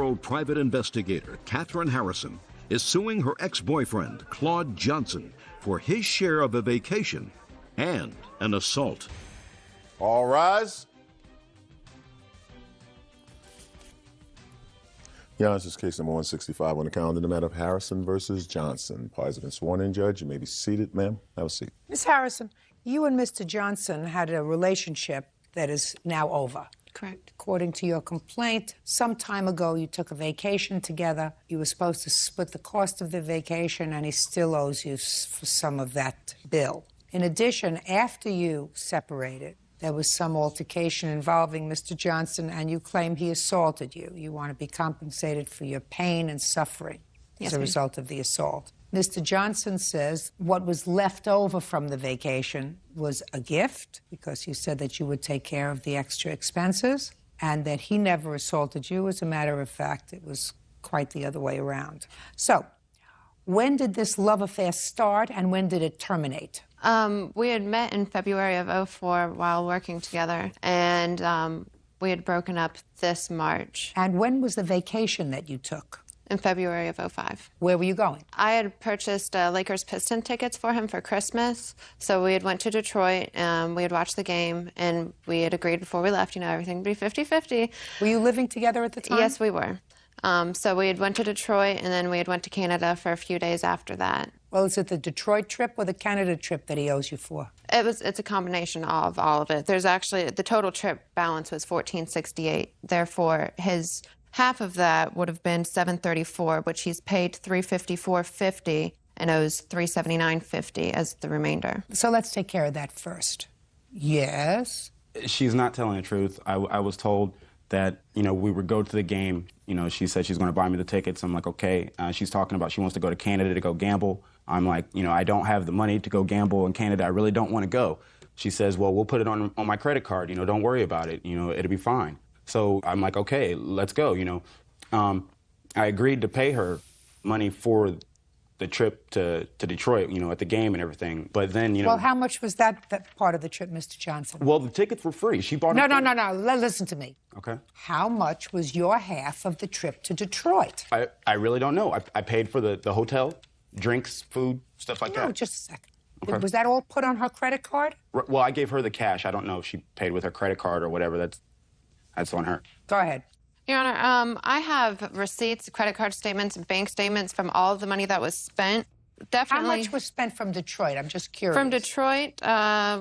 34-year-old private investigator, Catherine Harrison, is suing her ex-boyfriend, Claude Johnson, for his share of a vacation and an assault. All rise. Your Honor, this is case number 165 on the calendar, the matter of Harrison versus Johnson. Parties have been sworn in, Judge. You may be seated, ma'am. Have a seat. Ms. Harrison, you and Mr. Johnson had a relationship that is now over. Correct. According to your complaint, some time ago you took a vacation together. You were supposed to split the cost of the vacation, and he still owes you for some of that bill. In addition, after you separated, there was some altercation involving Mr. Johnson, and you claim he assaulted you. You want to be compensated for your pain and suffering as a result of the assault. Mr. Johnson says what was left over from the vacation was a gift, because you said that you would take care of the extra expenses, and that he never assaulted you. As a matter of fact, it was quite the other way around. So, when did this love affair start, and when did it terminate? We had met in February of '04 while working together, and we had broken up this March. And when was the vacation that you took? In February of '05. Where were you going? I had purchased Lakers Piston tickets for him for Christmas. So we had went to Detroit, we had watched the game, and we had agreed before we left, everything would be 50-50. Were you living together at the time? Yes, we were. So we had went to Detroit, and then we had went to Canada for a few days after that. Well, is it the Detroit trip or the Canada trip that he owes you for? It's a combination of all of it. There's actually, the total trip balance was $1,468. Therefore, his half of that would have been $734, which he's paid $354.50 and owes $379.50 as the remainder. So let's take care of that first. Yes? She's not telling the truth. I was told that, we would go to the game. She said she's going to buy me the tickets. I'm like, okay. She's talking about she wants to go to Canada to go gamble. I'm like, I don't have the money to go gamble in Canada. I really don't want to go. She says, well, we'll put it on my credit card. Don't worry about it. It'll be fine. So I'm like, okay, let's go. I agreed to pay her money for the trip to Detroit, at the game and everything. But then, Well, how much was that part of the trip, Mr. Johnson? Well, the tickets were free. She bought them. No. Listen to me. Okay. How much was your half of the trip to Detroit? I really don't know. I paid for the hotel, drinks, food, stuff like that. No, just a second. Okay. Was that all put on her credit card? Well, I gave her the cash. I don't know if she paid with her credit card or whatever. That's on her. Go ahead. Your Honor, I have receipts, credit card statements, bank statements from all of the money that was spent. Definitely. How much was spent from Detroit? I'm just curious. From Detroit,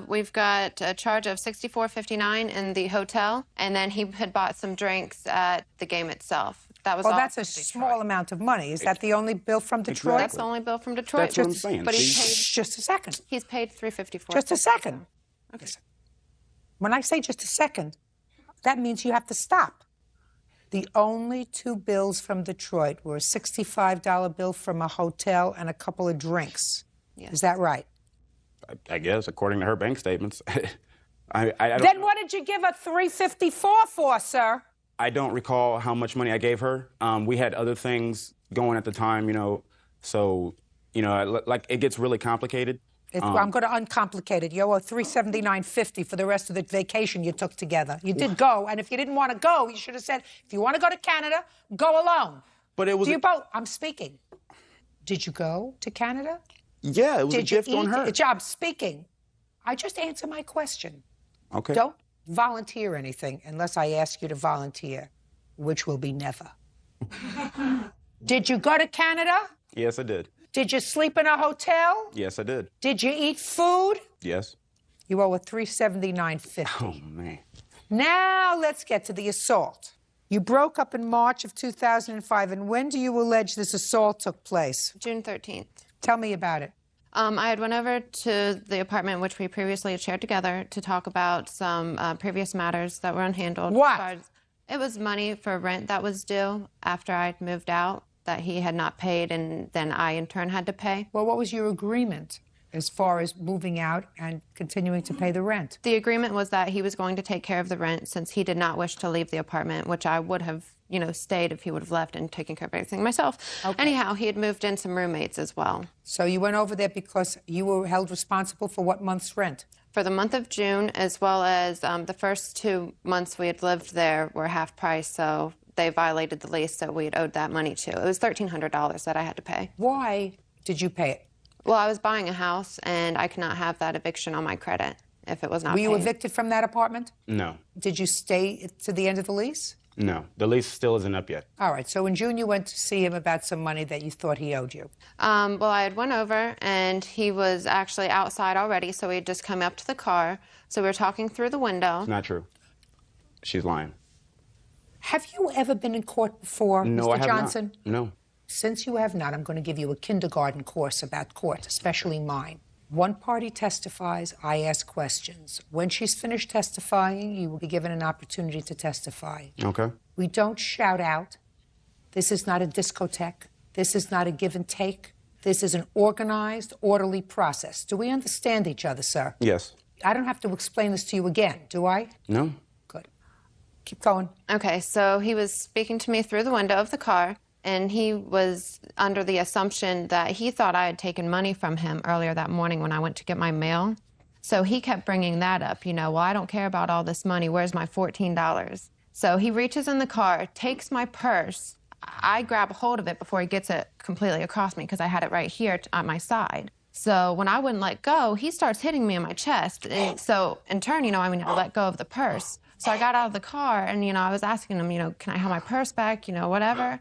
we've got a charge of $64.59 in the hotel, and then he had bought some drinks at the game itself. That was all. Well, that's a small amount of money. Is that the only bill from Detroit? That's the only bill from Detroit. That's what I'm saying. But he paid. Just a second. He's paid $354. Just a second. Okay. When I say just a second, that means you have to stop. The only two bills from Detroit were a $65 bill from a hotel and a couple of drinks. Yes. Is that right? I guess, according to her bank statements. I don't, then what did you give her $354 for, sir? I don't recall how much money I gave her. We had other things going at the time, so, like, it gets really complicated. I'm going to uncomplicate it. You owe $379.50 for the rest of the vacation you took together. You did go, and if you didn't want to go, you should have said, if you want to go to Canada, go alone. But it was... Do you both... I'm speaking. Did you go to Canada? Yeah, it was a gift on her. I'm speaking. I just answer my question. Okay. Don't volunteer anything unless I ask you to volunteer, which will be never. Did you go to Canada? Yes, I did. Did you sleep in a hotel? Yes, I did. Did you eat food? Yes. You owe a $379.50. Oh, man. Now let's get to the assault. You broke up in March of 2005, and when do you allege this assault took place? June 13th. Tell me about it. I had went over to the apartment which we previously had shared together to talk about some previous matters that were unhandled. What? It was money for rent that was due after I'd moved out that he had not paid, and then I in turn had to pay. Well, what was your agreement as far as moving out and continuing to pay the rent? The agreement was that he was going to take care of the rent since he did not wish to leave the apartment, which I would have, stayed if he would have left and taken care of everything myself. Okay. Anyhow, he had moved in some roommates as well. So you went over there because you were held responsible for what month's rent? For the month of June, as well as the first 2 months we had lived there were half price, so they violated the lease, so we'd owed that money too. It was $1,300 that I had to pay. Why did you pay it? Well, I was buying a house, and I could not have that eviction on my credit if it was not Were you paid. evicted from that apartment? No, Did you stay to the end of the lease? no. The lease still isn't up yet. All right, so in June you went to see him about some money that you thought he owed you. Well, I had went over, and he was actually outside already, so he had just come up to the car. So we were talking through the window. It's not true. She's lying. Have you ever been in court before, No, Mr. I have Johnson? not. No. Since you have not, I'm going to give you a kindergarten course about court, especially mine. One party testifies, I ask questions. When she's finished testifying, you will be given an opportunity to testify. Okay. We don't shout out. This is not a discotheque. This is not a give and take. This is an organized, orderly process. Do we understand each other, sir? Yes. I don't have to explain this to you again, do I? No. Good. Keep going. Okay, so he was speaking to me through the window of the car, and he was under the assumption that he thought I had taken money from him earlier that morning when I went to get my mail. So he kept bringing that up, well, I don't care about all this money. Where's my $14? So he reaches in the car, takes my purse. I grab a hold of it before he gets it completely across me because I had it right here on my side. So when I wouldn't let go, he starts hitting me in my chest. And so in turn, I let go of the purse. So I got out of the car and, I was asking him, can I have my purse back, whatever.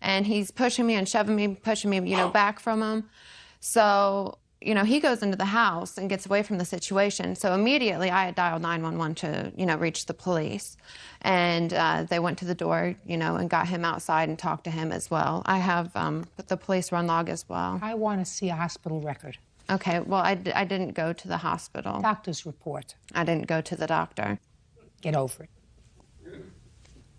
And he's pushing me and shoving me, pushing me, back from him. So, he goes into the house and gets away from the situation. So immediately I had dialed 911 to, reach the police. And they went to the door, and got him outside and talked to him as well. I have the police run log as well. I want to see a hospital record. Okay, well, I didn't go to the hospital. Doctor's report. I didn't go to the doctor. Get over it.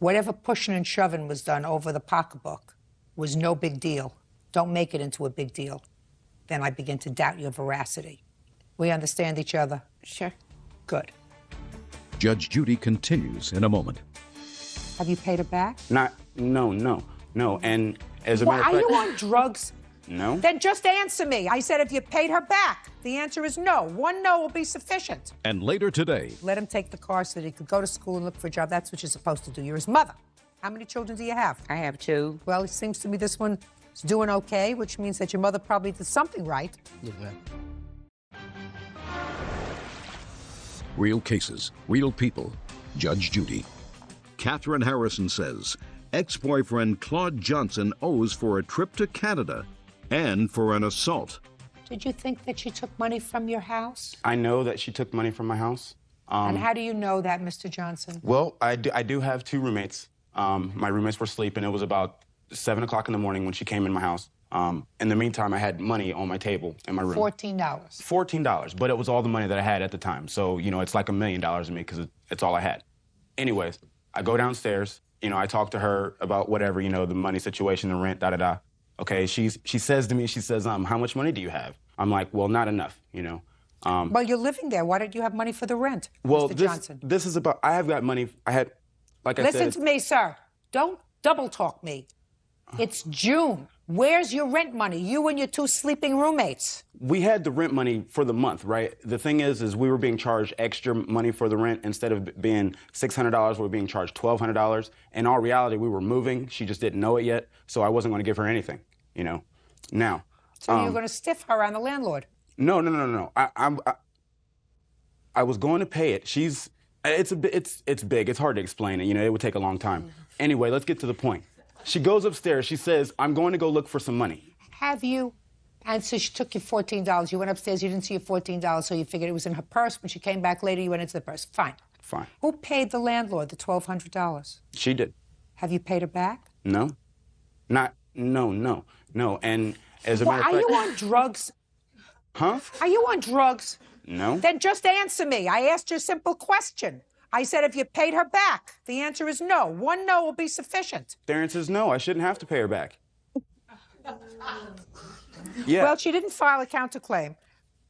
Whatever pushing and shoving was done over the pocketbook was no big deal. Don't make it into a big deal. Then I begin to doubt your veracity. We understand each other? Sure. Good. Judge Judy continues in a moment. Have you paid her back? No. And as a matter of Are fact, you on drugs? No. Then just answer me. I said if you paid her back. The answer is no. One no will be sufficient. And later today, Let him take the car so that he could go to school and look for a job. That's what you're supposed to do. You're his mother. How many children do you have? I have 2. Well, it seems to me this one is doing okay, which means that your mother probably did something right. real cases, real people. Judge Judy. Catherine Harrison says ex-boyfriend Claude Johnson owes for a trip to Canada and for an assault. Did you think that she took money from your house? I know that she took money from my house. And how do you know that, Mr. Johnson? Well, I do have 2 roommates. My roommates were sleeping. It was about 7 o'clock in the morning when she came in my house. In the meantime, I had money on my table in my room. $14. $14, but it was all the money that I had at the time. So, it's like $1 million to me because it's all I had. Anyways, I go downstairs. I talk to her about whatever, the money situation, the rent, da-da-da. Okay, she says to me, how much money do you have? I'm like, well, not enough, Well, you're living there. Why don't you have money for the rent, Well, Mr. Johnson? this is about, I have got money. I had, like I said. Listen to me, sir. Don't double talk me. It's June. Where's your rent money? You and your 2 sleeping roommates. We had the rent money for the month, right? The thing is we were being charged extra money for the rent. Instead of being $600, we were being charged $1,200. In all reality, we were moving. She just didn't know it yet, so I wasn't going to give her anything, Now. So you're going to stiff her on the landlord? No. I was going to pay it. It's big. It's hard to explain it. It would take a long time. Anyway, let's get to the point. She goes upstairs. She says, I'm going to go look for some money. Have you? And so she took your $14. You went upstairs. You didn't see your $14, so you figured it was in her purse. When she came back later, you went into the purse. Fine. Fine. Who paid the landlord the $1,200? She did. Have you paid her back? No. No. And as a matter of Are fact. you on drugs? Huh? Are you on drugs? No. Then just answer me. I asked you a simple question. I said if you paid her back. The answer is no. 1 no will be sufficient. The answer is no. I shouldn't have to pay her back. Yeah. Well, she didn't file a counterclaim.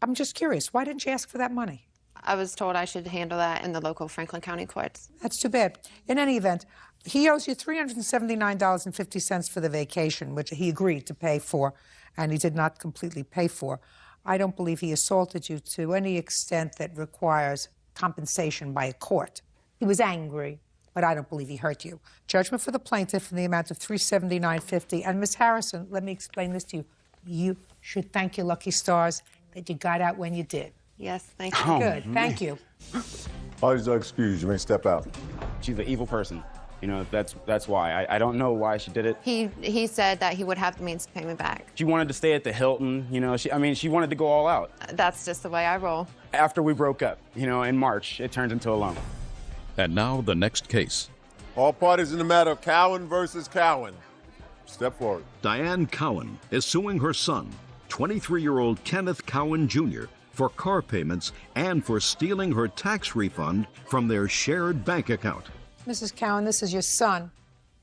I'm just curious. Why didn't you ask for that money? I was told I should handle that in the local Franklin County courts. That's too bad. In any event, he owes you $379.50 for the vacation, which he agreed to pay for, and he did not completely pay for. I don't believe he assaulted you to any extent that requires compensation by a court. He was angry. but I don't believe he hurt you. Judgment for the plaintiff in the amount of $379.50. And Ms. Harrison, let me explain this to you. You should thank your lucky stars that you got out when you did. Yes, thank you. Oh, Good, man. thank you. Parties are excused. You may step out. She's an evil person. You know, that's why. I don't know why she did it. He said that he would have the means to pay me back. She wanted to stay at the Hilton, you know. She wanted to go all out. That's just the way I roll. After we broke up, you know, in March, it turned into a loan. And now the next case. All parties in the matter of Cowan versus Cowan. Step forward. Diane Cowan is suing her son, 23-year-old Kenneth Cowan Jr., for car payments and for stealing her tax refund from their shared bank account. Mrs. Cowan, this is your son.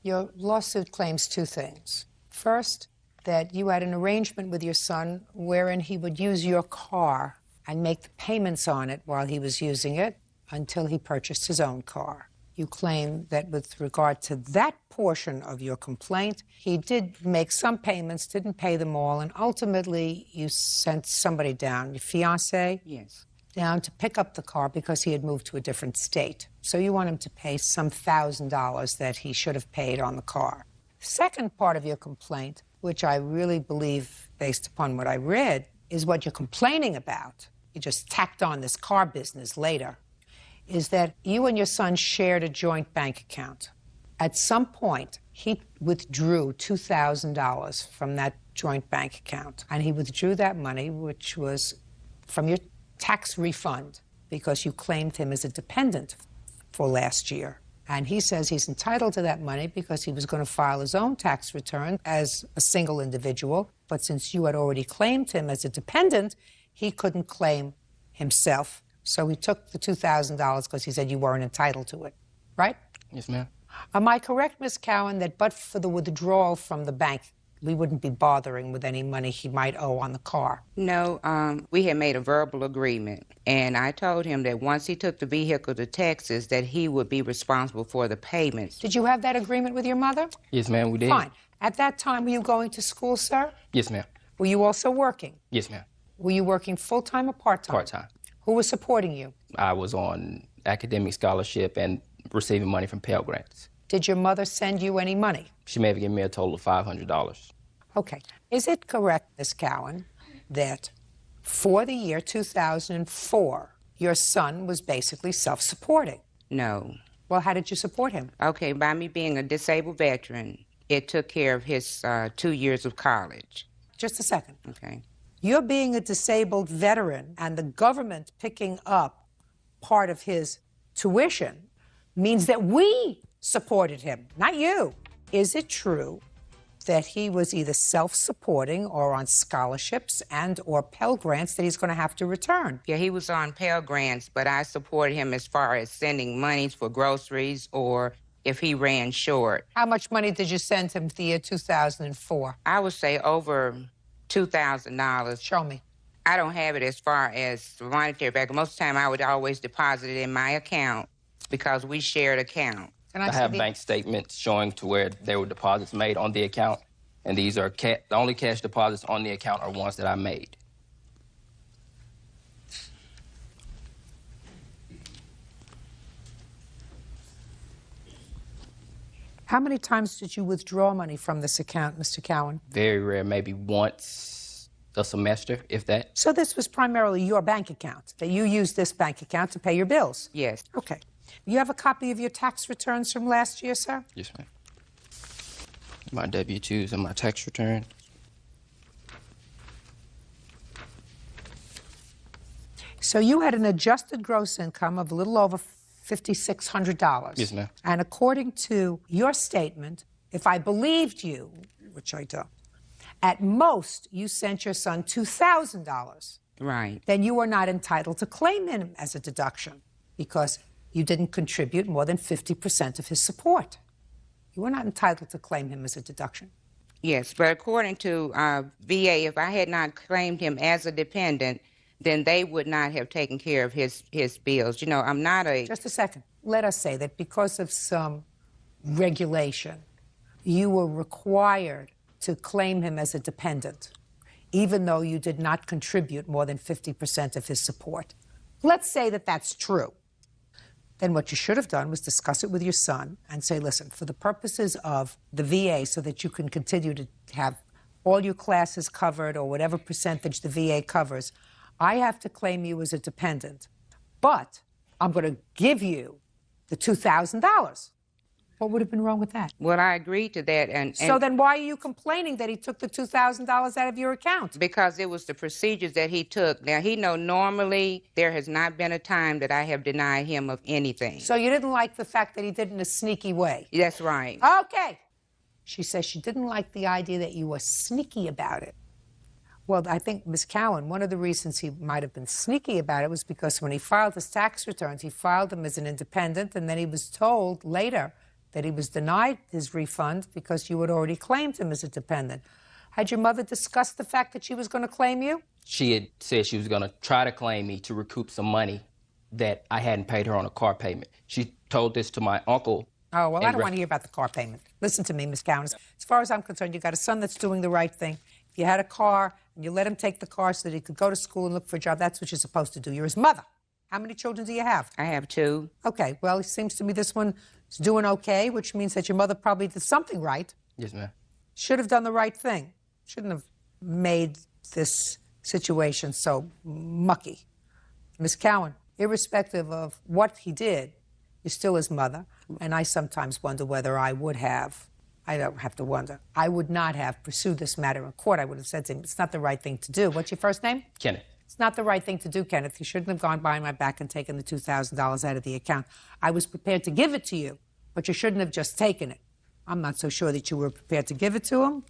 Your lawsuit claims two things. First, that you had an arrangement with your son wherein he would use your car and make the payments on it while he was using it until he purchased his own car. You claim that with regard to that portion of your complaint, he did make some payments, didn't pay them all, and ultimately you sent somebody down, your fiancé? Yes. Down to pick up the car because he had moved to a different state. So you want him to pay some $1,000 that he should have paid on the car. Second part of your complaint, which I really believe, based upon what I read, is what you're complaining about. You just tacked on this car business later, is that you and your son shared a joint bank account. At some point, he withdrew $2,000 from that joint bank account, and he withdrew that money, which was from your tax refund, because you claimed him as a dependent for last year. And he says he's entitled to that money because he was going to file his own tax return as a single individual, but since you had already claimed him as a dependent, he couldn't claim himself. So he took the $2,000 because he said you weren't entitled to it, right? Yes, ma'am. Am I correct, Ms. Cowan, that but for the withdrawal from the bank, we wouldn't be bothering with any money he might owe on the car? No, we had made a verbal agreement, and I told him that once he took the vehicle to Texas, that he would be responsible for the payments. Did you have that agreement with your mother? Yes, ma'am, we did. Fine. At that time, were you going to school, sir? Yes, ma'am. Were you also working? Yes, ma'am. Were you working full-time or part-time? Part-time. Who was supporting you? I was on academic scholarship and receiving money from Pell Grants. Did your mother send you any money? She may have given me a total of $500. Okay. Is it correct, Ms. Cowan, that for the year 2004, your son was basically self-supporting? No. Well, how did you support him? Okay, by me being a disabled veteran, it took care of his 2 years of college. Just a second. Okay. You're being a disabled veteran and the government picking up part of his tuition means that we supported him, not you. Is it true that he was either self-supporting or on scholarships and or Pell Grants that he's going to have to return? Yeah, he was on Pell Grants, but I supported him as far as sending monies for groceries or if he ran short. How much money did you send him for the year 2004? I would say over $2,000. Show me. I don't have it as far as monetary back. Most of the time, I would always deposit it in my account because we shared account. Can I see have the- bank statements showing to where there were deposits made on the account, and these are the only cash deposits on the account are ones that I made. How many times did you withdraw money from this account, Mr. Cowan? Very rare, maybe once a semester, if that. So this was primarily your bank account, that you used this bank account to pay your bills? Yes. Okay. You have a copy of your tax returns from last year, sir? Yes, ma'am. My W-2s and my tax return. So you had an adjusted gross income of a little over $5,600. Yes, ma'am. And according to your statement, if I believed you, which I don't, at most you sent your son $2,000. Right. Then you are not entitled to claim him as a deduction because you didn't contribute more than 50% of his support. You were not entitled to claim him as a deduction. Yes, but according to VA, if I had not claimed him as a dependent, then they would not have taken care of his bills. You know, I'm not a... Just a second. Let us say that because of some regulation, you were required to claim him as a dependent, even though you did not contribute more than 50% of his support. Let's say that that's true. then what you should have done was discuss it with your son and say, listen, for the purposes of the VA, so that you can continue to have all your classes covered or whatever percentage the VA covers, I have to claim you as a dependent. But I'm going to give you the $2,000. What would have been wrong with that? Well, I agreed to that. And so then why are you complaining that he took the $2,000 out of your account? Because it was the procedures that he took. Now, he know normally there has not been a time that I have denied him of anything. So you didn't like the fact that he did it in a sneaky way? That's right. Okay. She says she didn't like the idea that you were sneaky about it. Well, I think, Ms. Cowan, one of the reasons he might have been sneaky about it was because when he filed his tax returns, he filed them as an independent, and then he was told later that he was denied his refund because you had already claimed him as a dependent. Had your mother discussed the fact that she was going to claim you? She had said she was going to try to claim me to recoup some money that I hadn't paid her on a car payment. She told this to my uncle. Oh, well, I don't want to hear about the car payment. Listen to me, Ms. Cowan. As far as I'm concerned, you got a son that's doing the right thing. If you had a car and you let him take the car so that he could go to school and look for a job, that's what you're supposed to do. You're his mother. How many children do you have? I have 2. Okay, well, it seems to me this one is doing okay, which means that your mother probably did something right. Yes, ma'am. Should have done the right thing. Shouldn't have made this situation so mucky. Ms. Cowan, irrespective of what he did, you're still his mother, and I sometimes wonder whether I would have. I don't have to wonder. I would not have pursued this matter in court. I would have said to him, it's not the right thing to do. What's your first name? Kenneth. It's not the right thing to do, Kenneth. You shouldn't have gone behind my back and taken the $2,000 out of the account. I was prepared to give it to you, but you shouldn't have just taken it. I'm not so sure that you were prepared to give it to him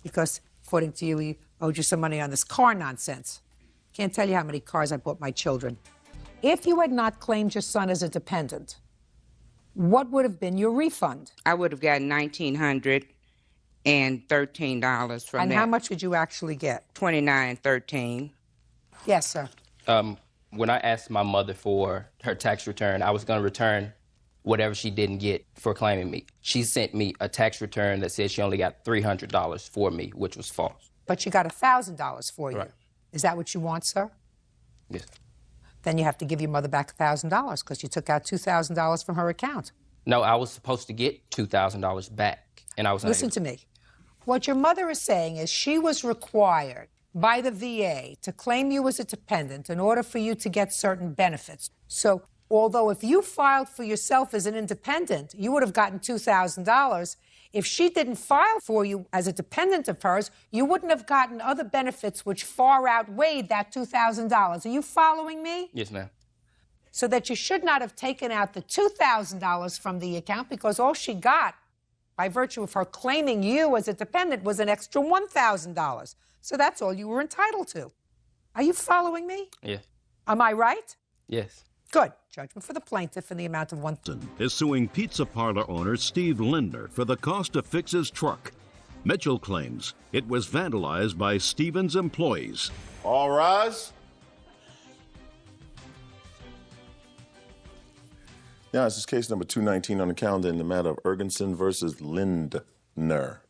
because, according to you, he owed you some money on this car nonsense. Can't tell you how many cars I bought my children. If you had not claimed your son as a dependent, what would have been your refund? I would have gotten $1,913 from that. And how much did you actually get? $29.13. Yes, sir. When I asked my mother for her tax return, I was going to return whatever she didn't get for claiming me. She sent me a tax return that said she only got $300 for me, which was false. But she got $1,000 for you. Right. Is that what you want, sir? Yes. Then you have to give your mother back $1,000 because you took out $2,000 from her account. No, I was supposed to get $2,000 back, and I was Listen to me. What your mother is saying is she was required by the VA to claim you as a dependent in order for you to get certain benefits. So although if you filed for yourself as an independent, you would have gotten $2,000, if she didn't file for you as a dependent of hers, you wouldn't have gotten other benefits which far outweighed that $2,000. Are you following me? Yes, ma'am. So that you should not have taken out the $2,000 from the account because all she got by virtue of her claiming you as a dependent was an extra $1,000. So that's all you were entitled to. Are you following me? Yes. Am I right? Yes. Good. Judgment for the plaintiff in the amount of Is suing pizza parlor owner Steve Lindner for the cost to fix his truck. Mitchell claims it was vandalized by Stephen's employees. All rise. Now, this is case number 219 on the calendar in the matter of Ergenson versus Lindner.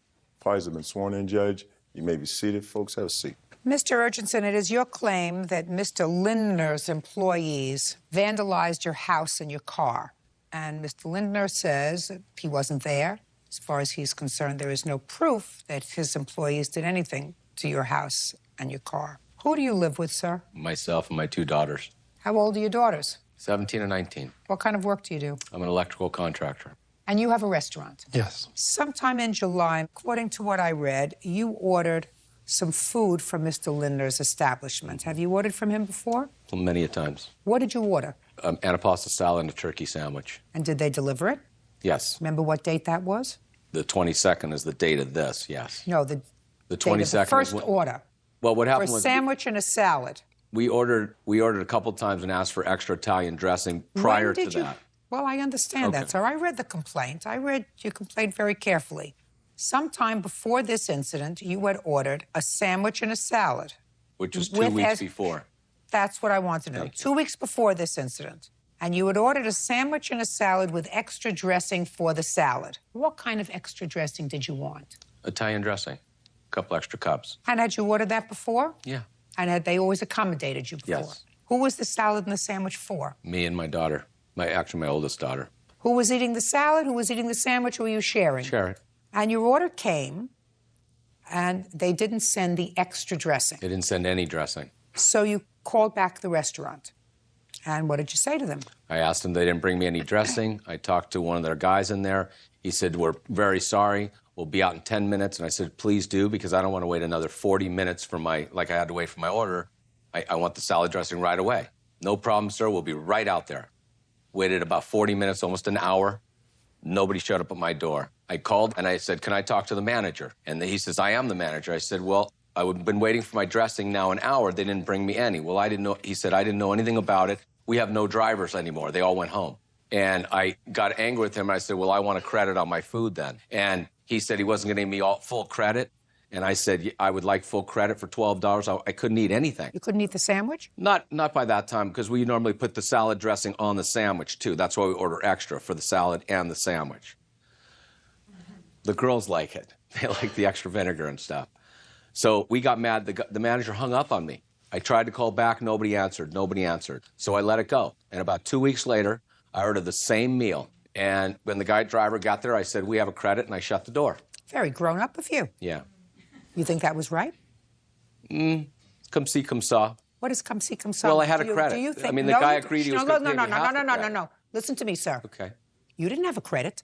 Parties have been sworn in, Judge. You may be seated. Folks, have a seat. Mr. Urgenson, it is your claim that Mr. Lindner's employees vandalized your house and your car. And Mr. Lindner says that he wasn't there. As far as he's concerned, there is no proof that his employees did anything to your house and your car. Who do you live with, sir? Myself and my 2 daughters. How old are your daughters? 17 and 19. What kind of work do you do? I'm an electrical contractor. And you have a restaurant? Yes. Sometime in July, according to what I read, you ordered some food from Mr. Lindner's establishment. Have you ordered from him before? Many a times. What did you order? Antipasta salad and a turkey sandwich. And did they deliver it? Yes. Remember what date that was? The 22nd is the date of this, yes. No, the 22nd date of the first is when, order. Well, what For happened a was sandwich and a salad. we ordered a couple times and asked for extra Italian dressing prior to that. Well, I understand that, sir. I read the complaint. I read your complaint very carefully. Sometime before this incident, you had ordered a sandwich and a salad. Which was 2 weeks before. That's what I want to know. Thank you. 2 weeks before this incident. And you had ordered a sandwich and a salad with extra dressing for the salad. What kind of extra dressing did you want? Italian dressing. A couple extra cups. And had you ordered that before? Yeah. And had they always accommodated you before? Yes. Who was the salad and the sandwich for? Me and my daughter. Actually, my oldest daughter. Who was eating the salad? Who was eating the sandwich? Or were you sharing? Sharon. And your order came, and they didn't send the extra dressing. They didn't send any dressing. So you called back the restaurant. And what did you say to them? I asked them, they didn't bring me any dressing. I talked to one of their guys in there. He said, we're very sorry. We'll be out in 10 minutes. And I said, please do, because I don't want to wait another 40 minutes for like I had to wait for my order. I want the salad dressing right away. No problem, sir. We'll be right out there. Waited about 40 minutes, almost an hour. Nobody showed up at my door. I called and I said, can I talk to the manager? And he says, I am the manager. I said, well, I've been waiting for my dressing now an hour. They didn't bring me any. Well, I didn't know. He said, I didn't know anything about it. We have no drivers anymore. They all went home. And I got angry with him. I said, well, I want a credit on my food then. And he said he wasn't going to give me full credit. And I said, I would like full credit for $12. I couldn't eat anything. You couldn't eat the sandwich? Not by that time, because we normally put the salad dressing on the sandwich, too. That's why we order extra for the salad and the sandwich. The girls like it. They like the extra vinegar and stuff. So we got mad. The manager hung up on me. I tried to call back. Nobody answered. Nobody answered. So I let it go. And about 2 weeks later, I ordered the same meal. And when the driver got there, I said, we have a credit, and I shut the door. Very grown up of you. Yeah. You think that was right? Come see, come saw. What is come see, come saw? Well, I had a credit. Do you think, I mean, the guy agreed he was going to pay me half the credit. No. Listen to me, sir. Okay. You didn't have a credit.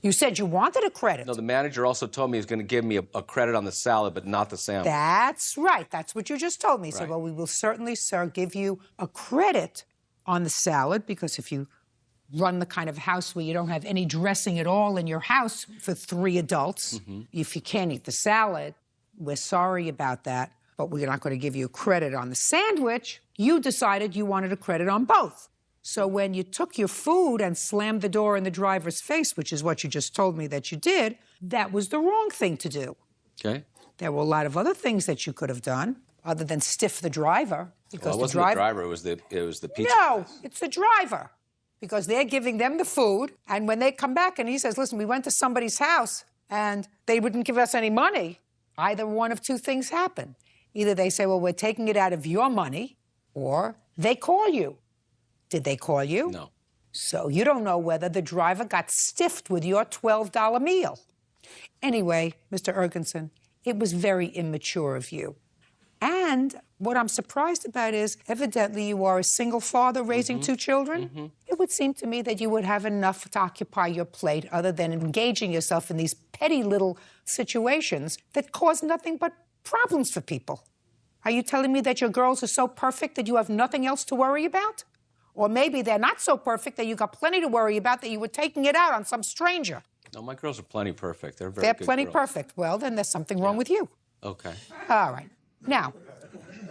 You said you wanted a credit. No, the manager also told me he was going to give me a credit on the salad, but not the sandwich. That's right. That's what you just told me. Right. So, well, we will certainly, sir, give you a credit on the salad, because if you run the kind of house where you don't have any dressing at all in your house for 3 adults, if you can't eat the salad, we're sorry about that, but we're not going to give you a credit on the sandwich. You decided you wanted a credit on both. So when you took your food and slammed the door in the driver's face, which is what you just told me that you did, that was the wrong thing to do. Okay. There were a lot of other things that you could have done other than stiff the driver. Because Well, it wasn't the driver, it was the pizza. No, it's the driver. Because they're giving them the food, and when they come back and he says, listen, we went to somebody's house and they wouldn't give us any money, either one of two things happen. Either they say, well, we're taking it out of your money, or they call you. Did they call you? No. So you don't know whether the driver got stiffed with your $12 meal. Anyway, Mr. Ergenson, it was very immature of you. And what I'm surprised about is, evidently you are a single father raising 2 children. It would seem to me that you would have enough to occupy your plate other than engaging yourself in these petty little situations that cause nothing but problems for people. Are you telling me that your girls are so perfect that you have nothing else to worry about? Or maybe they're not so perfect that you got plenty to worry about, that you were taking it out on some stranger. No, my girls are plenty perfect. They're very good They're plenty girls. perfect. Well, then there's something wrong with you. Okay. All right. Now,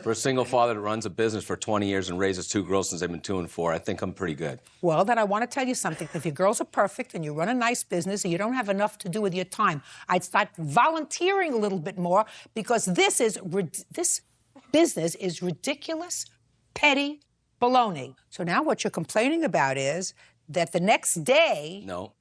For a single father that runs a business for 20 years and raises 2 girls since they've been 2 and 4, I think I'm pretty good. well, then I want to tell you something. If your girls are perfect and you run a nice business and you don't have enough to do with your time, I'd start volunteering a little bit more, because this business is ridiculous, petty baloney. So now what you're complaining about is that the next day, No.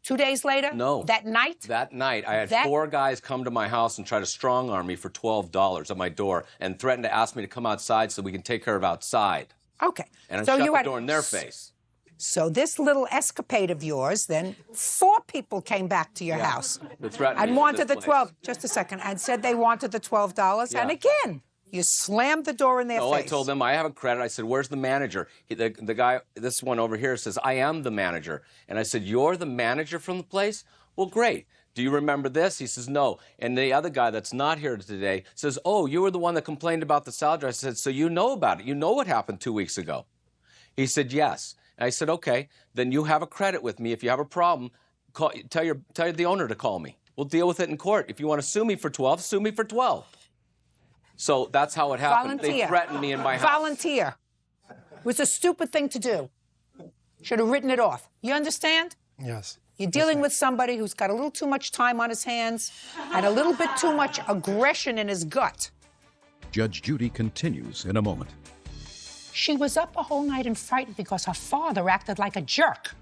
2 days later, No. that night, That night, I had 4 guys come to my house and try to strong-arm me for $12 at my door and threaten to ask me to come outside so we can take care of outside. okay. And I so shut you the had, door in their face. So this little escapade of yours, then 4 people came back to your house They threatened me and in wanted this the place. 12, just a second, and said they wanted the $12. And Yeah. again, you slammed the door in their No, face. I told them I have a credit. I said, where's the manager? The guy, this one over here, says, I am the manager. And I said, you're the manager from the place? Well, great. Do you remember this? He says, no. And the other guy that's not here today says, oh, you were the one that complained about the salad dressing. I said, so you know about it. You know what happened 2 weeks ago. He said, yes. And I said, okay, then you have a credit with me. If you have a problem, tell the owner to call me. We'll deal with it in court. If you want to sue me for 12, sue me for 12. So that's how it happened. Volunteer. They threatened me in my house. Volunteer. It was a stupid thing to do. Should have written it off. You understand? Yes. You're dealing with somebody who's got a little too much time on his hands and a little bit too much aggression in his gut. Judge Judy continues in a moment. She was up a whole night and frightened because her father acted like a jerk.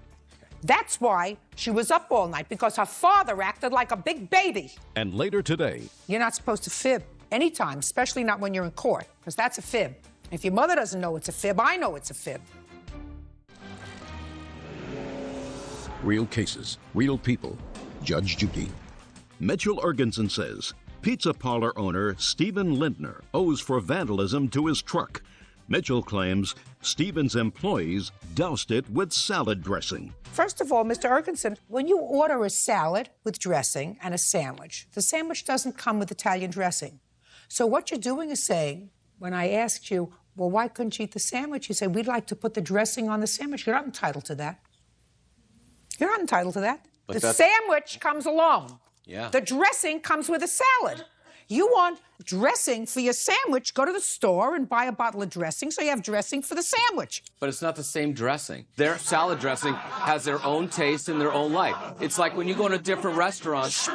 That's why she was up all night, because her father acted like a big baby. And later today, You're not supposed to fib anytime, especially not when you're in court, because that's a fib. If your mother doesn't know it's a fib, I know it's a fib. Real cases, real people. Judge Judy. Mitchell Ergensen says pizza parlor owner Stephen Lindner owes for vandalism to his truck. Mitchell claims Stephen's employees doused it with salad dressing. First of all, Mr. Ergensen, when you order a salad with dressing and a sandwich, the sandwich doesn't come with Italian dressing. So what you're doing is saying, when I asked you, well, why couldn't you eat the sandwich? You said, we'd like to put the dressing on the sandwich. You're not entitled to that. You're not entitled to that. But the sandwich comes alone. Yeah. The dressing comes with a salad. You want dressing for your sandwich, go to the store and buy a bottle of dressing so you have dressing for the sandwich. But it's not the same dressing. Their salad dressing has their own taste and their own life. It's like when you go to different restaurants.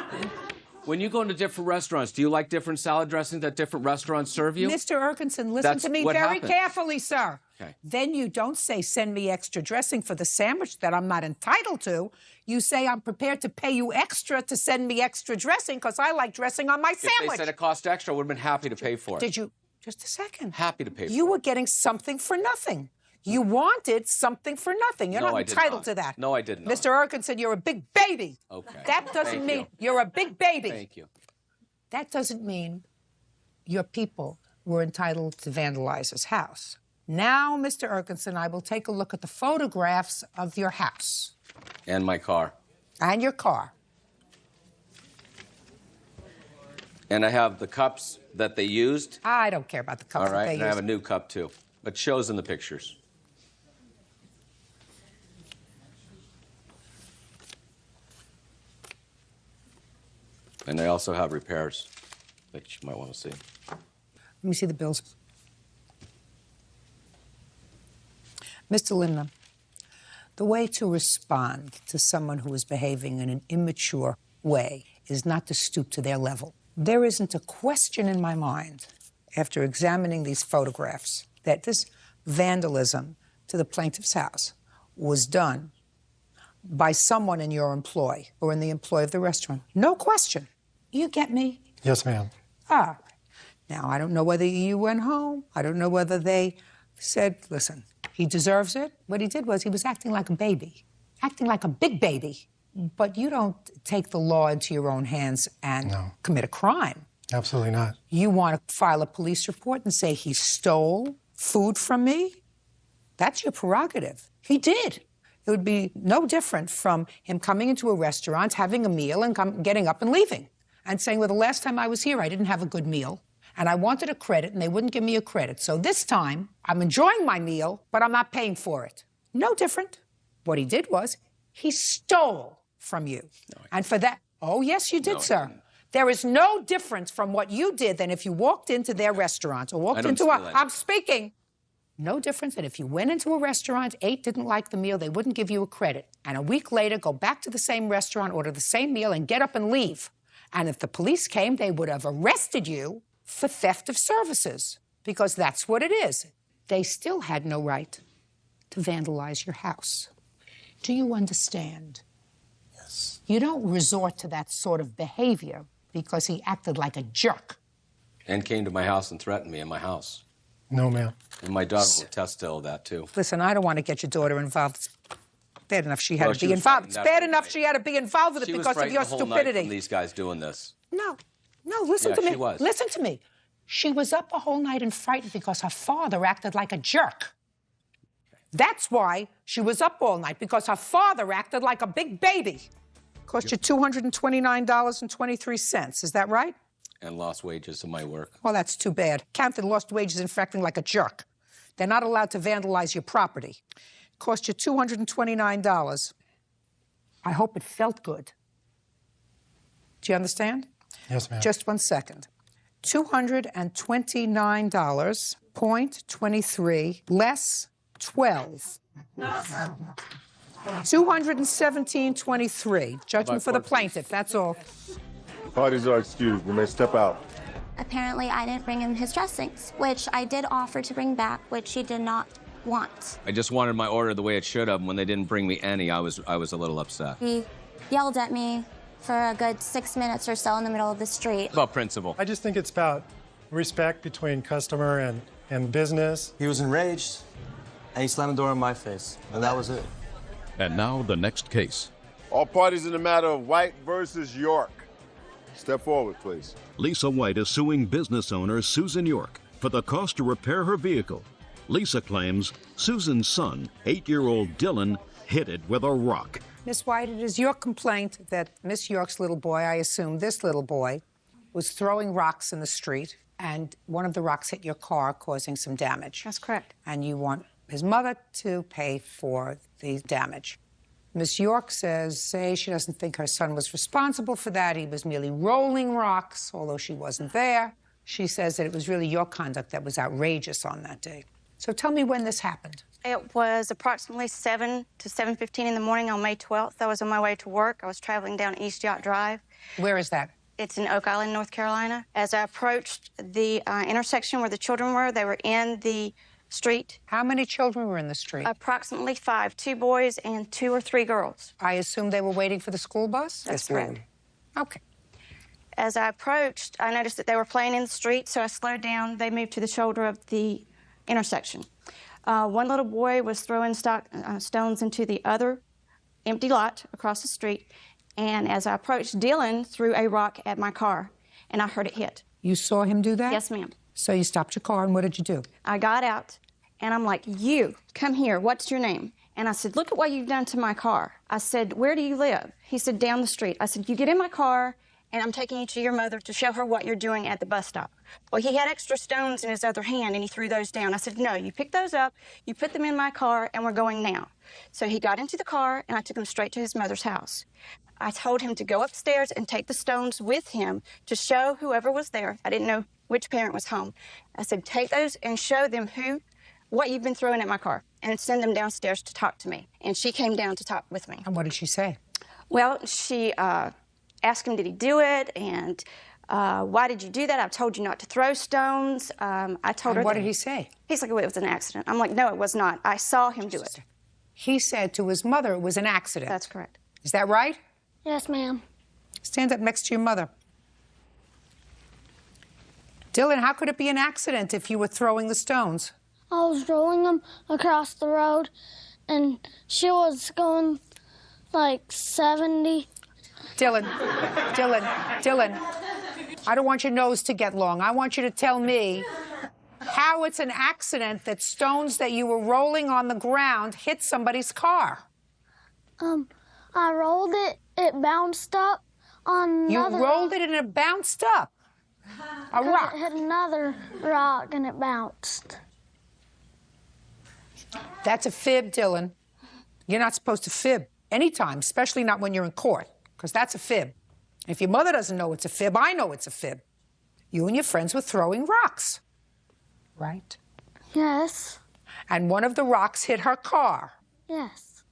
When you go into different restaurants, do you like different salad dressings that different restaurants serve you? Mr. Ergensen, listen to me very carefully, sir. Okay. Then you don't say, send me extra dressing for the sandwich that I'm not entitled to. You say, I'm prepared to pay you extra to send me extra dressing because I like dressing on my sandwich. If they said it cost extra, I would have been happy to pay for it. Did you? Just a second. Happy to pay for it. You were getting something for nothing. You wanted something for nothing. You're not entitled to that. No, I did not. Mr. Ergensen, you're a big baby. Okay. That doesn't mean you're a big baby. Thank you. That doesn't mean your people were entitled to vandalize his house. Now, Mr. Ergensen, I will take a look at the photographs of your house. And my car. And your car. And I have the cups that they used. I don't care about the cups All right, that they and I have a used. new cup, too. But shows in the pictures. And they also have repairs that you might want to see. Let me see the bills. Mr. Lindner, the way to respond to someone who is behaving in an immature way is not to stoop to their level. There isn't a question in my mind, after examining these photographs, that this vandalism to the plaintiff's house was done by someone in your employ or in the employ of the restaurant. No question. You get me? Yes, ma'am. Ah. Now, I don't know whether you went home. I don't know whether they said, listen, he deserves it. What he did was he was acting like a baby, acting like a big baby. But you don't take the law into your own hands and commit a crime. Absolutely not. You want to file a police report and say he stole food from me? That's your prerogative. He did. It would be no different from him coming into a restaurant, having a meal, and getting up and leaving, and saying, well, the last time I was here, I didn't have a good meal, and I wanted a credit, and they wouldn't give me a credit. So this time, I'm enjoying my meal, but I'm not paying for it. No different. What he did was he stole from you. No, and for that, oh, yes, you did, sir. There is no difference from what you did than if you walked into their restaurant or walked into a, I'm speaking. No difference than if you went into a restaurant, ate, didn't like the meal, they wouldn't give you a credit. And a week later, go back to the same restaurant, order the same meal, and get up and leave. And if the police came, they would have arrested you for theft of services, because that's what it is. They still had no right to vandalize your house. Do you understand? Yes. You don't resort to that sort of behavior because he acted like a jerk. And came to my house and threatened me in my house. No, ma'am. And my daughter will attest to all that, too. Listen, I don't want to get your daughter involved. It's bad enough she had to be involved. It's bad enough she had to be involved with it because of your stupidity. From these guys doing this. No, listen to me. She was. Listen to me. She was up a whole night and frightened because her father acted like a jerk. That's why she was up all night, because her father acted like a big baby. Cost you $229.23. Is that right? And lost wages in my work. Well, that's too bad. Counted lost wages in acting like a jerk. They're not allowed to vandalize your property. Cost you $229. I hope it felt good. Do you understand? Yes, ma'am. Just 1 second. $229.23 less 12. $217.23. Judgment for the plaintiff. That's all. Parties are excused. We may step out. Apparently, I didn't bring him his dressings, which I did offer to bring back, which he did not want. I just wanted my order the way it should have. When they didn't bring me any, I was a little upset. He yelled at me for a good 6 minutes or so in the middle of the street. About principle. I just think it's about respect between customer and business. He was enraged, and he slammed the door in my face, and that was it. And now the next case. All parties in the matter of White versus York. Step forward, please. Lisa White is suing business owner Susan York for the cost to repair her vehicle. Lisa claims Susan's son, 8-year-old Dylan, hit it with a rock. Miss White, it is your complaint that Miss York's little boy, I assume this little boy, was throwing rocks in the street, and one of the rocks hit your car, causing some damage. That's correct. And you want his mother to pay for the damage. Miss York says she doesn't think her son was responsible for that. He was merely rolling rocks, although she wasn't there. She says that it was really your conduct that was outrageous on that day. So tell me when this happened. It was approximately 7 to 7:15 in the morning on May 12th. I was on my way to work. I was traveling down East Yacht Drive. Where is that? It's in Oak Island, North Carolina. As I approached the intersection where the children were, they were in the street. How many children were in the street? Approximately 5, 2 boys and 2 or 3 girls. I assume they were waiting for the school bus? That's correct. Okay. As I approached, I noticed that they were playing in the street, so I slowed down. They moved to the shoulder of the intersection. One little boy was throwing stones into the other empty lot across the street, and as I approached, Dylan threw a rock at my car, and I heard it hit. You saw him do that? Yes, ma'am. So you stopped your car, and what did you do? I got out, and I'm like, you, come here, what's your name? And I said, look at what you've done to my car. I said, where do you live? He said, down the street. I said, you get in my car, and I'm taking you to your mother to show her what you're doing at the bus stop. Well, he had extra stones in his other hand, and he threw those down. I said, no, you pick those up, you put them in my car, and we're going now. So he got into the car, and I took him straight to his mother's house. I told him to go upstairs and take the stones with him to show whoever was there. I didn't know which parent was home. I said, take those and show them what you've been throwing at my car, and send them downstairs to talk to me. And she came down to talk with me. And what did she say? Well, she asked him, did he do it? And why did you do that? I told you not to throw stones. I told her. What did he say? He's like, well, it was an accident. I'm like, no, it was not. I saw him do it. He said to his mother it was an accident. That's correct. Is that right? Yes, ma'am. Stand up next to your mother. Dylan, how could it be an accident if you were throwing the stones? I was rolling them across the road, and she was going like 70. Dylan, I don't want your nose to get long. I want you to tell me how it's an accident that stones that you were rolling on the ground hit somebody's car. I rolled it, it bounced up on another You rolled it and it bounced up. A rock. It hit another rock and it bounced. That's a fib, Dylan. You're not supposed to fib anytime, especially not when you're in court, because that's a fib. If your mother doesn't know it's a fib, I know it's a fib. You and your friends were throwing rocks, right? Yes. And one of the rocks hit her car. Yes.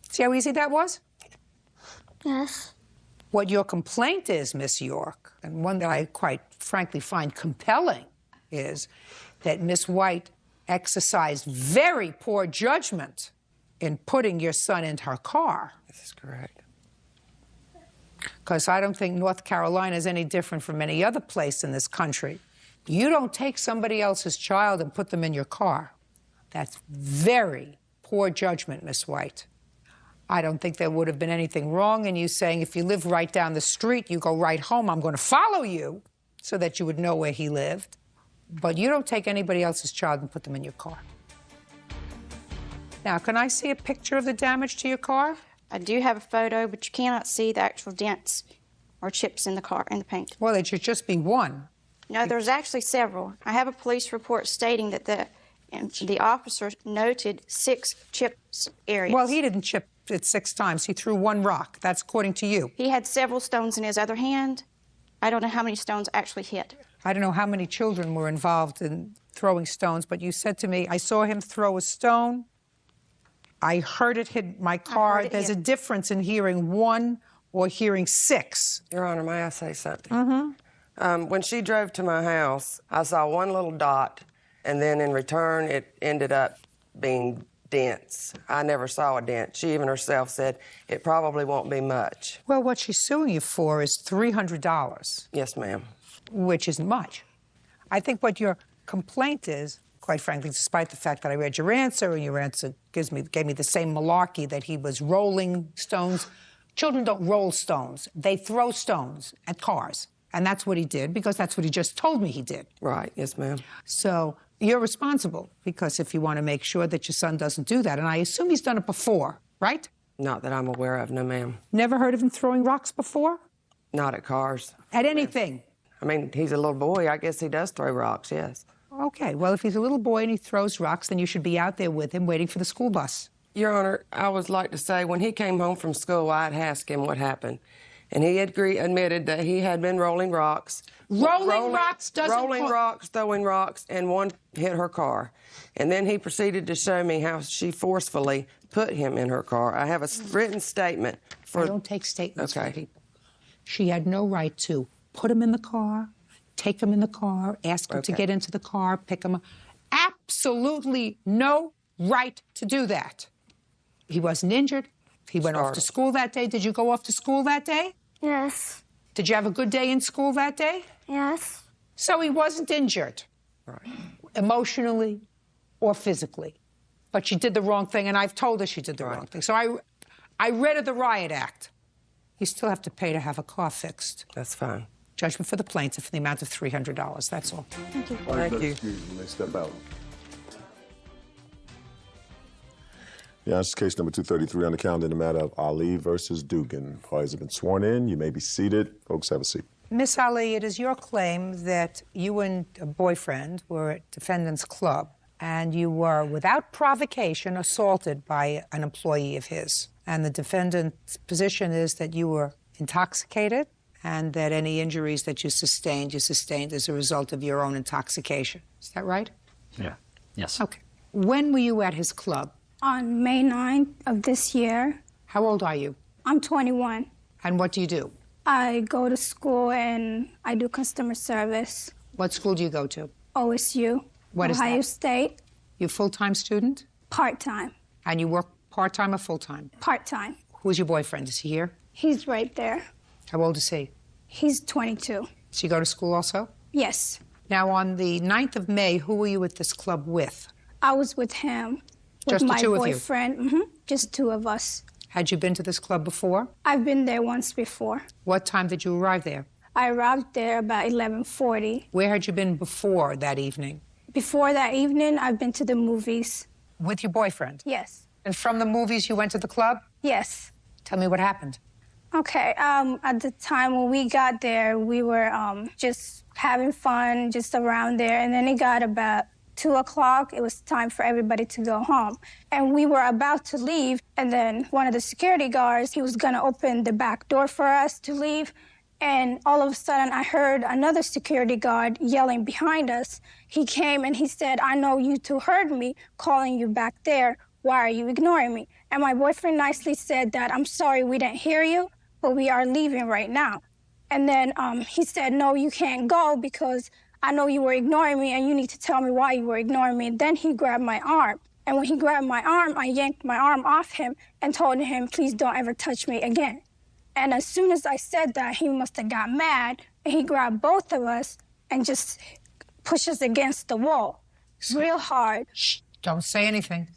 See how easy that was? Yes. What your complaint is, Miss York, and one that I quite frankly find compelling, is that Miss White exercised very poor judgment in putting your son in her car. This is correct. Because I don't think North Carolina is any different from any other place in this country. You don't take somebody else's child and put them in your car. That's very poor judgment, Miss White. I don't think there would have been anything wrong in you saying, if you live right down the street, you go right home, I'm going to follow you, so that you would know where he lived. But you don't take anybody else's child and put them in your car. Now, can I see a picture of the damage to your car? I do have a photo, but you cannot see the actual dents or chips in the car, in the paint. Well, it should just be one. No, there's actually several. I have a police report stating that the officer noted 6 chips areas. Well, he didn't chip it 6 times. He threw one rock. That's according to you. He had several stones in his other hand. I don't know how many stones actually hit. I don't know how many children were involved in throwing stones, but you said to me, I saw him throw a stone. I heard it hit my car. There's a difference in hearing 1 or hearing 6. Your Honor, may I say something? Mm-hmm. When she drove to my house, I saw one little dot, and then in return, it ended up being dents. I never saw a dent. She even herself said it probably won't be much. Well, what she's suing you for is $300. Yes, ma'am. Which isn't much. I think what your complaint is, quite frankly, despite the fact that I read your answer, and your answer gave me the same malarkey that he was rolling stones. Children don't roll stones. They throw stones at cars. And that's what he did, because that's what he just told me he did. Right, yes, ma'am. So you're responsible, because if you want to make sure that your son doesn't do that, and I assume he's done it before, right? Not that I'm aware of, no, ma'am. Never heard of him throwing rocks before? Not at cars. At anything? I mean, he's a little boy. I guess he does throw rocks, yes. Okay, well, if he's a little boy and he throws rocks, then you should be out there with him waiting for the school bus. Your Honor, I would like to say when he came home from school, I had asked him what happened. And he admitted that he had been rolling rocks. Rolling rocks doesn't... Rolling rocks, throwing rocks, and one hit her car. And then he proceeded to show me how she forcefully put him in her car. I have a written statement for... I don't take statements okay. from people. She had no right to put him in the car, take him in the car, ask him to get into the car, pick him up. Absolutely no right to do that. He wasn't injured. He went off to school that day. Did you go off to school that day? Yes. Did you have a good day in school that day? Yes. So he wasn't injured, emotionally or physically. But she did the wrong thing, and I've told her she did the wrong thing. So I read her the riot act. You still have to pay to have a car fixed. That's fine. Judgment for the plaintiff in the amount of $300. That's all. Thank you. Thank you. Excuse me, they step out. Yeah, this is case number 233 on the calendar in the matter of Ali versus Dugan. Parties have been sworn in. You may be seated. Folks, have a seat. Miss Ali, it is your claim that you and a boyfriend were at defendant's club and you were, without provocation, assaulted by an employee of his. And the defendant's position is that you were intoxicated and that any injuries that you sustained as a result of your own intoxication. Is that right? Yeah. Yes. Okay. When were you at his club? On May 9th of this year. How old are you? I'm 21. And what do you do? I go to school and I do customer service. What school do you go to? OSU. What is Ohio that? State. You a full-time student? Part-time. And you work part-time or full-time? Part-time. Who's your boyfriend? Is he here? He's right there. How old is he? He's 22. Does he go to school also? Yes. Now, on the 9th of May, who were you at this club with? I was with him. Just with the two my of you? boyfriend. Just two of us. Had you been to this club before? I've been there once before. What time did you arrive there? I arrived there about 11:40. Where had you been before that evening? Before that evening, I've been to the movies. With your boyfriend? Yes. And from the movies, you went to the club? Yes. Tell me what happened. Okay, at the time when we got there, we were just having fun, just around there. And then it got about 2 o'clock. It was time for everybody to go home. And we were about to leave. And then one of the security guards, he was going to open the back door for us to leave. And all of a sudden, I heard another security guard yelling behind us. He came and he said, "I know you two heard me calling you back there. Why are you ignoring me?" And my boyfriend nicely said that, "I'm sorry we didn't hear you, but we are leaving right now." And then he said, "No, you can't go because I know you were ignoring me and you need to tell me why you were ignoring me." And then he grabbed my arm. And when he grabbed my arm, I yanked my arm off him and told him, "Please don't ever touch me again." And as soon as I said that, he must have got mad and he grabbed both of us and just pushed us against the wall real hard. Shh, don't say anything.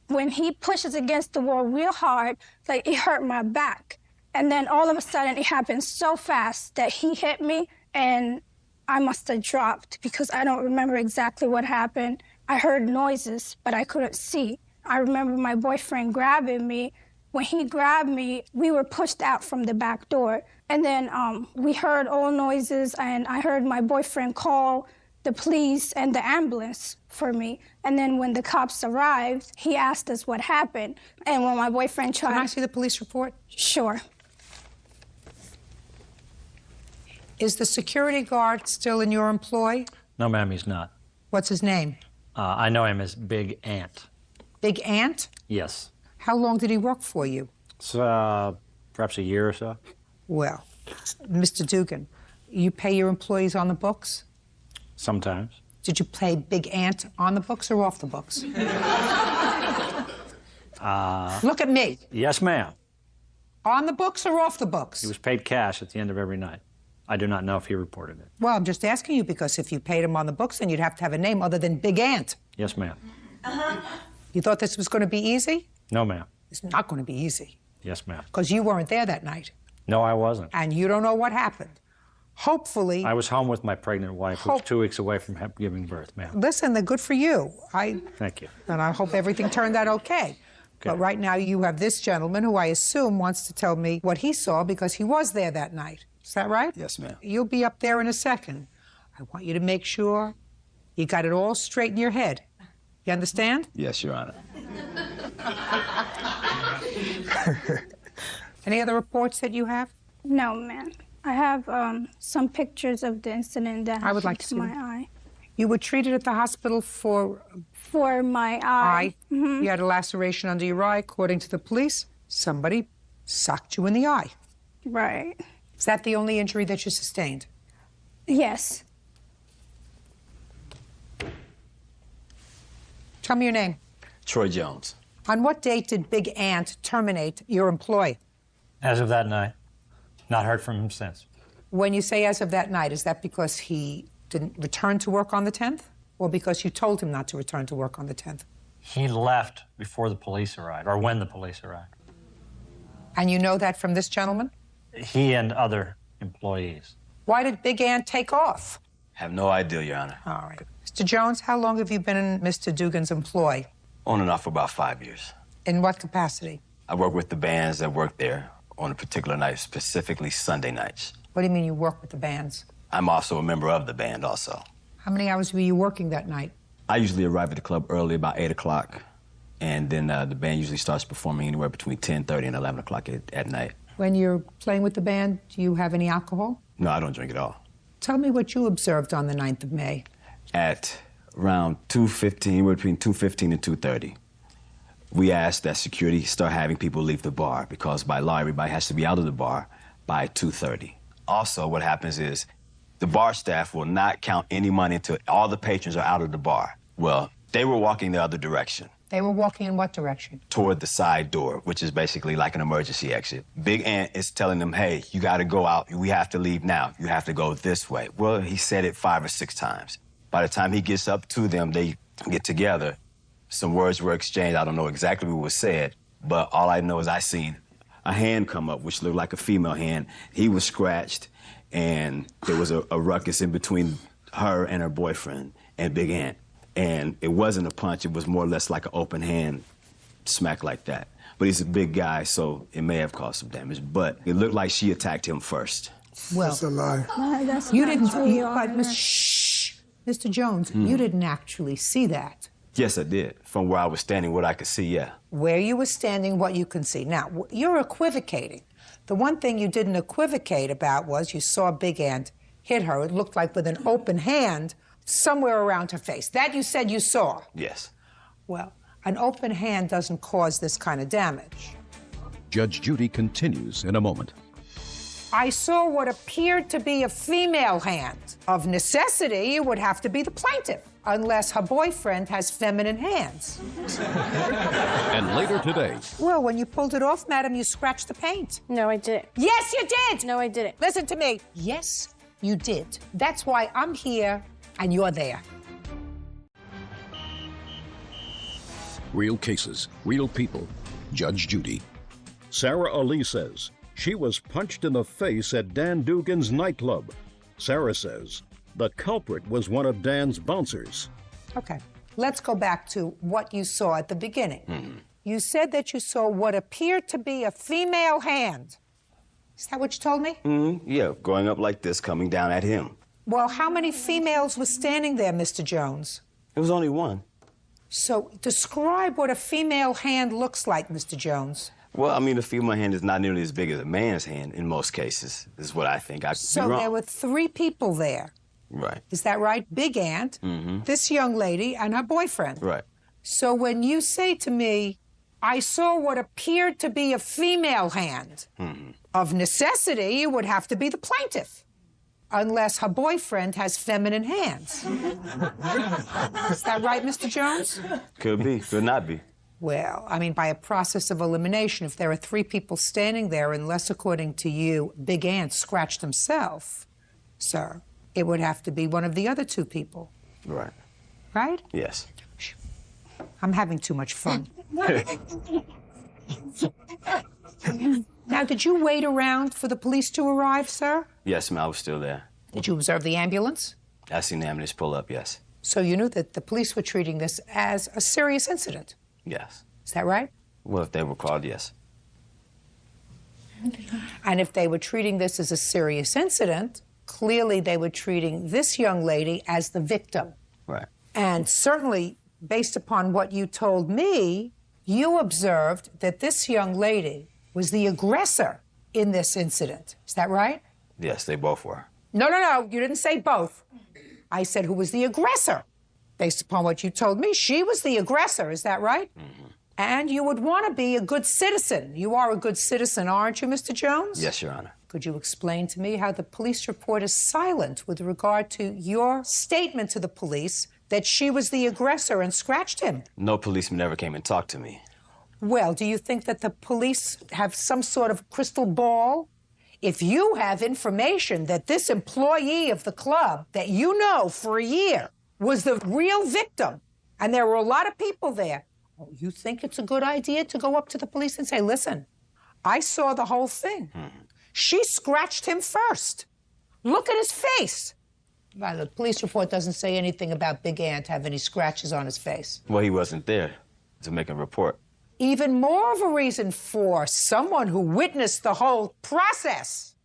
When he pushes against the wall real hard, like it hurt my back. And then all of a sudden it happened so fast that he hit me and I must have dropped because I don't remember exactly what happened. I heard noises, but I couldn't see. I remember my boyfriend grabbing me. When he grabbed me, we were pushed out from the back door. And then we heard all noises, and I heard my boyfriend call the police and the ambulance for me. And then when the cops arrived, he asked us what happened. And when my boyfriend tried... Can I see the police report? Sure. Is the security guard still in your employ? No, ma'am, he's not. What's his name? I know him as Big Ant. Big Ant? Yes. How long did he work for you? It's perhaps a year or so. Well, Mr. Dugan, you pay your employees on the books? Sometimes. Did you pay Big Ant on the books or off the books? Look at me. Yes, ma'am. On the books or off the books? He was paid cash at the end of every night. I do not know if he reported it. Well, I'm just asking you because if you paid him on the books, then you'd have to have a name other than Big Ant. Yes, ma'am. You thought this was going to be easy? No, ma'am. It's not going to be easy. Yes, ma'am. Because you weren't there that night. No, I wasn't. And you don't know what happened. Hopefully... I was home with my pregnant wife, who was 2 weeks away from giving birth, ma'am. Listen, they're good for you. Thank you. And I hope everything turned out okay. But right now you have this gentleman who I assume wants to tell me what he saw because he was there that night. Is that right? Yes, ma'am. You'll be up there in a second. I want you to make sure you got it all straight in your head. You understand? Yes, Your Honor. Any other reports that you have? No, ma'am. I have some pictures of the incident that I would like happened to see my them. eye. You were treated at the hospital for my eye. You had a laceration under your eye. According to the police, somebody socked you in the eye. Right. Is that the only injury that you sustained? Yes. Tell me your name. Troy Jones. On what date did Big Ant terminate your employ? As of that night. Not heard from him since. When you say as of that night, is that because he didn't return to work on the 10th? Or because you told him not to return to work on the 10th? He left before the police arrived, or when the police arrived. And you know that from this gentleman? He and other employees. Why did Big Ant take off? Have no idea, Your Honor. All right. Mr. Jones, how long have you been in Mr. Dugan's employ? On and off for about 5 years. In what capacity? I work with the bands that work there on a particular night, specifically Sunday nights. What do you mean you work with the bands? I'm also a member of the band also. How many hours were you working that night? I usually arrive at the club early, about 8 o'clock, and then the band usually starts performing anywhere between 10:30 and 11 o'clock at night. When you're playing with the band, do you have any alcohol? No, I don't drink at all. Tell me what you observed on the 9th of May. At around 2:15, we're between 2:15 and 2:30. We asked that security start having people leave the bar because by law, everybody has to be out of the bar by 2:30. Also, what happens is the bar staff will not count any money until all the patrons are out of the bar. Well, they were walking the other direction. They were walking in what direction? Toward the side door, which is basically like an emergency exit. Big Ant is telling them, hey, you gotta go out. We have to leave now. You have to go this way. Well, he said it 5 or 6 times. By the time he gets up to them, they get together. Some words were exchanged. I don't know exactly what was said, but all I know is I seen a hand come up, which looked like a female hand. He was scratched, and there was a ruckus in between her and her boyfriend and Big Ant. And it wasn't a punch. It was more or less like an open hand smack like that. But he's a big guy, so it may have caused some damage. But it looked like she attacked him first. Well, that's a lie. No, that's you not didn't. true, Your Honor. Shh, Mr. Jones, you didn't actually see that. Yes, I did. From where I was standing, what I could see, yeah. Where you were standing, what you can see. Now, you're equivocating. The one thing you didn't equivocate about was you saw Big Ant hit her. It looked like with an open hand somewhere around her face. That you said you saw. Yes. Well, an open hand doesn't cause this kind of damage. Judge Judy continues in a moment. I saw what appeared to be a female hand. Of necessity, it would have to be the plaintiff, unless her boyfriend has feminine hands. And later today. Well, when you pulled it off, madam, you scratched the paint. No, I didn't. Yes, you did! No, I didn't. Listen to me. Yes, you did. That's why I'm here and you're there. Real cases, real people. Judge Judy. Sarah Ali says she was punched in the face at Dan Dugan's nightclub. Sarah says the culprit was one of Dan's bouncers. Okay, let's go back to what you saw at the beginning. You said that you saw what appeared to be a female hand. Is that what you told me? Yeah, going up like this, coming down at him. Well, how many females were standing there, Mr. Jones? It was only one. So describe what a female hand looks like, Mr. Jones. Well, I mean, a female hand is not nearly as big as a man's hand in most cases, is what I think. I could be wrong. There were 3 people there. Right. Is that right? Big Ant, this young lady, and her boyfriend. Right. So when you say to me, I saw what appeared to be a female hand, of necessity, it would have to be the plaintiff, unless her boyfriend has feminine hands. Is that right, Mr. Jones? Could be, could not be. Well, I mean, by a process of elimination, if there are 3 people standing there, unless, according to you, Big Ant scratched himself, sir, it would have to be one of the other 2 people. Right. Right? Yes. I'm having too much fun. Now, did you wait around for the police to arrive, sir? Yes, ma'am, I was still there. Did you observe the ambulance? I seen the ambulance pull up, yes. So you knew that the police were treating this as a serious incident? Yes. Is that right? Well, if they were called, yes. And if they were treating this as a serious incident, clearly they were treating this young lady as the victim. Right. And certainly, based upon what you told me, you observed that this young lady was the aggressor in this incident. Is that right? Yes, they both were. No. You didn't say both. I said who was the aggressor. Based upon what you told me, she was the aggressor. Is that right? Mm-hmm. And you would want to be a good citizen. You are a good citizen, aren't you, Mr. Jones? Yes, Your Honor. Could you explain to me how the police report is silent with regard to your statement to the police that she was the aggressor and scratched him? No policeman ever came and talked to me. Well, do you think that the police have some sort of crystal ball? If you have information that this employee of the club that you know for a year was the real victim, and there were a lot of people there, you think it's a good idea to go up to the police and say, listen, I saw the whole thing. She scratched him first. Look at his face. Well, the police report doesn't say anything about Big Ant having any scratches on his face. Well, he wasn't there to make a report. Even more of a reason for someone who witnessed the whole process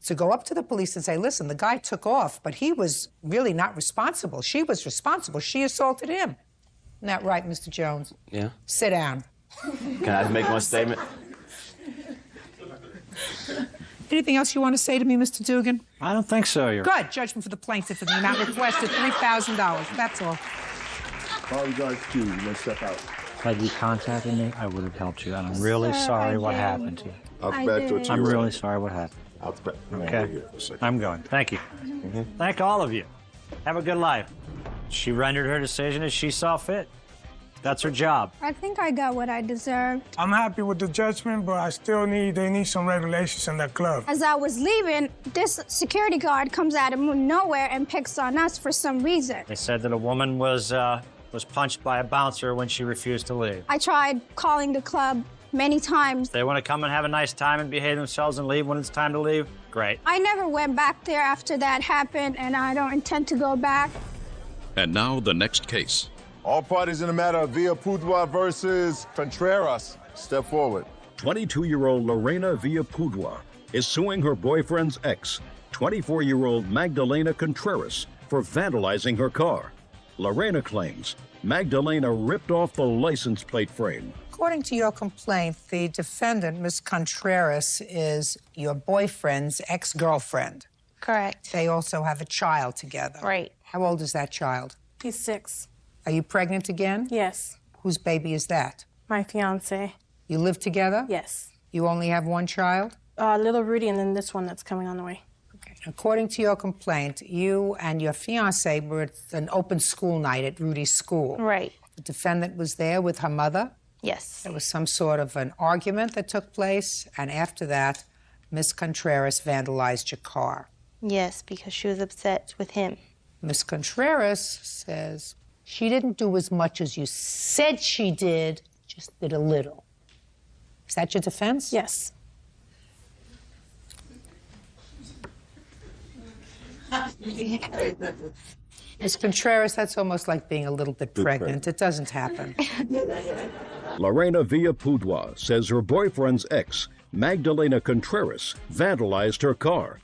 to go up to the police and say, listen, the guy took off, but he was really not responsible. She was responsible. She assaulted him. Isn't that right, Mr. Jones? Yeah. Sit down. Can I make one statement? Anything else you want to say to me, Mr. Dugan? I don't think so, Your Good. Judgment for the plaintiff in the amount requested, $3,000. That's all. Apologize to you. You may step out. Had you contacted me, I would have helped you, and I'm really sorry what happened to you. I'll back to it. I'm really sorry what happened. I'll back. Okay. I'm going. Thank you. Thank all of you. Have a good life. She rendered her decision as she saw fit. That's her job. I think I got what I deserved. I'm happy with the judgment, but I still they need some regulations in that club. As I was leaving, this security guard comes out of nowhere and picks on us for some reason. They said that a woman was punched by a bouncer when she refused to leave. I tried calling the club many times. They want to come and have a nice time and behave themselves and leave when it's time to leave? Great. I never went back there after that happened, and I don't intend to go back. And now the next case. All parties in the matter of Villapudua versus Contreras, step forward. 22-year-old Lorena Villapudua is suing her boyfriend's ex, 24-year-old Magdalena Contreras, for vandalizing her car. Lorena claims Magdalena ripped off the license plate frame. According to your complaint, the defendant, Ms. Contreras, is your boyfriend's ex-girlfriend. Correct. They also have a child together. Right. How old is that child? He's 6. Are you pregnant again? Yes. Whose baby is that? My fiance. You live together? Yes. You only have one child? Little Rudy, and then this one that's coming on the way. Okay. According to your complaint, you and your fiance were at an open school night at Rudy's school. Right. The defendant was there with her mother? Yes. There was some sort of an argument that took place, and after that, Miss Contreras vandalized your car. Yes, because she was upset with him. Miss Contreras says she didn't do as much as you said she did, just did a little. Is that your defense? Yes. Miss Contreras, that's almost like being a little bit pregnant. It doesn't happen. Lorena Villapudua says her boyfriend's ex, Magdalena Contreras, vandalized her car.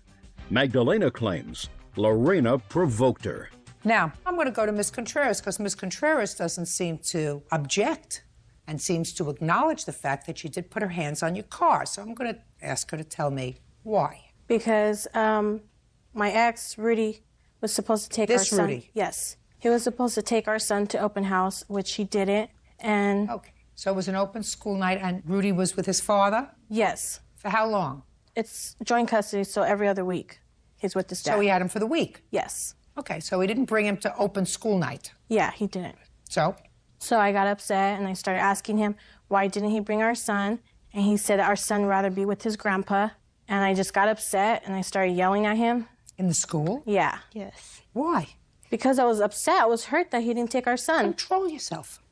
Magdalena claims Lorena provoked her. Now, I'm going to go to Miss Contreras because Miss Contreras doesn't seem to object and seems to acknowledge the fact that she did put her hands on your car. So I'm going to ask her to tell me why. Because my ex, Rudy, was supposed to take our son. Rudy? Yes. He was supposed to take our son to open house, which he didn't. And okay. So it was an open school night and Rudy was with his father? Yes. For how long? It's joint custody, so every other week he's with his dad. So he had him for the week? Yes. Okay, so he didn't bring him to open school night? Yeah, he didn't. So? So I got upset and I started asking him, why didn't he bring our son? And he said our son would rather be with his grandpa. And I just got upset and I started yelling at him. In the school? Yeah. Yes. Why? Because I was upset. I was hurt that he didn't take our son. Control yourself.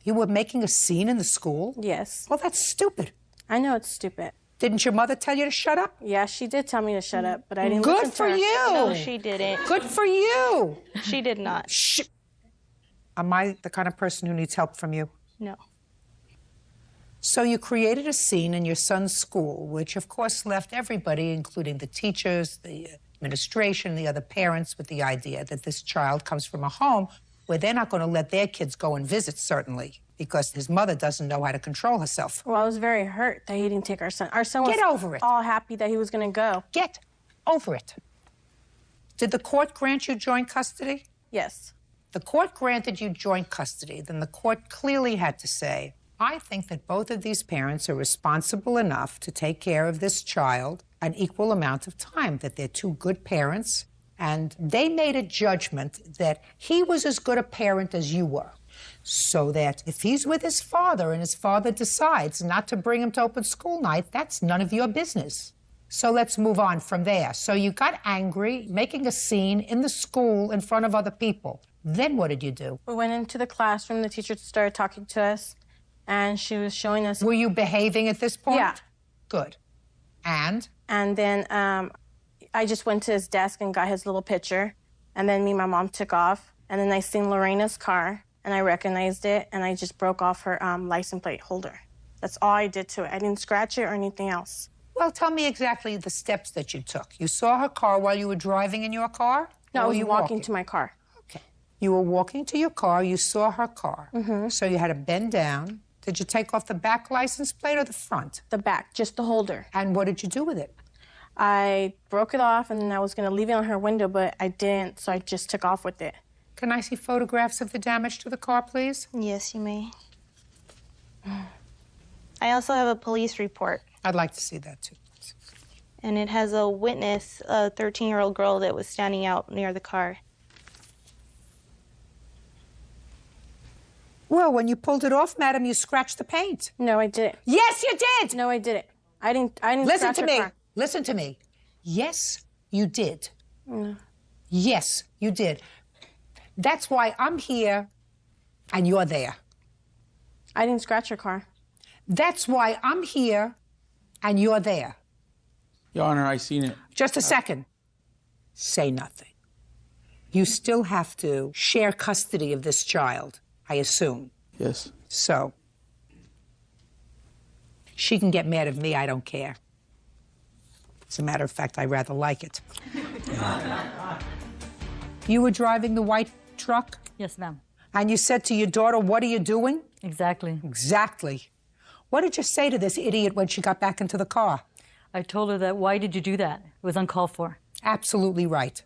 You were making a scene in the school? Yes. Well, that's stupid. I know it's stupid. Didn't your mother tell you to shut up? Yeah, she did tell me to shut up, but I didn't Good listen to for her. you. No, she didn't. Good for you. She did not. Shh. Am I the kind of person who needs help from you? No. So you created a scene in your son's school, which of course left everybody, including the teachers, the administration, the other parents, with the idea that this child comes from a home where they're not going to let their kids go and visit, certainly, because his mother doesn't know how to control herself. Well, I was very hurt that he didn't take our son. Our son was Get over it. all happy that he was going to go. Get over it. Did the court grant you joint custody? Yes. The court granted you joint custody. Then the court clearly had to say, I think that both of these parents are responsible enough to take care of this child an equal amount of time, that they're two good parents, and they made a judgment that he was as good a parent as you were. So that if he's with his father and his father decides not to bring him to open school night, that's none of your business. So let's move on from there. So you got angry, making a scene in the school in front of other people. Then what did you do? We went into the classroom, the teacher started talking to us, and she was showing us... Were you behaving at this point? Yeah. Good. And? And then I just went to his desk and got his little picture, and then me and my mom took off, and then I seen Lorena's car, and I recognized it, and I just broke off her license plate holder. That's all I did to it. I didn't scratch it or anything else. Well, tell me exactly the steps that you took. You saw her car while you were driving in your car? No, I was you walking to my car. Okay. You were walking to your car, you saw her car. Mm-hmm. So you had to bend down. Did you take off the back license plate or the front? The back, just the holder. And what did you do with it? I broke it off, and then I was going to leave it on her window, but I didn't, so I just took off with it. Can I see photographs of the damage to the car, please? Yes, you may. I also have a police report. I'd like to see that, too. And it has a witness, a 13-year-old girl that was standing out near the car. Well, when you pulled it off, madam, you scratched the paint. No, I didn't. Yes, you did! No, I didn't. I didn't Listen scratch to her me. car. Listen to me. Yes, you did. No. Yes, you did. That's why I'm here and you're there. I didn't scratch her car. That's why I'm here and you're there. Your Honor, I seen it. Just a second. Say nothing. You still have to share custody of this child, I assume. Yes. So, she can get mad at me, I don't care. As a matter of fact, I rather like it. You were driving the white truck? Yes, ma'am. And you said to your daughter, what are you doing? Exactly. Exactly. What did you say to this idiot when she got back into the car? I told her that, why did you do that? It was uncalled for. Absolutely right.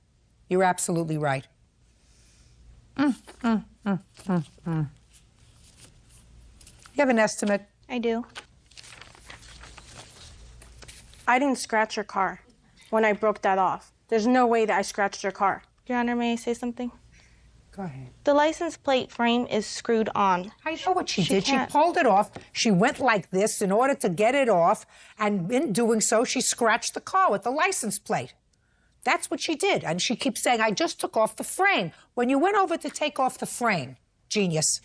You're absolutely right. You have an estimate? I do. I didn't scratch her car when I broke that off. There's no way that I scratched her car. Your Honor, may I say something? Go ahead. The license plate frame is screwed on. I know what she did. can't- She pulled it off. She went like this in order to get it off, and in doing so, she scratched the car with the license plate. That's what she did. And she keeps saying, I just took off the frame. When you went over to take off the frame, genius,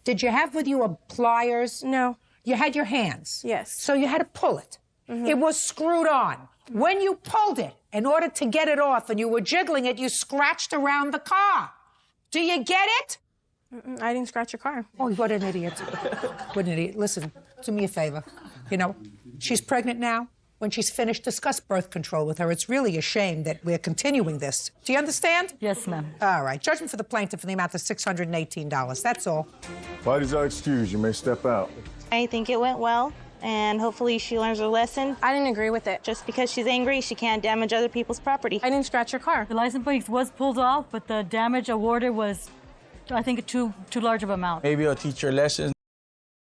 did you have with you a pliers? No. You had your hands? Yes. So you had to pull it. Mm-hmm. It was screwed on. When you pulled it, in order to get it off and you were jiggling it, you scratched around the car. Do you get it? I didn't scratch her car. Oh, what an idiot. What an idiot. Listen, do me a favor. You know, she's pregnant now. When she's finished, discuss birth control with her. It's really a shame that we're continuing this. Do you understand? Yes, ma'am. All right. Judgment for the plaintiff in the amount of $618. That's all. Parties are excused. You may step out. I think it went well, and hopefully she learns her lesson. I didn't agree with it. Just because she's angry, she can't damage other people's property. I didn't scratch her car. The license plate was pulled off, but the damage awarded was, I think, too large of an amount. Maybe I'll teach her lessons.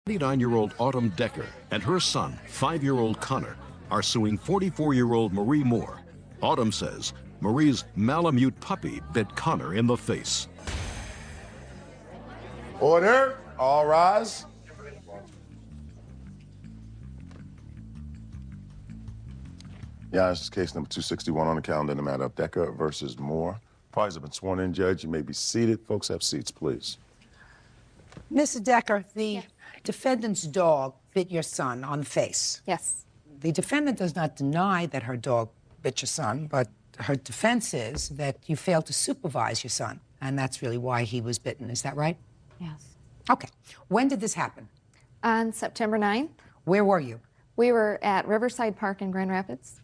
29-year-old Autumn Decker and her son, 5-year-old Connor, are suing 44-year-old Marie Moore. Autumn says Marie's Malamute puppy bit Connor in the face. Order. All rise. Yeah, this is case number 261 on the calendar in the matter of Decker versus Moore. Parties have been sworn in, Judge. You may be seated. Folks, have seats, please. Mrs. Decker, the defendant's dog bit your son on the face. Yes. The defendant does not deny that her dog bit your son, but her defense is that you failed to supervise your son, and that's really why he was bitten. Is that right? Yes. Okay. When did this happen? On September 9th, Where were you? we were at Riverside Park in Grand Rapids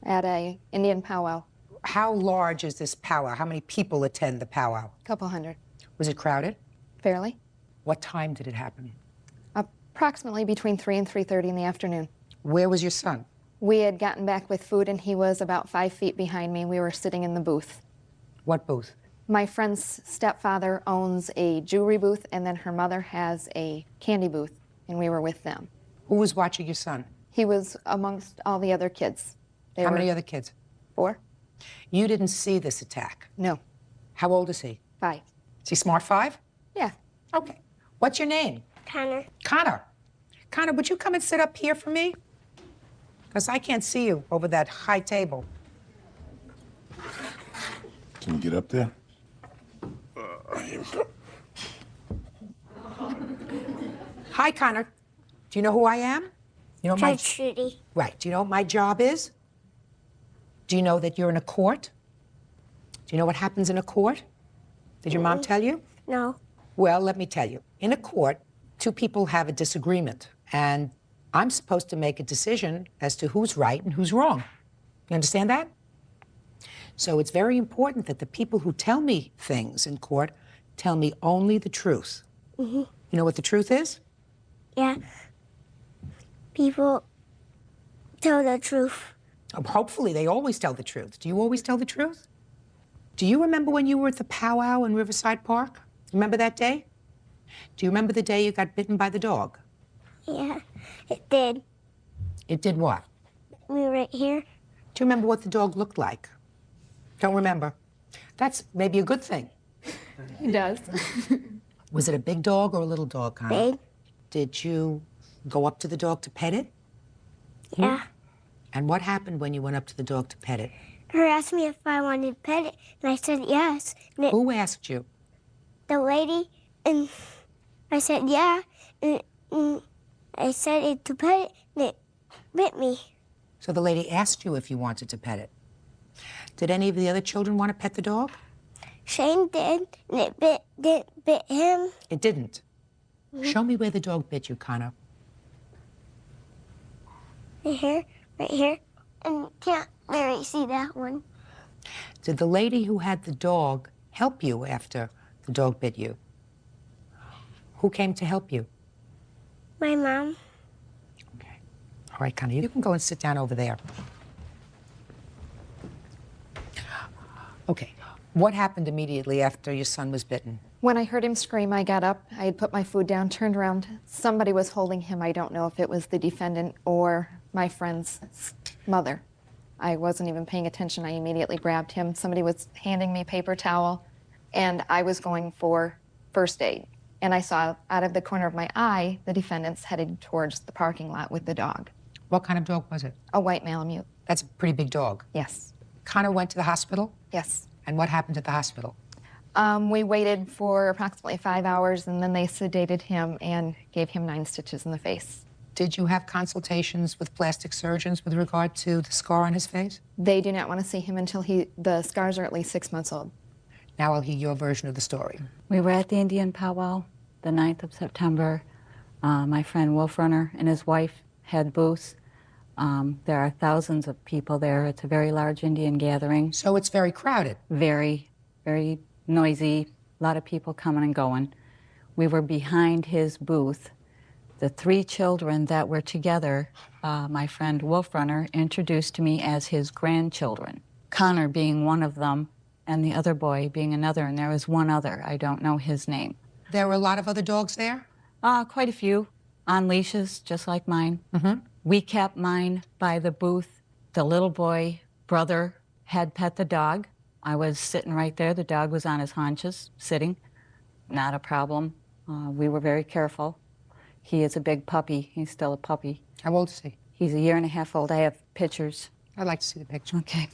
at a Indian powwow. How large is this powwow? How many people attend the powwow? A couple hundred. Was it crowded? Fairly. What time did it happen? Approximately between 3 and 3:30 in the afternoon. Where was your son? We had gotten back with food, and he was about 5 feet behind me. We were sitting in the booth. What booth? My friend's stepfather owns a jewelry booth, and then her mother has a candy booth, and we were with them. Who was watching your son? He was amongst all the other kids. How many other kids? 4. You didn't see this attack? No. How old is he? 5. Is he smart 5? Yeah. Okay. What's your name? Connor. Connor. Connor, would you come and sit up here for me? Because I can't see you over that high table. Can you get up there? Hi, Connor. Do you know who I am? You know my Judge Judy. Right. Do you know what my job is? Do you know that you're in a court? Do you know what happens in a court? Did your mom tell you? No. Well, let me tell you. In a court, 2 people have a disagreement, and I'm supposed to make a decision as to who's right and who's wrong. You understand that? So it's very important that the people who tell me things in court tell me only the truth. Mm-hmm. You know what the truth is? Yeah. People tell the truth. Hopefully, they always tell the truth. Do you always tell the truth? Do you remember when you were at the powwow in Riverside Park? Remember that day? Do you remember the day you got bitten by the dog? Yeah, it did. It did what? We were right here. Do you remember what the dog looked like? Don't remember. That's maybe a good thing. He does. Was it a big dog or a little dog, Connor? Big. Did you go up to the dog to pet it? Yeah. And what happened when you went up to the dog to pet it? Her asked me if I wanted to pet it, and I said yes. And Who asked you? the lady, and I said yeah, and I said it to pet it, and it bit me. So the lady asked you if you wanted to pet it. Did any of the other children want to pet the dog? Shane did, and it didn't bit him. It didn't. Show me where the dog bit you, Connor. Right here, and you can't really see that one. Did the lady who had the dog help you after the dog bit you? Who came to help you? My mom. All right, Connor, you can go and sit down over there. Okay, what happened immediately after your son was bitten? When I heard him scream, I got up. I had put my food down, turned around. Somebody was holding him. I don't know if it was the defendant or my friend's mother. I wasn't even paying attention. I immediately grabbed him. Somebody was handing me paper towel, and I was going for first aid. And I saw out of the corner of my eye the defendants headed towards the parking lot with the dog. What kind of dog was it? A white Malamute. That's a pretty big dog. Yes. Connor went to the hospital? Yes. And what happened at the hospital? We waited for approximately 5 hours, and then they sedated him and gave him 9 stitches in the face. Did you have consultations with plastic surgeons with regard to the scar on his face? They do not want to see him until the scars are at least 6 months old. Now I'll hear your version of the story. We were at the Indian powwow the 9th of September. My friend Wolf Runner and his wife had booths. There are thousands of people there. It's a very large Indian gathering. So it's very crowded? Very, very noisy. A lot of people coming and going. We were behind his booth. The 3 children that were together, my friend Wolf Runner introduced to me as his grandchildren. Connor being one of them, and the other boy being another, and there was one other. I don't know his name. There were a lot of other dogs there? Quite a few, on leashes, just like mine. Mm-hmm. We kept mine by the booth. The little boy brother had pet the dog. I was sitting right there. The dog was on his haunches, sitting. Not a problem. We were very careful. He is a big puppy. He's still a puppy. How old is he? He's 1.5 years old. I have pictures. I'd like to see the picture. Okay.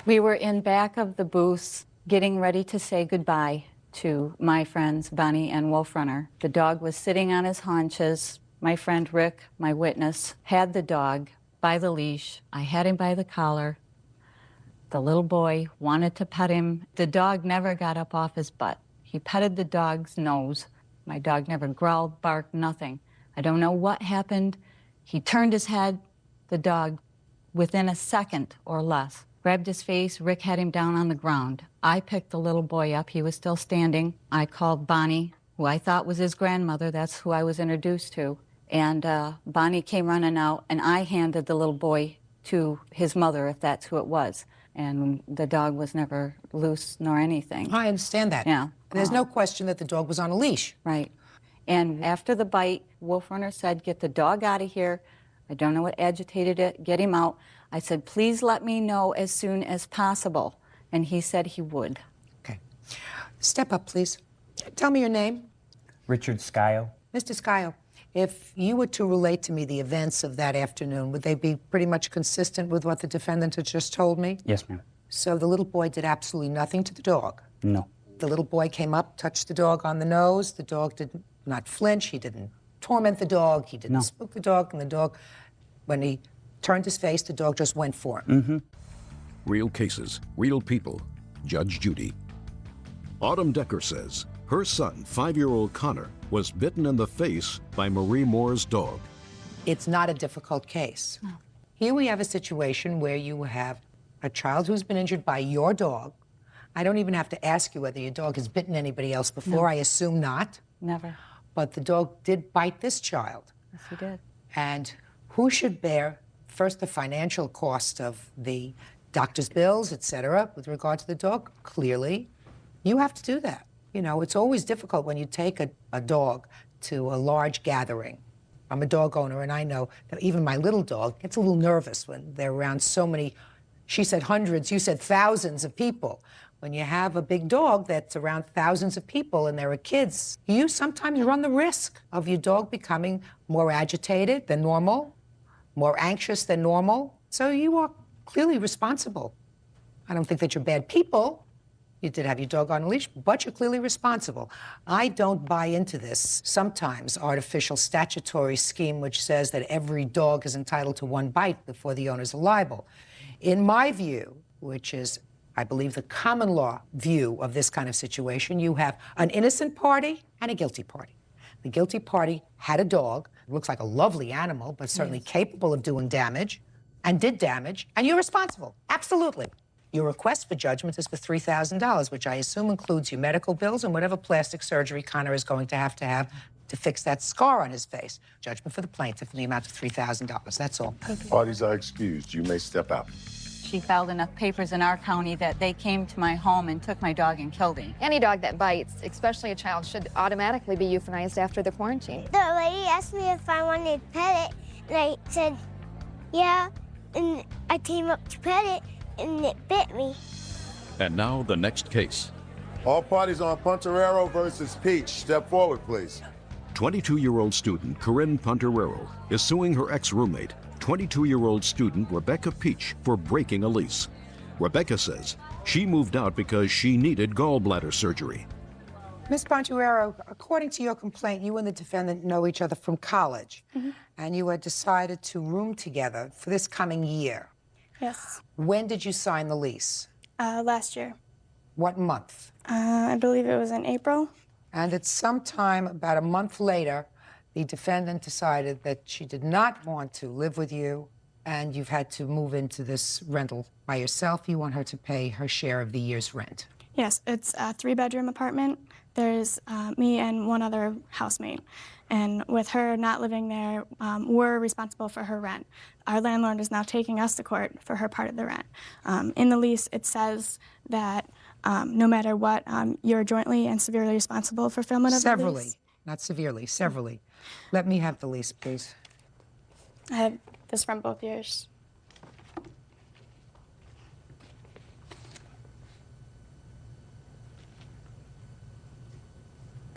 We were in back of the booths getting ready to say goodbye to my friends Bonnie and Wolf Runner. The dog was sitting on his haunches. My friend Rick, my witness, had the dog by the leash. I had him by the collar. The little boy wanted to pet him. The dog never got up off his butt. He petted the dog's nose. My dog never growled, barked, nothing. I don't know what happened. He turned his head. The dog, within a second or less, grabbed his face. Rick had him down on the ground. I picked the little boy up. He was still standing. I called Bonnie, who I thought was his grandmother. That's who I was introduced to. And Bonnie came running out, and I handed the little boy to his mother, if that's who it was. And the dog was never loose nor anything. I understand that. Yeah. There's no question that the dog was on a leash. Right. And after the bite, Wolf Runner said, "Get the dog out of here. I don't know what agitated it. Get him out." I said, "Please let me know as soon as possible." And he said he would. Okay. Step up, please. Tell me your name. Richard Scio. Mr. Scio, if you were to relate to me the events of that afternoon, would they be pretty much consistent with what the defendant had just told me? Yes, ma'am. So the little boy did absolutely nothing to the dog? No. The little boy came up, touched the dog on the nose. The dog did not flinch. He didn't torment the dog. He didn't spook the dog. And the dog, when he turned his face, the dog just went for him. Real cases, real people. Judge Judy. Autumn Decker says her son, 5-year-old Connor, was bitten in the face by Marie Moore's dog. It's not a difficult case. No. Here we have a situation where you have a child who's been injured by your dog. I don't even have to ask you whether your dog has bitten anybody else before. No. I assume not. Never. But the dog did bite this child. Yes, he did. And who should bear, first, the financial cost of the doctor's bills, et cetera, with regard to the dog? Clearly, you have to do that. You know, it's always difficult when you take a dog to a large gathering. I'm a dog owner, and I know that even my little dog gets a little nervous when they're around so many, she said hundreds, you said thousands of people. When you have a big dog that's around thousands of people and there are kids, you sometimes run the risk of your dog becoming more agitated than normal, more anxious than normal. So you are clearly responsible. I don't think that you're bad people. You did have your dog on a leash, but you're clearly responsible. I don't buy into this sometimes artificial statutory scheme which says that every dog is entitled to one bite before the owner's liable. In my view, which is, I believe, the common law view of this kind of situation, you have an innocent party and a guilty party. The guilty party had a dog, looks like a lovely animal, but certainly capable of doing damage, and did damage, and you're responsible, absolutely. Your request for judgment is for $3,000, which I assume includes your medical bills and whatever plastic surgery Connor is going to have to fix that scar on his face. Judgment for the plaintiff in the amount of $3,000, that's all. Parties are excused. You may step out. She filed enough papers in our county that they came to my home and took my dog and killed him. Any dog that bites, especially a child, should automatically be euthanized after the quarantine. The lady asked me if I wanted to pet it, and I said, yeah, and I came up to pet it, and it bit me. And now the next case. All parties on Ponterero versus Peach. Step forward, please. 22-year-old student Corinne Ponterero is suing her ex-roommate, 22-year-old student Rebecca Peach, for breaking a lease. Rebecca says she moved out because she needed gallbladder surgery. Ms. Ponterero, according to your complaint, you and the defendant know each other from college, and you had decided to room together for this coming year. Yes. When did you sign the lease? Last year. What month? I believe it was in April. And at some time, about a month later, the defendant decided that she did not want to live with you, and you've had to move into this rental by yourself. You want her to pay her share of the year's rent. Yes, it's a 3-bedroom apartment. There's me and one other housemate. And with her not living there, we're responsible for her rent. Our landlord is now taking us to court for her part of the rent. In the lease, it says that no matter what, you're jointly and severely responsible for fulfillment of the lease. Severally, not severely, severally. Let me have the lease, please. I have this from both years.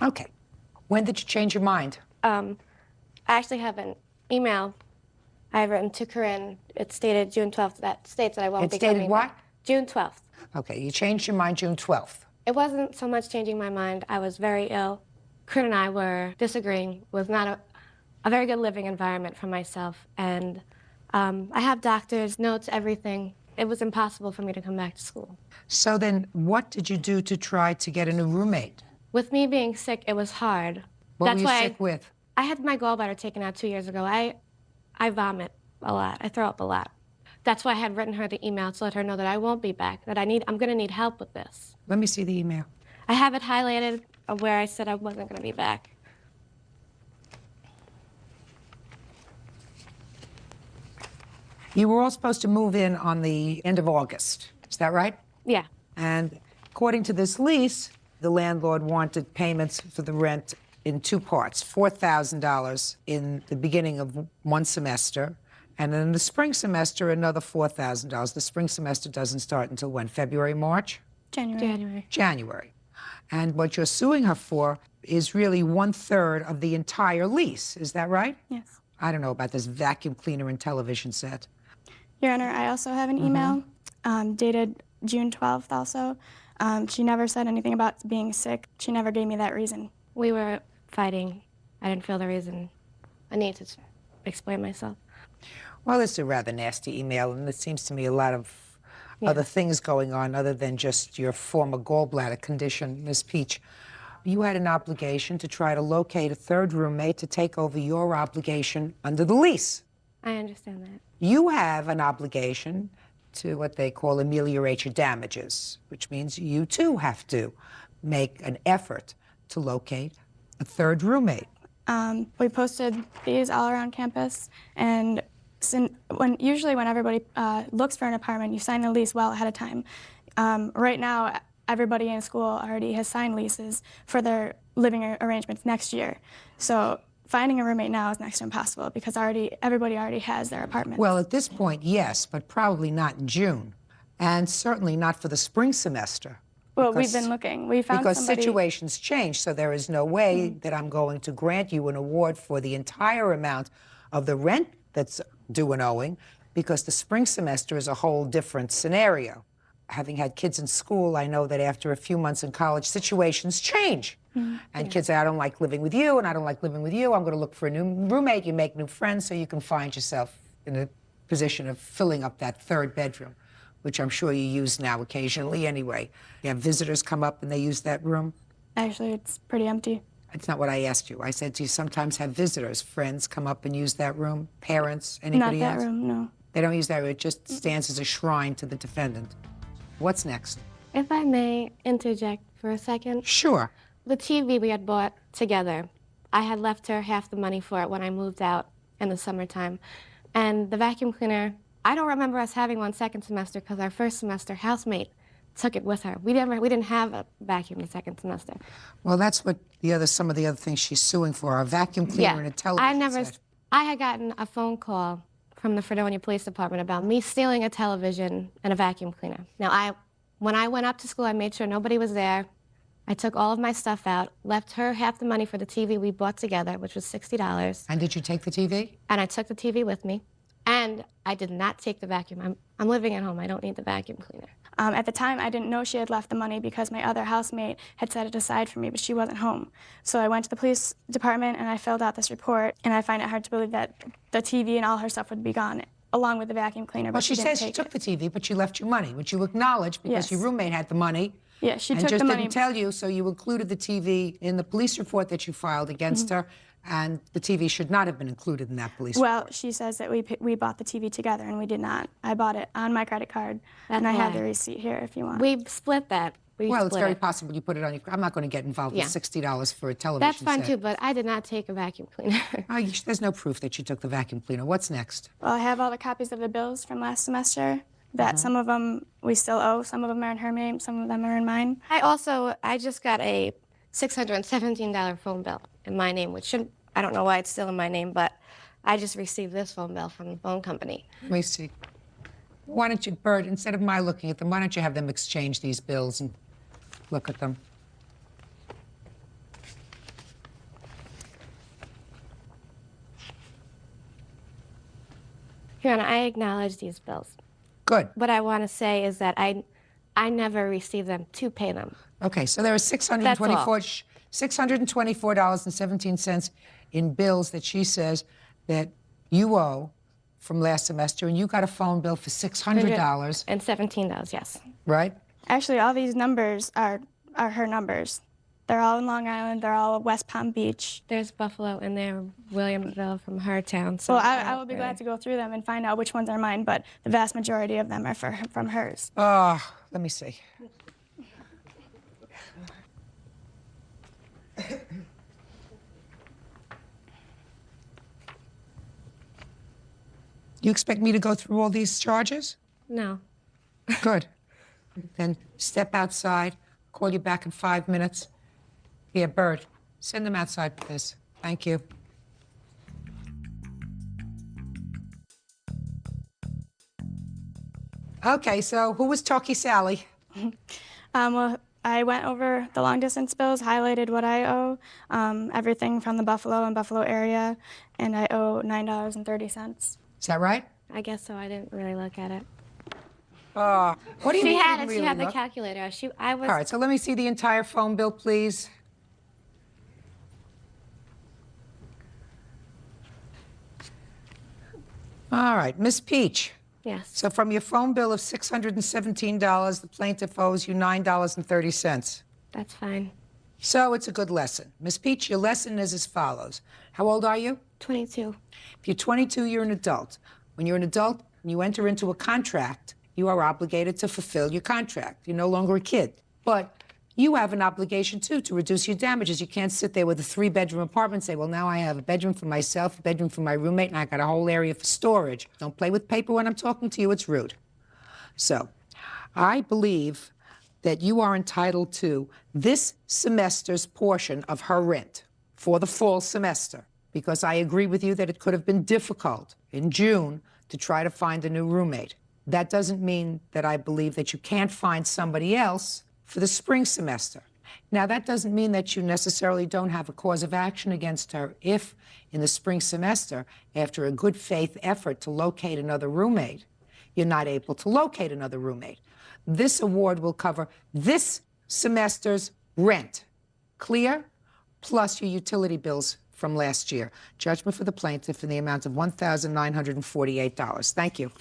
Okay. When did you change your mind? I actually have an email I've written to Corinne. It's dated June 12th. That states that I won't be coming. It stated what? June 12th. Okay, you changed your mind June 12th. It wasn't so much changing my mind. I was very ill. Kurt and I were disagreeing with not a very good living environment for myself. And I have doctors, notes, everything. It was impossible for me to come back to school. So then what did you do to try to get a new roommate? With me being sick, it was hard. What That's were you why sick with? I had my gallbladder taken out 2 years ago. I vomit a lot. I throw up a lot. That's why I had written her the email to let her know that I won't be back, that I'm going to need help with this. Let me see the email. I have it highlighted of where I said I wasn't going to be back. You were all supposed to move in on the end of August. Is that right? Yeah. And according to this lease, the landlord wanted payments for the rent in two parts, $4,000 in the beginning of one semester, and in the spring semester, another $4,000. The spring semester doesn't start until when? February, March? January. January. And what you're suing her for is really 1/3 of the entire lease. Is that right? Yes. I don't know about this vacuum cleaner and television set. Your Honor, I also have an email dated June 12th also. She never said anything about being sick. She never gave me that reason. We were fighting. I didn't feel the reason. I need to explain myself. Well, it's a rather nasty email, and it seems to me a lot of other things going on other than just your former gallbladder condition, Miss Peach. You had an obligation to try to locate a third roommate to take over your obligation under the lease. I understand that. You have an obligation to what they call ameliorate your damages, which means you too have to make an effort to locate a third roommate. We posted these all around campus, and usually when everybody looks for an apartment, you sign a lease well ahead of time. Right now, everybody in school already has signed leases for their living arrangements next year. So finding a roommate now is next to impossible because everybody already has their apartment. Well, at this point, yes, but probably not in June, and certainly not for the spring semester. Well, we've been looking. We found because somebody... situations change, so there is no way that I'm going to grant you an award for the entire amount of the rent that's due and owing, because the spring semester is a whole different scenario. Having had kids in school, I know that after a few months in college, situations change. And kids say, I don't like living with you, and I don't like living with you. I'm going to look for a new roommate. You make new friends, so you can find yourself in a position of filling up that third bedroom, which I'm sure you use now occasionally anyway. You have visitors come up and they use that room? Actually, it's pretty empty. That's not what I asked you. I said, do you sometimes have visitors, friends come up and use that room? Parents, anybody else? Not that room, no. They don't use that room. It just stands as a shrine to the defendant. What's next? If I may interject for a second. Sure. The TV we had bought together, I had left her half the money for it when I moved out in the summertime. And the vacuum cleaner, I don't remember us having one second semester because our first semester housemate took it with her. We didn't have a vacuum the second semester. Well, that's what some of the other things she's suing for, a vacuum cleaner and a television set. I had gotten a phone call from the Fredonia Police Department about me stealing a television and a vacuum cleaner. Now, when I went up to school, I made sure nobody was there. I took all of my stuff out, left her half the money for the TV we bought together, which was $60. And did you take the TV? And I took the TV with me. And I did not take the vacuum. I'm living at home. I don't need the vacuum cleaner. At the time, I didn't know she had left the money because my other housemate had set it aside for me, but she wasn't home. So I went to the police department and I filled out this report, and I find it hard to believe that the TV and all her stuff would be gone, along with the vacuum cleaner. Well, she says she took the TV, but she left you money, which you acknowledged because your roommate had the money. Yeah, she took and just the money. didn't tell you, so you included the TV in the police report that you filed against her, and the TV should not have been included in that police report. Well, she says that we bought the TV together, and we did not. I bought it on my credit card, and I have the receipt here if you want. We split that. Well, it's very possible you put it on your... I'm not going to get involved with $60 for a television That's fine, set. too, but I did not take a vacuum cleaner. There's no proof that you took the vacuum cleaner. What's next? Well, I have all the copies of the bills from last semester. That some of them we still owe, some of them are in her name, some of them are in mine. I just got a $617 phone bill in my name, which I don't know why it's still in my name, but I just received this phone bill from the phone company. Let me see. Why don't you, Bert, instead of my looking at them, why don't you have them exchange these bills and look at them? Your Honor, I acknowledge these bills. Good. What I want to say is that I I never received them to pay them. Okay, so there are $624.17 in bills that she says that you owe from last semester, and you got a phone bill for $600. And $17, yes. Right? Actually, all these numbers are her numbers. They're all in Long Island. They're all West Palm Beach. There's Buffalo in there, Williamsville from her town. So well, I will be glad to go through them and find out which ones are mine, but the vast majority of them are from hers. Let me see. You expect me to go through all these charges? No. Good. Then step outside. Call you back in 5 minutes. Here, Bird, send them outside, please. Thank you. Okay, so who was Talkie Sally? Well, I went over the long-distance bills, highlighted what I owe, everything from the Buffalo and Buffalo area, and I owe $9.30. Is that right? I guess so. I didn't really look at it. What do you mean? She had it. Really She had the look? calculator. All right, so let me see the entire phone bill, please. All right, Miss Peach. Yes. So from your phone bill of $617, the plaintiff owes you $9.30. That's fine. So it's a good lesson. Miss Peach, your lesson is as follows. How old are you? 22. If you're 22, you're an adult. When you're an adult and you enter into a contract, you are obligated to fulfill your contract. You're no longer a kid. But you have an obligation, too, to reduce your damages. You can't sit there with a 3-bedroom apartment and say, well, now I have a bedroom for myself, a bedroom for my roommate, and I got a whole area for storage. Don't play with paper when I'm talking to you. It's rude. So I believe that you are entitled to this semester's portion of her rent for the fall semester, because I agree with you that it could have been difficult in June to try to find a new roommate. That doesn't mean that I believe that you can't find somebody else for the spring semester. Now, that doesn't mean that you necessarily don't have a cause of action against her if, in the spring semester, after a good faith effort to locate another roommate, you're not able to locate another roommate. This award will cover this semester's rent, clear, plus your utility bills from last year. Judgment for the plaintiff in the amount of $1,948. Thank you.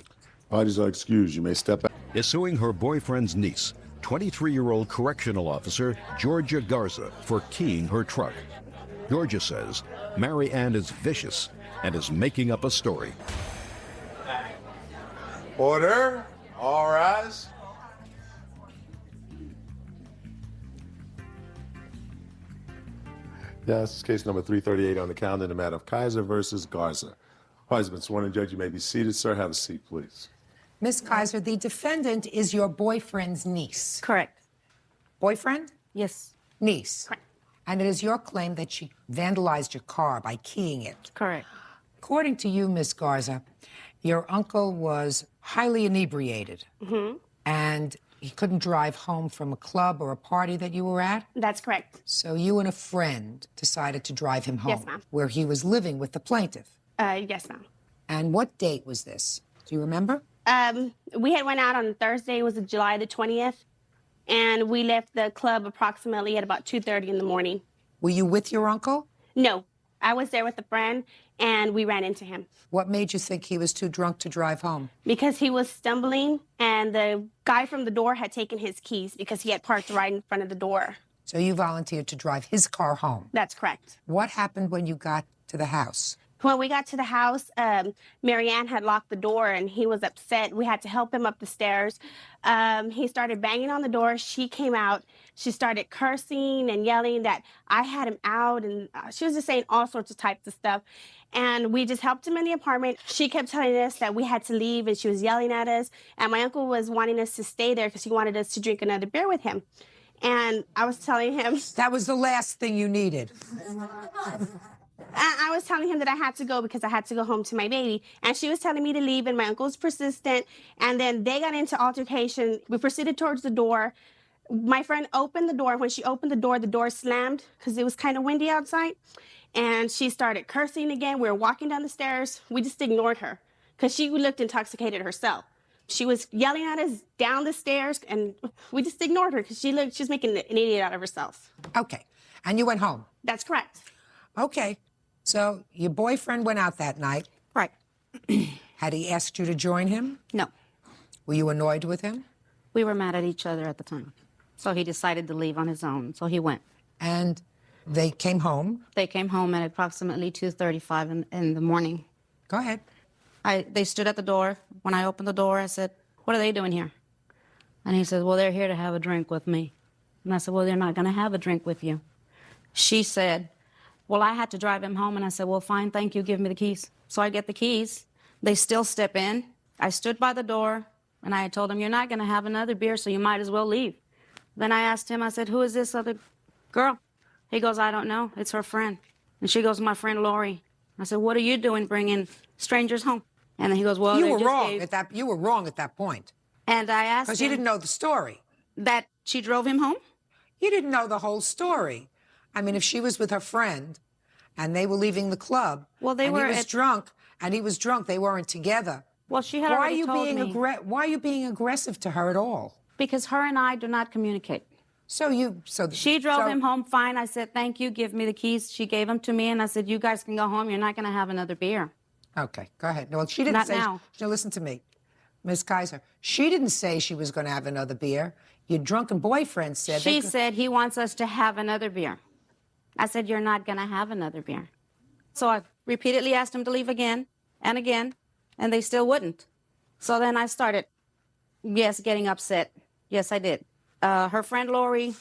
Parties are excused. You may step out. Is suing her boyfriend's niece, 23-year-old correctional officer Georgia Garza, for keying her truck. Georgia says Mary Ann is vicious and is making up a story. Order. All rise. Yes, case number 338 on the calendar in the matter of Kaiser versus Garza. Parties been sworn in. Judge, you may be seated. Sir, have a seat, please. Ms. Kaiser, the defendant is your boyfriend's niece. Correct. Boyfriend? Yes. Niece. Correct. And it is your claim that she vandalized your car by keying it. Correct. According to you, Ms. Garza, your uncle was highly inebriated. Mm-hmm. And he couldn't drive home from a club or a party that you were at? That's correct. So you and a friend decided to drive him home. Yes, ma'am. Where he was living with the plaintiff. Yes, ma'am. And what date was this? Do you remember? We had went out on Thursday. It was July the 20th. And we left the club approximately at about 2:30 in the morning. Were you with your uncle? No. I was there with a friend, and we ran into him. What made you think he was too drunk to drive home? Because he was stumbling, and the guy from the door had taken his keys because he had parked right in front of the door. So you volunteered to drive his car home? That's correct. What happened when you got to the house? When we got to the house, Mary Ann had locked the door, and he was upset. We had to help him up the stairs. He started banging on the door. She came out. She started cursing and yelling that I had him out, and she was just saying all sorts of types of stuff. And we just helped him in the apartment. She kept telling us that we had to leave, and she was yelling at us. And my uncle was wanting us to stay there because he wanted us to drink another beer with him. And I was telling him... That was the last thing you needed. I was telling him that I had to go because I had to go home to my baby. And she was telling me to leave, and my uncle was persistent. And then they got into altercation. We proceeded towards the door. My friend opened the door. When she opened the door slammed because it was kind of windy outside. And she started cursing again. We were walking down the stairs. We just ignored her because she looked intoxicated herself. She was yelling at us down the stairs, and we just ignored her because she's making an idiot out of herself. Okay. And you went home? That's correct. Okay. So your boyfriend went out that night. Right. Had he asked you to join him? No. Were you annoyed with him? We were mad at each other at the time. So he decided to leave on his own. So he went. And they came home? They came home at approximately 2:35 in the morning. Go ahead. They stood at the door. When I opened the door, I said, "What are they doing here?" And he said, "Well, they're here to have a drink with me." And I said, "Well, they're not going to have a drink with you." She said, "Well, I had to drive him home." And I said, "Well, fine, thank you. Give me the keys." So I get the keys. They still step in. I stood by the door, and I told him, "You're not going to have another beer, so you might as well leave." Then I asked him, I said, "Who is this other girl?" He goes, "I don't know. It's her friend." And she goes, "My friend Lori." I said, "What are you doing bringing strangers home?" And then he goes, "Well, you they were just wrong gave-" at that. You were wrong at that point. And I asked him. Because you didn't know the story. That she drove him home? You didn't know the whole story. I mean, if she was with her friend and they were leaving the club, well, they and were he was drunk, and he was drunk, they weren't together. Well, she had already told me. Why are you being aggressive to her at all? Because her and I do not communicate. She drove him home fine. I said, "Thank you. Give me the keys." She gave them to me, and I said, "You guys can go home. You're not going to have another beer." Okay, go ahead. No, she didn't Not say. now. No, listen to me, Ms. Kaiser. She didn't say she was going to have another beer. Your drunken boyfriend said. She said he wants us to have another beer. I said, "You're not going to have another beer." So I repeatedly asked him to leave again and again, and they still wouldn't. So then I started, getting upset. Yes, I did. Her friend Lori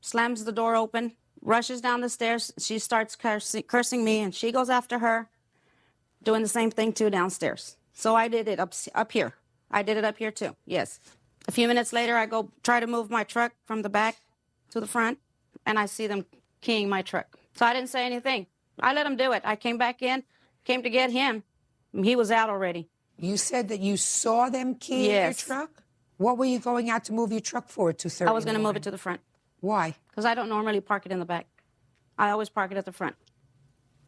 slams the door open, rushes down the stairs. She starts cursing me, and she goes after her, doing the same thing too downstairs. So I did it up here. I did it up here too, yes. A few minutes later, I go try to move my truck from the back to the front, and I see them keying my truck. So I didn't say anything. I let them do it. I came back in, came to get him. He was out already. You said that you saw them key your truck? What were you going out to move your truck for at 2:30? I was going to move it to the front. Why? Because I don't normally park it in the back. I always park it at the front.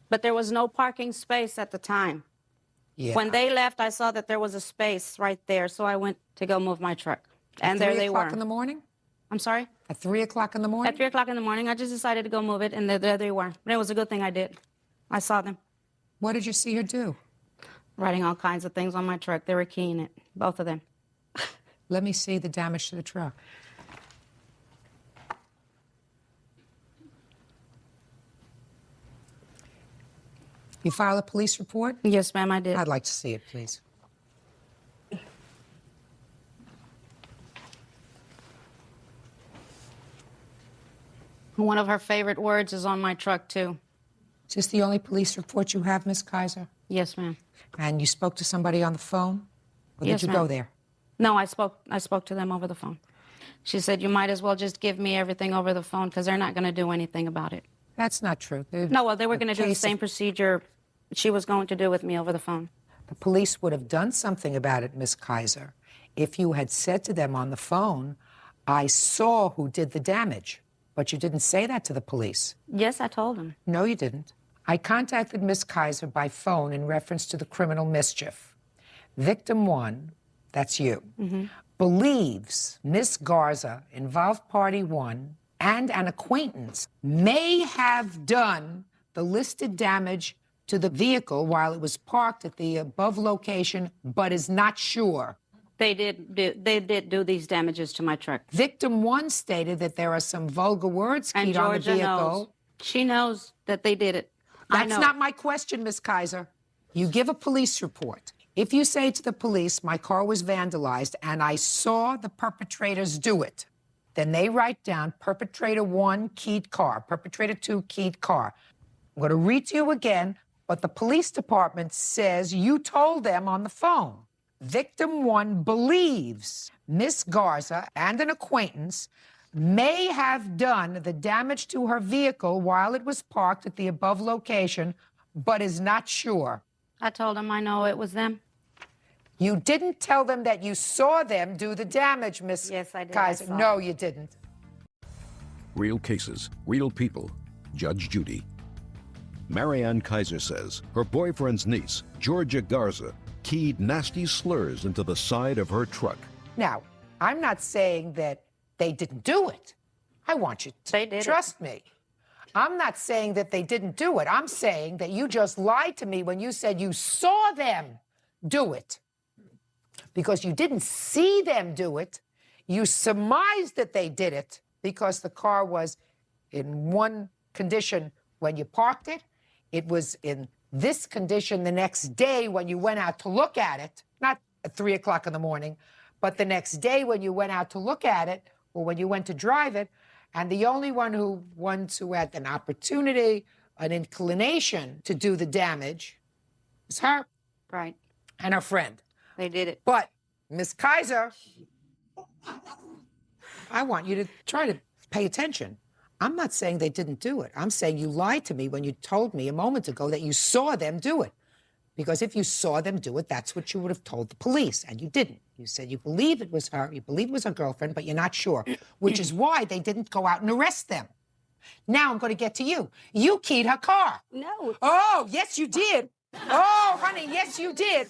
But there was no parking space at the time. Yeah. When they left, I saw that there was a space right there, so I went to go move my truck. And there they were. 3 o'clock in the morning? I'm sorry? At 3 o'clock in the morning? At 3 o'clock in the morning, I just decided to go move it, and there they were. And it was a good thing I did. I saw them. What did you see her do? Writing all kinds of things on my truck. They were keying it, both of them. Let me see the damage to the truck. You filed a police report? Yes, ma'am, I did. I'd like to see it, please. One of her favorite words is on my truck, too. Is this the only police report you have, Miss Kaiser? Yes, ma'am. And you spoke to somebody on the phone? Or Yes, did you ma'am. go there? No, I spoke to them over the phone. She said, "You might as well just give me everything over the phone because they're not going to do anything about it." That's not true. No, well, they were going to do the same procedure she was going to do with me over the phone. The police would have done something about it, Miss Kaiser, if you had said to them on the phone, "I saw who did the damage." But you didn't say that to the police. Yes, I told them. No, you didn't. I contacted Miss Kaiser by phone in reference to the criminal mischief. Victim 1, that's you, believes Miss Garza involved party 1 and an acquaintance may have done the listed damage to the vehicle while it was parked at the above location, but is not sure. They did do these damages to my truck. Victim 1 stated that there are some vulgar words And keyed on the Georgia vehicle. knows. She knows that they did it. I That's know. not my question, Miss Kaiser. You give a police report. If you say to the police, "My car was vandalized and I saw the perpetrators do it," then they write down perpetrator 1 keyed car, perpetrator 2 keyed car. I'm going to read to you again what the police department says you told them on the phone. Victim 1 believes Miss Garza and an acquaintance may have done the damage to her vehicle while it was parked at the above location, but is not sure. I told them I know it was them. You didn't tell them that you saw them do the damage, Miss Yes, I did. Kaiser. I saw No, them. you didn't. Real cases, real people. Judge Judy. Marianne Kaiser says her boyfriend's niece, Georgia Garza, keyed nasty slurs into the side of her truck. Now, I'm not saying that they didn't do it. I want you to trust me. I'm not saying that they didn't do it. I'm saying that you just lied to me when you said you saw them do it. Because you didn't see them do it. You surmised that they did it because the car was in one condition when you parked it. It was in this condition the next day when you went out to look at it, not at 3 o'clock in the morning, but the next day when you went out to look at it or when you went to drive it. And the only ones who had an opportunity, an inclination to do the damage was her. Right. And her friend. They did it. But, Miss Kaiser, I want you to try to pay attention. I'm not saying they didn't do it. I'm saying you lied to me when you told me a moment ago that you saw them do it. Because if you saw them do it, that's what you would have told the police, and you didn't. You said you believe it was her, you believe it was her girlfriend, but you're not sure, which is why they didn't go out and arrest them. Now I'm going to get to you. You keyed her car. No. Oh, yes, you did. Oh, honey, yes, you did.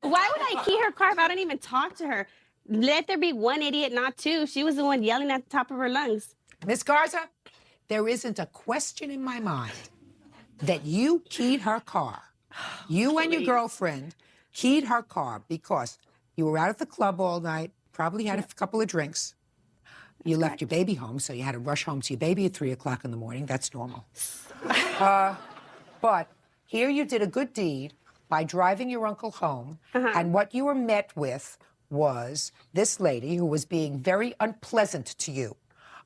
Why would I key her car if I don't even talk to her? Let there be one idiot, not two. She was the one yelling at the top of her lungs. Miss Garza, there isn't a question in my mind that you keyed her car. You and your girlfriend keyed her car because you were out at the club all night, probably had a couple of drinks. You left your baby home, so you had to rush home to your baby at 3 o'clock in the morning. That's normal. But here you did a good deed by driving your uncle home, and what you were met with was this lady who was being very unpleasant to you.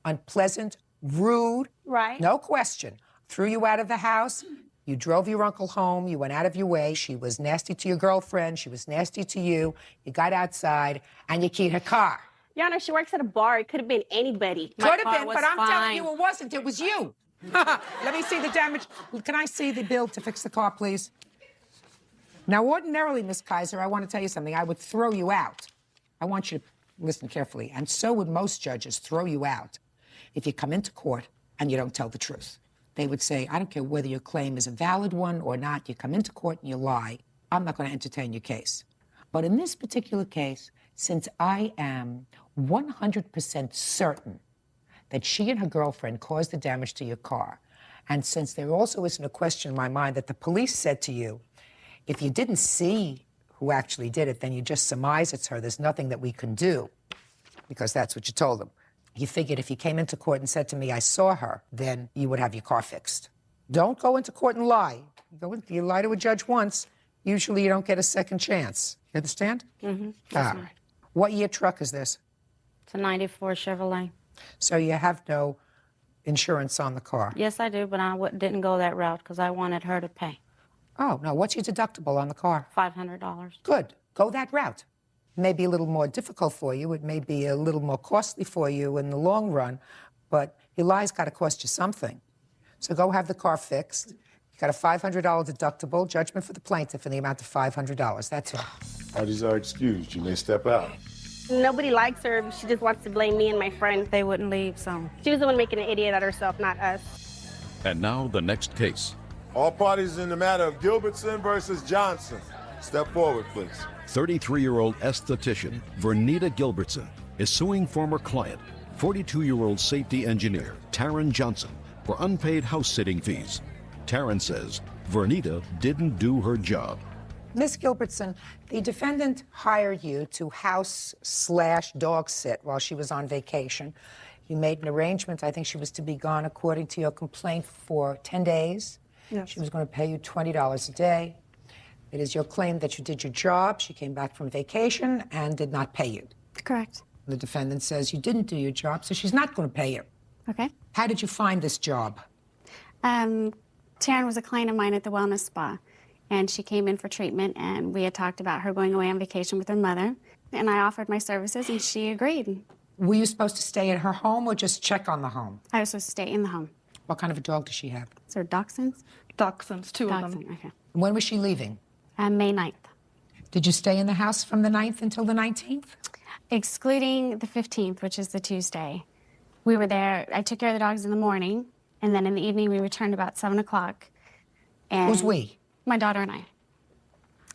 Unpleasant, rude, right? No question. Threw you out of the house. You drove your uncle home. You went out of your way. She was nasty to your girlfriend. She was nasty to you. You got outside, and you keyed her car. Your Honor, she works at a bar. It could have been anybody. Could have been, but I'm telling you it wasn't. It was you. Let me see the damage. Can I see the bill to fix the car, please? Now, ordinarily, Miss Kaiser, I want to tell you something. I would throw you out. I want you to listen carefully. And so would most judges throw you out if you come into court and you don't tell the truth. They would say, I don't care whether your claim is a valid one or not. You come into court and you lie. I'm not going to entertain your case. But in this particular case, since I am 100% certain that she and her girlfriend caused the damage to your car, and since there also isn't a question in my mind that the police said to you, if you didn't see who actually did it, then you just surmise it's her. There's nothing that we can do, because that's what you told them. You figured if you came into court and said to me, I saw her, then you would have your car fixed. Don't go into court and lie. You lie to a judge once, usually you don't get a second chance. You understand? Mm-hmm. All right. What year truck is this? It's a 94 Chevrolet. So you have no insurance on the car? Yes, I do, but I didn't go that route because I wanted her to pay. Oh, no. What's your deductible on the car? $500. Good. Go that route. It may be a little more difficult for you. It may be a little more costly for you in the long run, but your lie's got to cost you something. So go have the car fixed. You got a $500 deductible, judgment for the plaintiff in the amount of $500. That's it. Parties are excused. You may step out. Nobody likes her. She just wants to blame me and my friend. They wouldn't leave, so. She was the one making an idiot out of herself, not us. And now the next case. All parties in the matter of Gilbertson versus Johnson. Step forward, please. 33-year-old esthetician Vernita Gilbertson is suing former client, 42-year-old safety engineer Taryn Johnson, for unpaid house-sitting fees. Taryn says Vernita didn't do her job. Miss Gilbertson, the defendant hired you to house/dog sit while she was on vacation. You made an arrangement. I think she was to be gone, according to your complaint, for 10 days. Yes. She was going to pay you $20 a day. It is your claim that you did your job. She came back from vacation and did not pay you. Correct. The defendant says you didn't do your job, so she's not going to pay you. Okay. How did you find this job? Taryn was a client of mine at the wellness spa, and she came in for treatment, and we had talked about her going away on vacation with her mother, and I offered my services, and she agreed. Were you supposed to stay at her home or just check on the home? I was supposed to stay in the home. What kind of a dog does she have? Is there dachshunds? Dachshunds, two of them. Okay. When was she leaving? May 9th. Did you stay in the house from the 9th until the 19th? Excluding the 15th, which is the Tuesday. We were there. I took care of the dogs in the morning, and then in the evening we returned about 7 o'clock. And Who's we? My daughter and I.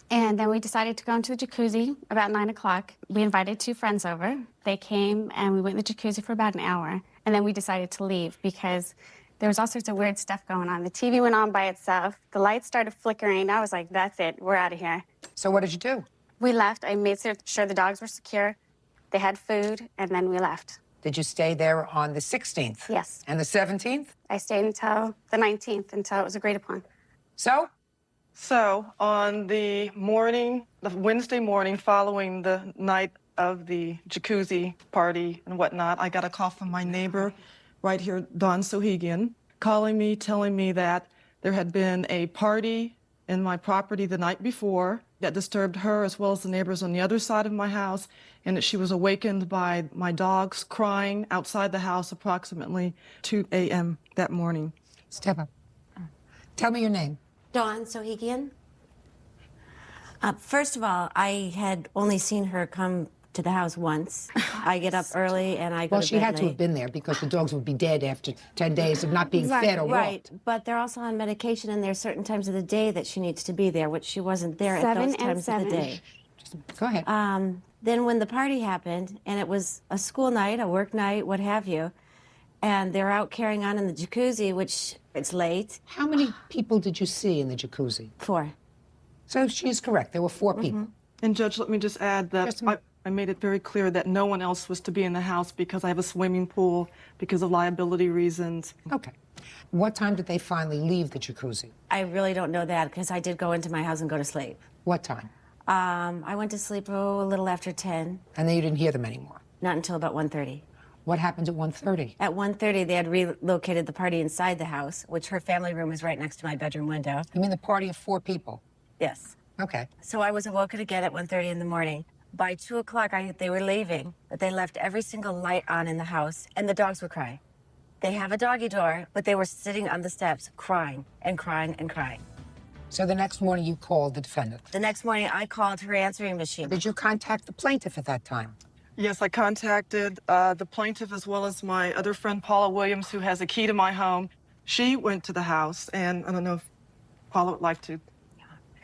And then we decided to go into the jacuzzi about 9 o'clock. We invited 2 friends over. They came and we went in the jacuzzi for about an hour. And then we decided to leave because there was all sorts of weird stuff going on. The TV went on by itself. The lights started flickering. I was like, that's it. We're out of here. So what did you do? We left. I made sure the dogs were secure. They had food, and then we left. Did you stay there on the 16th? Yes. And the 17th? I stayed until the 19th, until it was agreed upon. So? So on the Wednesday morning following the night of the jacuzzi party and whatnot, I got a call from my neighbor right here, Dawn Sohegan, calling me, telling me that there had been a party in my property the night before that disturbed her as well as the neighbors on the other side of my house, and that she was awakened by my dogs crying outside the house approximately 2 a.m. that morning. Step up. Tell me your name. Dawn Sohegan. First of all, I had only seen her come to the house once. I get up early and I go Well, to she bed had to late. have been there because the dogs would be dead after 10 days of not being fed or walked. Right, but they're also on medication and there's certain times of the day that she needs to be there, which she wasn't there at those times of the day. Go ahead. Then when the party happened, and it was a school night, a work night, what have you, and they're out carrying on in the jacuzzi, which it's late. How many people did you see in the jacuzzi? 4. So she's correct. There were 4 people. And Judge, let me just add that I made it very clear that no one else was to be in the house because I have a swimming pool because of liability reasons. Okay. What time did they finally leave the jacuzzi? I really don't know that because I did go into my house and go to sleep. What time? I went to sleep a little after 10. And then you didn't hear them anymore? Not until about 1:30. What happened at 1:30? At 1:30, they had relocated the party inside the house, which her family room is right next to my bedroom window. You mean the party of 4 people? Yes. Okay. So I was awoken again at 1:30 in the morning. By 2 o'clock, they were leaving, but they left every single light on in the house, and the dogs were crying. They have a doggy door, but they were sitting on the steps crying and crying and crying. So the next morning you called the defendant? The next morning, I called her answering machine. Did you contact the plaintiff at that time? Yes, I contacted the plaintiff as well as my other friend, Paula Williams, who has a key to my home. She went to the house, and I don't know if Paula would like to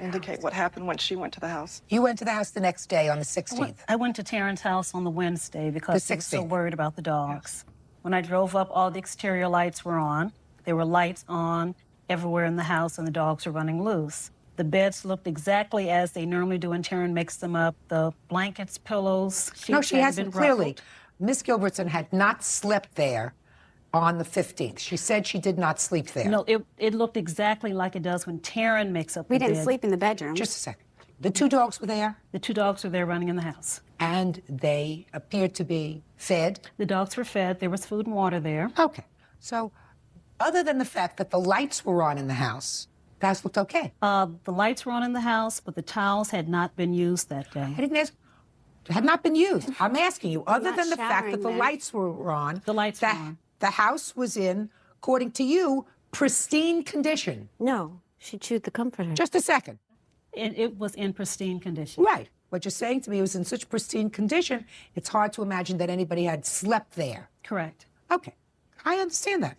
indicate what happened when she went to the house. You went to the house the next day on the 16th? I went to Taryn's house on the Wednesday because I was so worried about the dogs. When I drove up, all the exterior lights were on. There were lights on everywhere in the house, and the dogs were running loose. The beds looked exactly as they normally do, and Taryn makes them up. The blankets, pillows, sheets No, she had hasn't been clearly. ruffled. Miss Gilbertson had not slept there on the 15th. She said she did not sleep there. No, it looked exactly like it does when Taryn makes up the We didn't bed. sleep in the bedroom. Just a second. The 2 dogs were there? The 2 dogs were there running in the house. And they appeared to be fed? The dogs were fed. There was food and water there. Okay. So, other than the fact that the lights were on in the house, the house looked okay. The lights were on in the house, but the towels had not been used that day. I didn't ask. Had not been used. I'm asking you, other not than the fact that the showering lights were on, The lights were on. the house was in, according to you, pristine condition. No, she chewed the comforter. Just a second. It was in pristine condition. Right. What you're saying to me was in such pristine condition, it's hard to imagine that anybody had slept there. Correct. Okay. I understand that.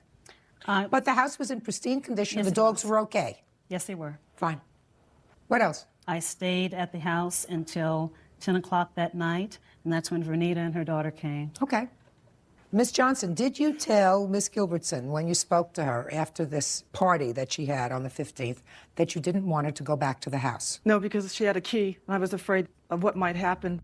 But the house was in pristine condition. Yes, The it dogs was. were okay. Yes, they were. Fine. What else? I stayed at the house until 10 o'clock that night, and that's when Vernita and her daughter came. Okay. Miss Johnson, did you tell Miss Gilbertson when you spoke to her after this party that she had on the 15th that you didn't want her to go back to the house? No, because she had a key, and I was afraid of what might happen.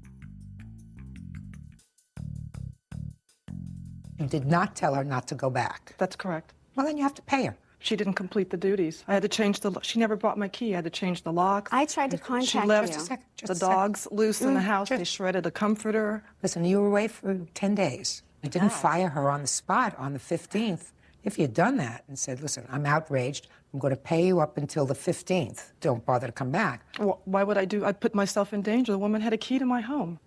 You did not tell her not to go back. That's correct. Well, then you have to pay her. She didn't complete the duties. I had to change she never brought my key. I had to change the locks. I tried to contact She you. left Just a the second. dogs loose in the house. They shredded a comforter. Listen, you were away for 10 days. You didn't fire her on the spot on the 15th. If you'd done that and said, listen, I'm outraged, I'm going to pay you up until the 15th. Don't bother to come back. Well, why would I do? I'd put myself in danger. The woman had a key to my home.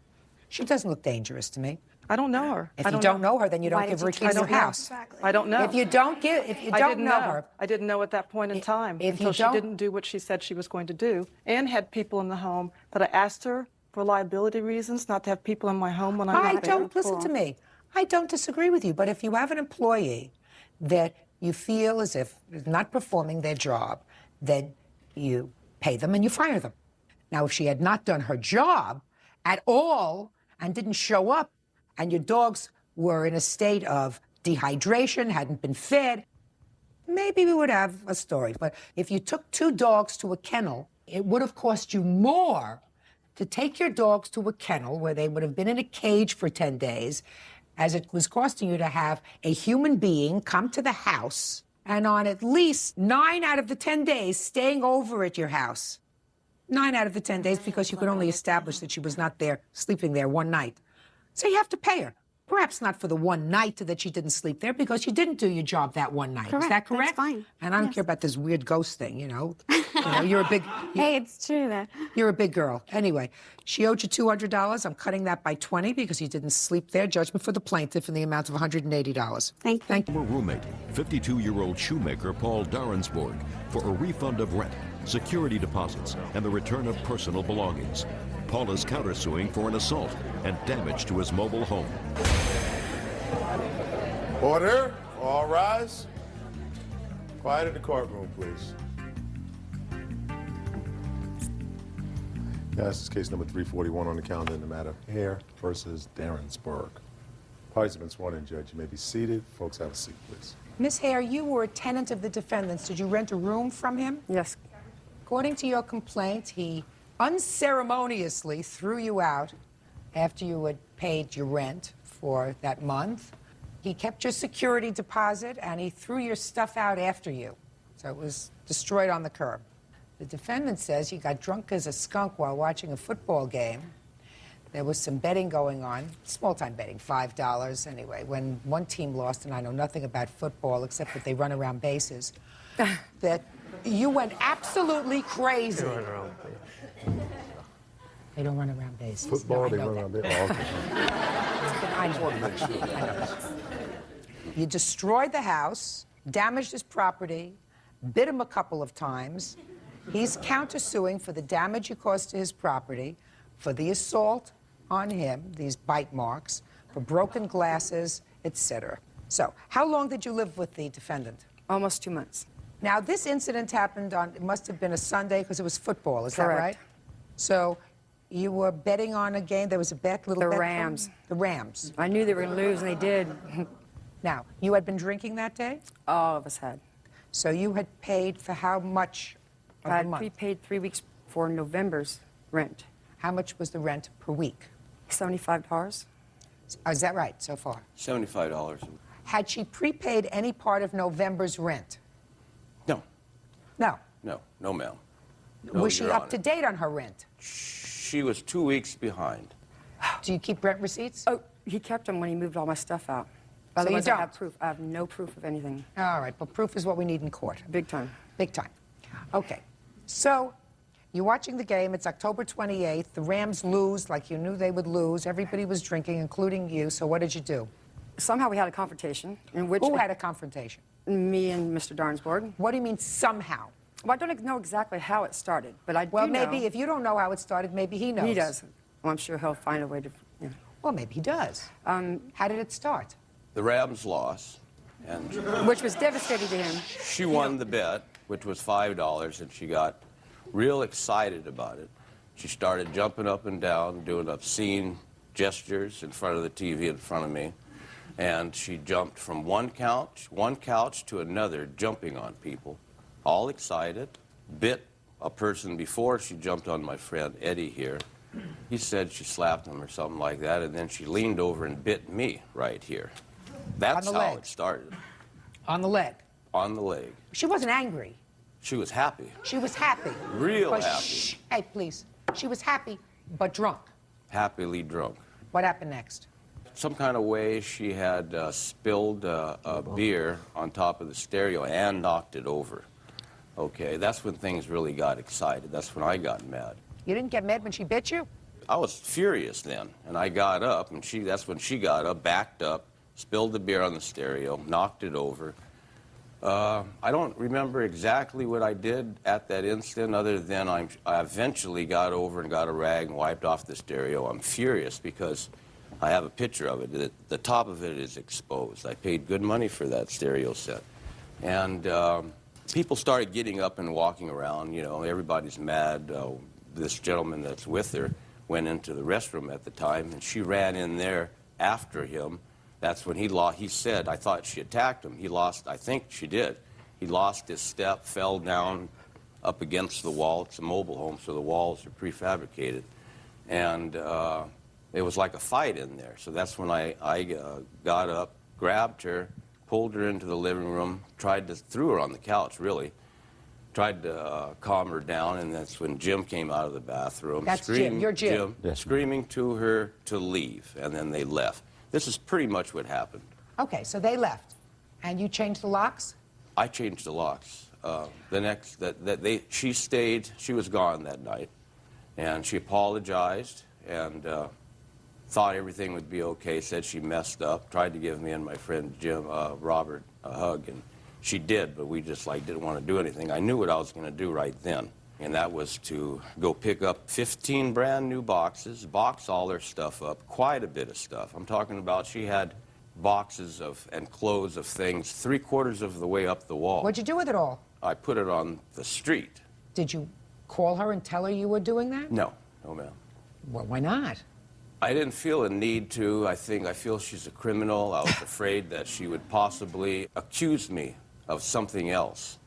She doesn't look dangerous to me. I don't know her. If you don't know her, then you don't give her a key to your house. I don't know. If you don't know her, I didn't know at that point in time until she didn't do what she said she was going to do, and had people in the home. But I asked her for liability reasons not to have people in my home when I'm not there. Listen to me. I don't disagree with you, but if you have an employee that you feel as if is not performing their job, then you pay them and you fire them. Now, if she had not done her job at all and didn't show up, and your dogs were in a state of dehydration, hadn't been fed, maybe we would have a story. But if you took 2 dogs to a kennel, it would have cost you more to take your dogs to a kennel where they would have been in a cage for 10 days as it was costing you to have a human being come to the house and on at least 9 out of the 10 days staying over at your house. 9 out of the 10 days because you could only establish that she was not there, sleeping there one night. So you have to pay her. Perhaps not for the one night that she didn't sleep there because you didn't do your job that one night. Correct. Is that correct? That's fine. And I don't care about this weird ghost thing, you know. You're a big... Hey, it's true that. You're a big girl. Anyway, she owed you $200. I'm cutting that by 20 because you didn't sleep there. Judgment for the plaintiff in the amount of $180. Thank you. Former roommate, 52-year-old shoemaker Paul Darensborg, for a refund of rent, security deposits, and the return of personal belongings. Paul is countersuing for an assault and damage to his mobile home. Order. All rise. Quiet in the courtroom, please. Now, this is case number 341 on the calendar in the matter of Hare versus Darensburg. Parties have been sworn in, Judge. You may be seated. Folks, have a seat, please. Miss Hare, you were a tenant of the defendant's. Did you rent a room from him? Yes. According to your complaint, he unceremoniously threw you out after you had paid your rent for that month. He kept your security deposit, and he threw your stuff out after you. So it was destroyed on the curb. The defendant says you got drunk as a skunk while watching a football game. There was some betting going on, small-time betting, $5 anyway, when one team lost, and I know nothing about football except that they run around bases, that you went absolutely crazy. They don't run around bases. Football, No, they run around bases. Oh, okay. I know. You destroyed the house, damaged his property, bit him a couple of times. He's countersuing for the damage you caused to his property, for the assault on him, these bite marks, for broken glasses, etc. So, how long did you live with the defendant? Almost 2 months. Now, this incident happened on, it must have been a Sunday because it was football, is Correct. that right? So, you were betting on a game, there was a bet, little The bet? Rams. The Rams. I knew they were going to lose, and they did. Now, you had been drinking that day? All of us had. So you had paid for how much of I the had month? prepaid 3 weeks for November's rent. How much was the rent per week? $75. Is that right, so far? $75. Had she prepaid any part of November's rent? No. No. No, no, ma'am. No, Was she Your up Honor. to date on her rent? She was 2 weeks behind. Do you keep rent receipts? Oh, he kept them when he moved all my stuff out. So you Otherwise, I don't? have proof. I have no proof of anything. All right, but proof is what we need in court. Big time. Big time. Okay. So you're watching the game. It's October 28th. The Rams lose like you knew they would lose. Everybody was drinking, including you. So what did you do? Somehow we had a confrontation in which... Who had a confrontation? Me and Mr. Darnsborg. What do you mean somehow? Well, I don't know exactly how it started, but I do Well, know... maybe if you don't know how it started, maybe he knows. He does. Well, I'm sure he'll find a way to... Yeah. Well, maybe he does. How did it start? The Rams lost, and Which was devastating to him. she won the bet, which was $5, and she got real excited about it. She started jumping up and down, doing obscene gestures in front of the TV in front of me. And she jumped from one couch to another, jumping on people, all excited, bit a person before she jumped on my friend Eddie here. He said she slapped him or something like that, and then she leaned over and bit me right here. That's On the how leg. it started. On the leg. On the leg. She wasn't angry. She was happy. She was happy. Real But happy. Shh, hey, please. She was happy, but drunk. Happily drunk. What happened next? Some kind of way she had spilled a beer on top of the stereo and knocked it over. Okay, that's when things really got excited. That's when I got mad. You didn't get mad when she bit you? I was furious then, and I got up, and that's when she got up, backed up, spilled the beer on the stereo, knocked it over. I don't remember exactly what I did at that instant, other than I eventually got over and got a rag and wiped off the stereo. I'm furious because I have a picture of it. The top of it is exposed. I paid good money for that stereo set. And people started getting up and walking around. You know, everybody's mad. this gentleman that's with her went into the restroom at the time, and she ran in there after him. That's when he said, I thought she attacked him. I think she did. He lost his step, fell down up against the wall. It's a mobile home, so the walls are prefabricated. And it was like a fight in there. So that's when I got up, grabbed her, pulled her into the living room, threw her on the couch, really. Tried to calm her down, and that's when Jim came out of the bathroom. That's Jim. You're Jim. Yes, screaming to her to leave, and then they left. This is pretty much what happened. Okay, so they left. And you changed the locks? I changed the locks. She stayed. She was gone that night, and she apologized and thought everything would be okay. Said she messed up. Tried to give me and my friend Jim Robert a hug, and she did, but we just didn't want to do anything. I knew what I was going to do right then, and that was to go pick up 15 brand new boxes, box all their stuff up, quite a bit of stuff. I'm talking about she had boxes and clothes of things 3/4 of the way up the wall. What'd you do with it all? I put it on the street. Did you call her and tell her you were doing that? No, ma'am. Well, why not? I didn't feel a need to. I feel she's a criminal. I was afraid that she would possibly accuse me of something else.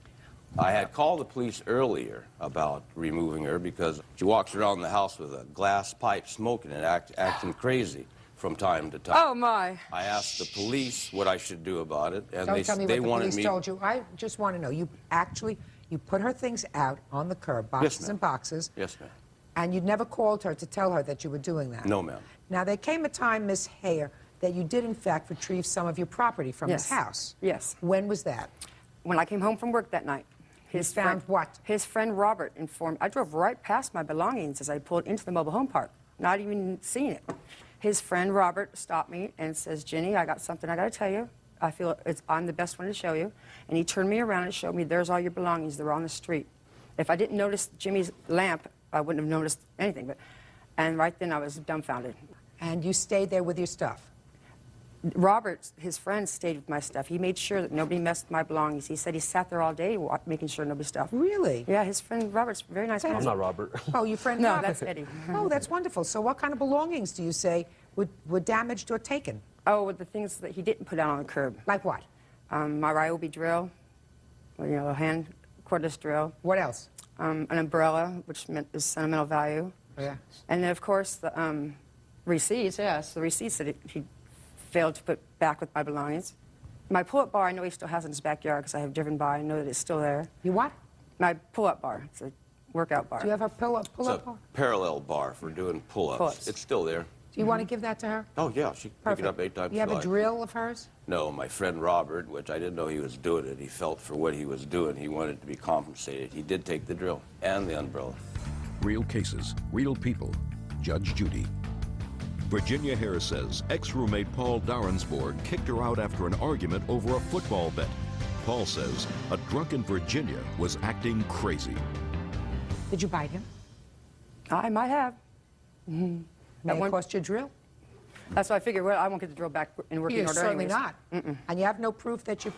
I had called the police earlier about removing her because she walks around the house with a glass pipe smoking and acting crazy from time to time. Oh, my. I asked the police what I should do about it, and Don't tell me they what the wanted police me. told you. I just want to know. You put her things out on the curb, boxes Yes, and boxes. Yes, ma'am. And you'd never called her to tell her that you were doing that? No, ma'am. Now, there came a time, Miss Hare, that you did, in fact, retrieve some of your property from his house. Yes. When was that? When I came home from work that night. Found what? His friend Robert informed. I drove right past my belongings as I pulled into the mobile home park, not even seeing it. His friend Robert stopped me and says, Jenny, I got something I got to tell you. I feel I'm the best one to show you. And he turned me around and showed me there's all your belongings. They're on the street. If I didn't notice Jimmy's lamp, I wouldn't have noticed anything. And right then I was dumbfounded. And you stayed there with your stuff? Robert, his friend, stayed with my stuff. He made sure that nobody messed with my belongings. He said he sat there all day making sure nobody stuff. Really? Yeah, his friend Robert's a very nice guy. I'm not Robert. Oh, your friend No, Robert. that's Eddie. Oh, that's wonderful. So what kind of belongings do you say were damaged or taken? Oh, the things that he didn't put out on the curb. Like what? My Ryobi drill, a hand cordless drill. What else? An umbrella, which is sentimental value. Yeah. And then, of course, the receipts, yes, the receipts that he failed to put back with my belongings. My pull-up bar, I know he still has in his backyard because I have driven by. I know that it's still there. You what? My pull-up bar. It's a workout bar. Do you have a pull-up It's a bar? parallel bar for doing pull-ups. Pull-ups. It's still there. Do you want to give that to her? Oh, yeah, she can pick it up 8 times You have a a night. drill of hers? No, my friend Robert, which I didn't know he was doing it, he felt for what he was doing, he wanted to be compensated. He did take the drill and the umbrella. Real cases, real people. Judge Judy. Virginia Hare says ex-roommate Paul Darensborg kicked her out after an argument over a football bet. Paul says a drunken Virginia was acting crazy. Did you bite him? I might have. May it cost you a drill? That's why I figured, well, I won't get the drill back in working order certainly anyways. not. And you have no proof that you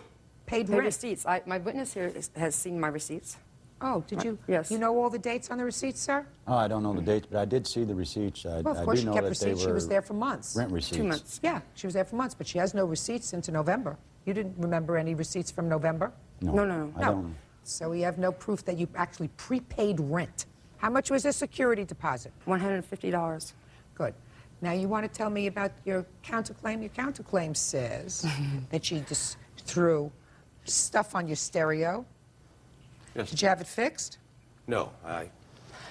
paid The rent? receipts. My witness here has seen my receipts. Oh, did you? Yes. You know all the dates on the receipts, sir? Oh, I don't know the dates, but I did see the receipts. Well, of I course, do she know kept that they receipts. She were was there for months. rent receipts. 2 months. Yeah, she was there for months, but she has no receipts into November. You didn't remember any receipts from November? No, I don't. So we have no proof that you actually prepaid rent. How much was the security deposit? $150. Good. Now, you want to tell me about your counterclaim? Your counterclaim says that she just threw stuff on your stereo. Yes. Did you have it fixed? No, I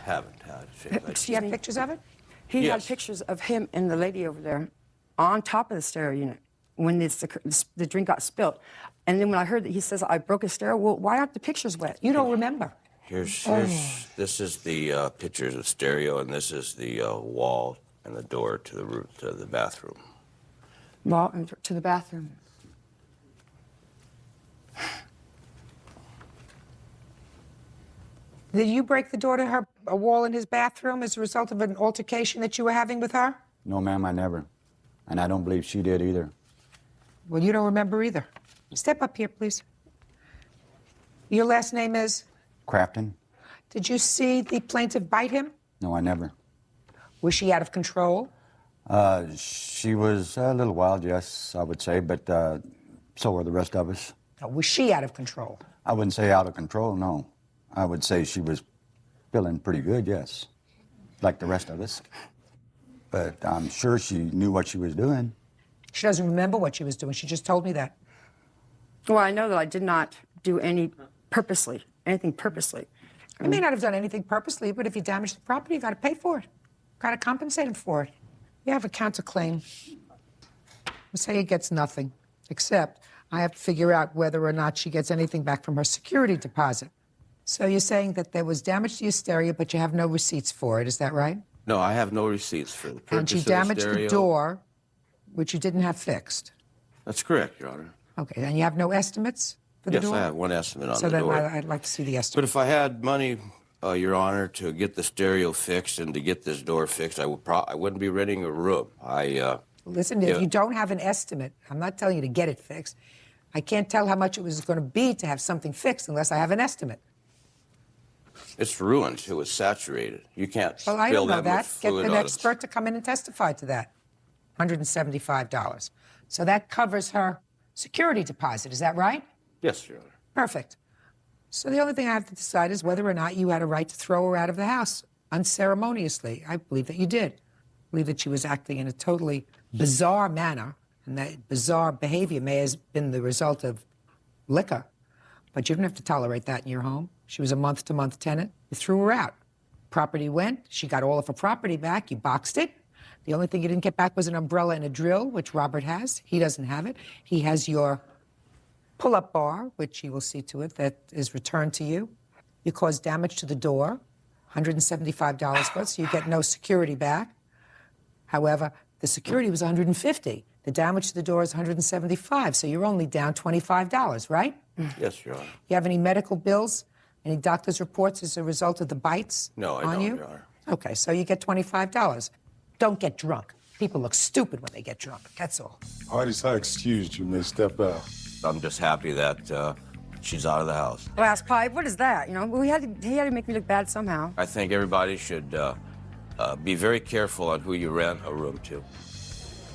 haven't had it fixed. Do you have pictures of it? He Yes. had pictures of him and the lady over there on top of the stereo unit when the drink got spilled. And then when I heard that he says, I broke his stereo, well, why aren't the pictures wet? You don't remember. This is the pictures of stereo, and this is the wall and the door to the roof to the bathroom. Well, to the bathroom. Did you break the door to a wall in his bathroom as a result of an altercation that you were having with her? No, ma'am, I never. And I don't believe she did either. Well, you don't remember either. Step up here, please. Your last name is? Crafton? Did you see the plaintiff bite him? No, I never. Was she out of control? She was a little wild, yes, I would say, but so were the rest of us. Was she out of control? I wouldn't say out of control, no. I would say she was feeling pretty good, yes, like the rest of us. But I'm sure she knew what she was doing. She doesn't remember what she was doing. She just told me that. Well, I know that I did not do anything purposely. You may not have done anything purposely, but if you damage the property, you got to pay for it. Got to compensate him for it. You have a counterclaim. Say it gets nothing, except I have to figure out whether or not she gets anything back from her security deposit. So you're saying that there was damage to your stereo, but you have no receipts for it. Is that right? No, I have no receipts for the purchase And she of the damaged the stereo. door, which you didn't have fixed. That's correct, Your Honor. Okay, and you have no estimates for the Yes, door? I have one estimate on So the then door. I'd like to see the estimate. But if I had money, Your Honor, to get the stereo fixed and to get this door fixed, I wouldn't be renting a room. Listen, if you don't have an estimate, I'm not telling you to get it fixed. I can't tell how much it was going to be to have something fixed unless I have an estimate. It's ruined. It was saturated. You can't Well, I spill don't know that that. much Get fluid an on it. expert to come in and testify to that. $175. So that covers her security deposit. Is that right? Yes, Your Honor. Perfect. So the only thing I have to decide is whether or not you had a right to throw her out of the house unceremoniously. I believe that you did. I believe that she was acting in a totally bizarre manner, and that bizarre behavior may have been the result of liquor. But you didn't have to tolerate that in your home. She was a month-to-month tenant. You threw her out. Property went. She got all of her property back. You boxed it. The only thing you didn't get back was an umbrella and a drill, which Robert has. He doesn't have it. He has your pull-up bar, which he will see to it that is returned to you. You caused damage to the door, $175 for it, so you get no security back. However, the security was $150. The damage to the door is $175, so you're only down $25, right? Yes, Your Honor. You have any medical bills, any doctor's reports as a result of the bites No, I on don't, you? Your Honor. Okay, so you get $25. Don't get drunk. People look stupid when they get drunk, that's all. Parties are excused. You may step out. I'm just happy that she's out of the house. Glass pipe, what is that? You know, he had to make me look bad somehow. I think everybody should be very careful on who you rent a room to.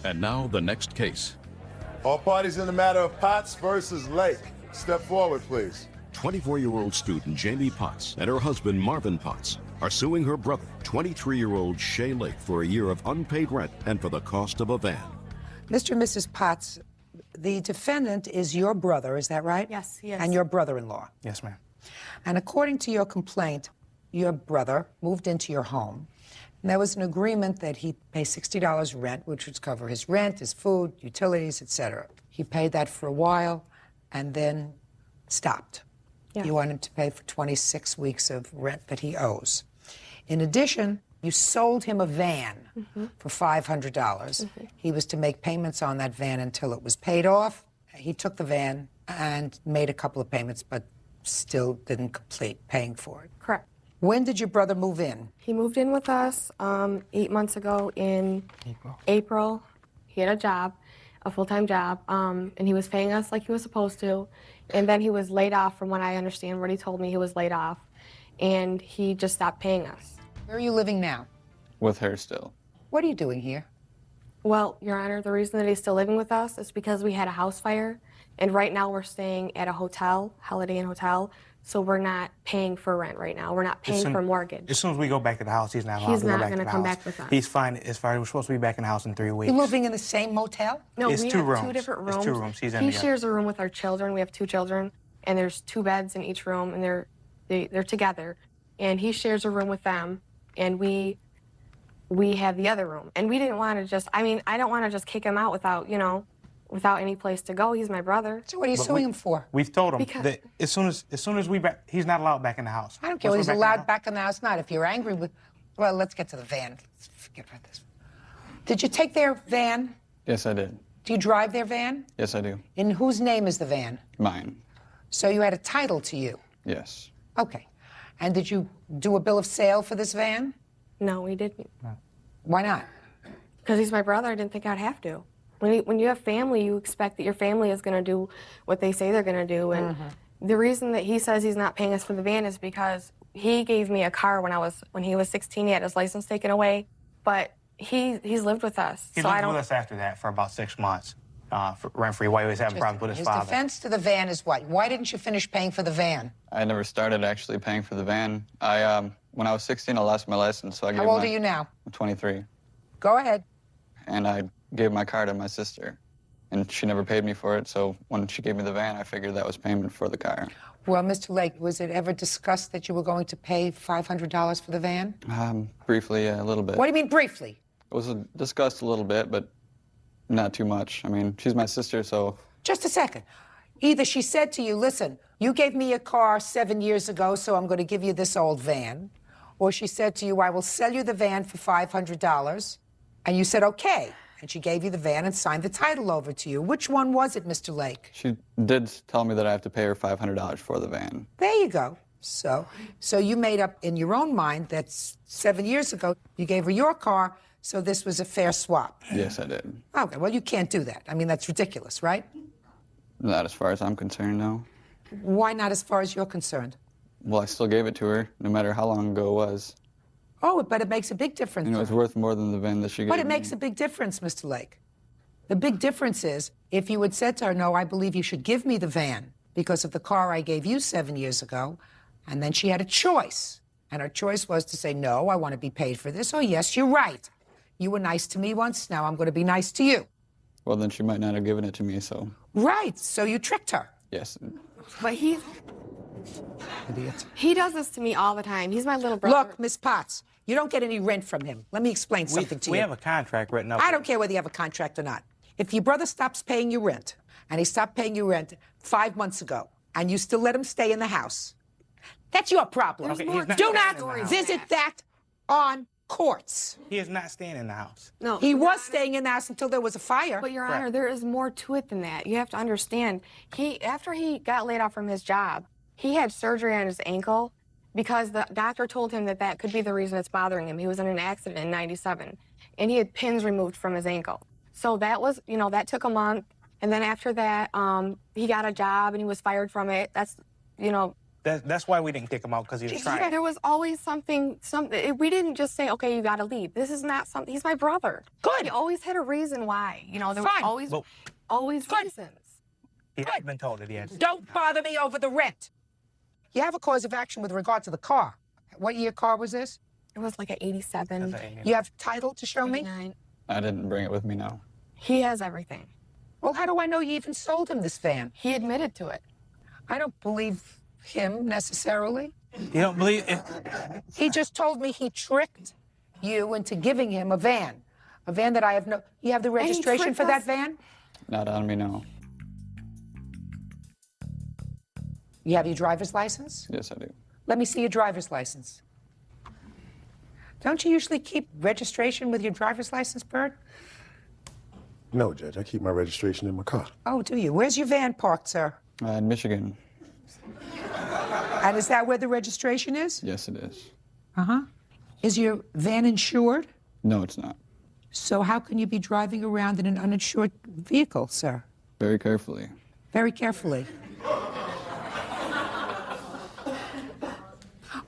And now the next case. All parties in the matter of Potts versus Lake. Step forward, please. 24-year-old student Jamie Potts and her husband Marvin Potts are suing her brother, 23-year-old Shay Lake, for a year of unpaid rent and for the cost of a van. Mr. and Mrs. Potts, the defendant is your brother, is that right? Yes, he is. And your brother-in-law. Yes, ma'am. And according to your complaint, your brother moved into your home. And there was an agreement that he pay $60 rent, which would cover his rent, his food, utilities, etc. He paid that for a while and then stopped. Yeah. You want him to pay for 26 weeks of rent that he owes. In addition, you sold him a van for $500. He was to make payments on that van until it was paid off. He took the van and made a couple of payments, but still didn't complete paying for it. Correct. When did your brother move in? He moved in with us 8 months ago in April. He had a job, a full-time job, and he was paying us like he was supposed to. And then he was laid off, from what I understand, what he told me, he was laid off. And he just stopped paying us. Where are you living now? With her still. What are you doing here? Well, Your Honor, the reason that he's still living with us is because we had a house fire. And right now we're staying at a hotel, Holiday Inn Hotel. So we're not paying for rent right now. We're not paying for mortgage. As soon as we go back to the house, he's not allowed He's to go not back to gonna the come house. back with us. He's fine as far as we're supposed to be back in the house in 3 weeks. You're living in the same motel? No, It's we two have rooms. two different It's rooms. two rooms. He's in He together. shares a room with our children. We have 2 children, and there's 2 beds in each room, and they're together. And he shares a room with them, and we have the other room. And we didn't want to just, I don't want to just kick him out without any place to go. He's my brother. So what are you suing him for? We've told him Because- that as soon as we back, he's not allowed back in the house. I don't care. Once He's we're back in the allowed back in the house. Not if you're angry with. Well, let's get to the van. Let's forget about this. Did you take their van? Yes, I did. Do you drive their van? Yes, I do. In whose name is the van? Mine. So you had a title to you. Yes. Okay. And did you do a bill of sale for this van? No, we didn't. Why not? Because he's my brother. I didn't think I'd have to. When you have family, you expect that your family is going to do what they say they're going to do. And the reason that he says he's not paying us for the van is because He gave me a car when he was 16. He had his license taken away, but he's lived with us. He lived with us after that for about 6 months, rent-free, while he was having problems with his father. His defense to the van is what? Why didn't you finish paying for the van? I never started actually paying for the van. When I was 16, I lost my license, so I How old are you now? I'm 23. Go ahead. And I gave my car to my sister, and she never paid me for it, so when she gave me the van, I figured that was payment for the car. Well, Mr. Lake, was it ever discussed that you were going to pay $500 for the van? Briefly, yeah, a little bit. What do you mean briefly? It was discussed a little bit, but not too much. I mean, she's my sister, so... Just a second. Either she said to you, listen, you gave me a car 7 years ago, so I'm going to give you this old van. Or she said to you, I will sell you the van for $500. And you said, okay. And she gave you the van and signed the title over to you. Which one was it, Mr. Lake? She did tell me that I have to pay her $500 for the van. There you go. So you made up in your own mind that 7 years ago you gave her your car, so this was a fair swap. Yes, I did. Okay, well, you can't do that. I mean, that's ridiculous, right? Not as far as I'm concerned, no. Why not as far as you're concerned? Well, I still gave it to her, no matter how long ago it was. Oh, but it makes a big difference. You know, it's worth more than the van that she gave me. But it makes a big difference, Mr. Lake. The big difference is, if you had said to her, no, I believe you should give me the van because of the car I gave you 7 years ago, and then she had a choice. And her choice was to say, no, I want to be paid for this. Oh, yes, you're right. You were nice to me once, now I'm going to be nice to you. Well, then she might not have given it to me, so... Right, so you tricked her. Yes. But he does this to me all the time. He's my little brother. Look, Miss Potts, you don't get any rent from him. Let me explain something to you. We have a contract written up. I don't care whether you have a contract or not. If your brother stops paying you rent, and he stopped paying you rent 5 months ago, and you still let him stay in the house, that's your problem. Okay, Do not visit that on courts. He is not staying in the house. No. He was staying in the house until there was a fire. But, Your Honor, there is more to it than that. You have to understand, after he got laid off from his job, he had surgery on his ankle because the doctor told him that could be the reason it's bothering him. He was in an accident in '97, and he had pins removed from his ankle. So that was, that took a month. And then after that, he got a job, and he was fired from it. That's why we didn't kick him out, because he was trying. Yeah, there was always something. We didn't just say, okay, you got to leave. This is not something. He's my brother. Good. He always had a reason why. There was always reasons. He hasn't been told it yet. Don't bother me over the rent. You have a cause of action with regard to the car. What year car was this? It was like an '87. You have title to show me? I didn't bring it with me now. He has everything. Well, how do I know you even sold him this van? He admitted to it. I don't believe him necessarily. You don't believe it? He just told me he tricked you into giving him a van that I have no... You have the registration for that van? Not on me, no. You have your driver's license? Yes, I do. Let me see your driver's license. Don't you usually keep registration with your driver's license, Bert? No, Judge. I keep my registration in my car. Oh, do you? Where's your van parked, sir? In Michigan. And is that where the registration is? Yes, it is. Uh-huh. Is your van insured? No, it's not. So how can you be driving around in an uninsured vehicle, sir? Very carefully. Very carefully.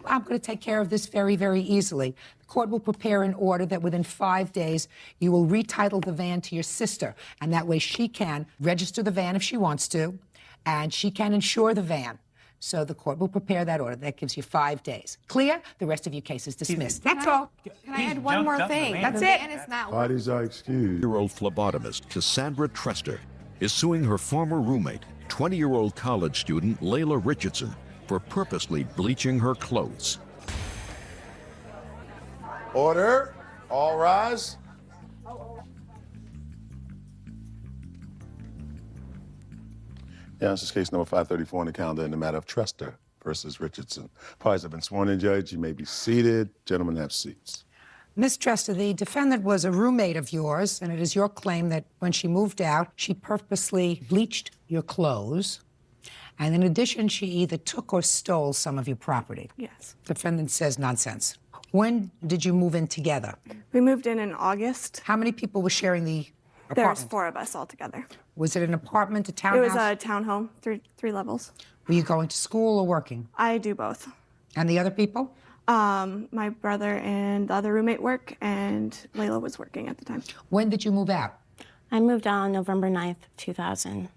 I'm going to take care of this very, very easily. The court will prepare an order that within 5 days you will retitle the van to your sister, and that way she can register the van if she wants to, and she can insure the van. So the court will prepare that order. That gives you 5 days. Clear? The rest of your case is dismissed. That's all. Can I add one more thing? That's the it. van is not Parties are excused. 20-year-old phlebotomist Cassandra Trester is suing her former roommate, 20-year-old college student Layla Richardson, for purposely bleaching her clothes. Order. All rise. Yeah, this is case number 534 on the calendar in the matter of Trester versus Richardson. Parties have been sworn in, Judge. You may be seated. Gentlemen, have seats. Miss Trester, the defendant was a roommate of yours, and it is your claim that when she moved out, she purposely bleached your clothes. And in addition, she either took or stole some of your property. Yes. Defendant says nonsense. When did you move in together? We moved in August. How many people were sharing the apartment? There was 4 of us all together. Was it an apartment, a townhouse? It was a townhome, three levels. Were you going to school or working? I do both. And the other people? My brother and the other roommate work, and Layla was working at the time. When did you move out? I moved out on November 9th, 2000.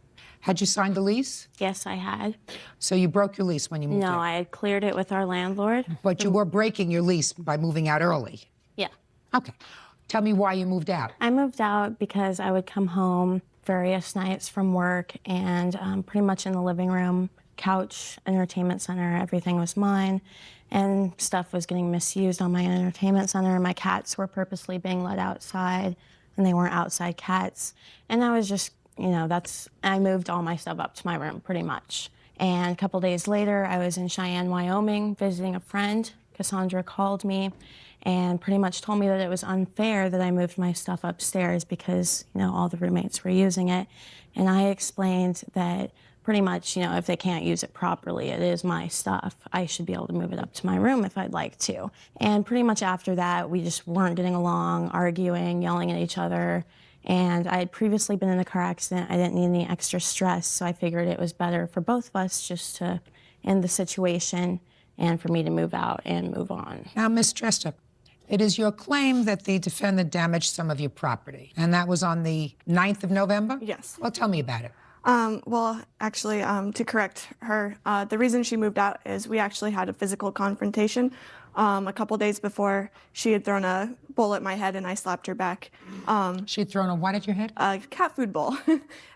Had you signed the lease? Yes, I had. So you broke your lease when you moved out? No, I had cleared it with our landlord. But you were breaking your lease by moving out early? Yeah. Okay. Tell me why you moved out. I moved out because I would come home various nights from work and pretty much in the living room, couch, entertainment center, everything was mine. And stuff was getting misused on my entertainment center. My cats were purposely being let outside, and they weren't outside cats. And I was just, I moved all my stuff up to my room pretty much. And a couple days later, I was in Cheyenne, Wyoming, visiting a friend. Cassandra called me and pretty much told me that it was unfair that I moved my stuff upstairs because, all the roommates were using it. And I explained that pretty much, if they can't use it properly, it is my stuff. I should be able to move it up to my room if I'd like to. And pretty much after that, we just weren't getting along, arguing, yelling at each other. And I had previously been in a car accident. I didn't need any extra stress, so I figured it was better for both of us just to end the situation and for me to move out and move on. Now, Ms. Dresser, it is your claim that the defendant damaged some of your property, and that was on the 9th of November? Yes. Well, tell me about it. Well, actually, to correct her, the reason she moved out is we actually had a physical confrontation. A couple days before, she had thrown a bowl at my head and I slapped her back. She had thrown a what at your head? A cat food bowl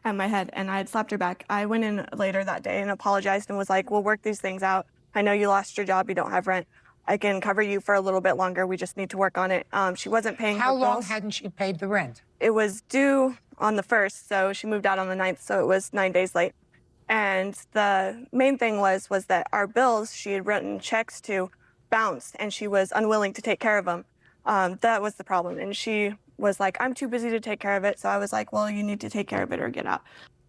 at my head, and I had slapped her back. I went in later that day and apologized and was like, we'll work these things out. I know you lost your job, you don't have rent. I can cover you for a little bit longer. We just need to work on it. She wasn't paying her bills. How long hadn't she paid the rent? It was due on the 1st, so she moved out on the 9th, so it was 9 days late. And the main thing was that our bills she had written checks to bounced, and she was unwilling to take care of them. That was the problem. And she was like, I'm too busy to take care of it. So I was like, well, you need to take care of it or get out.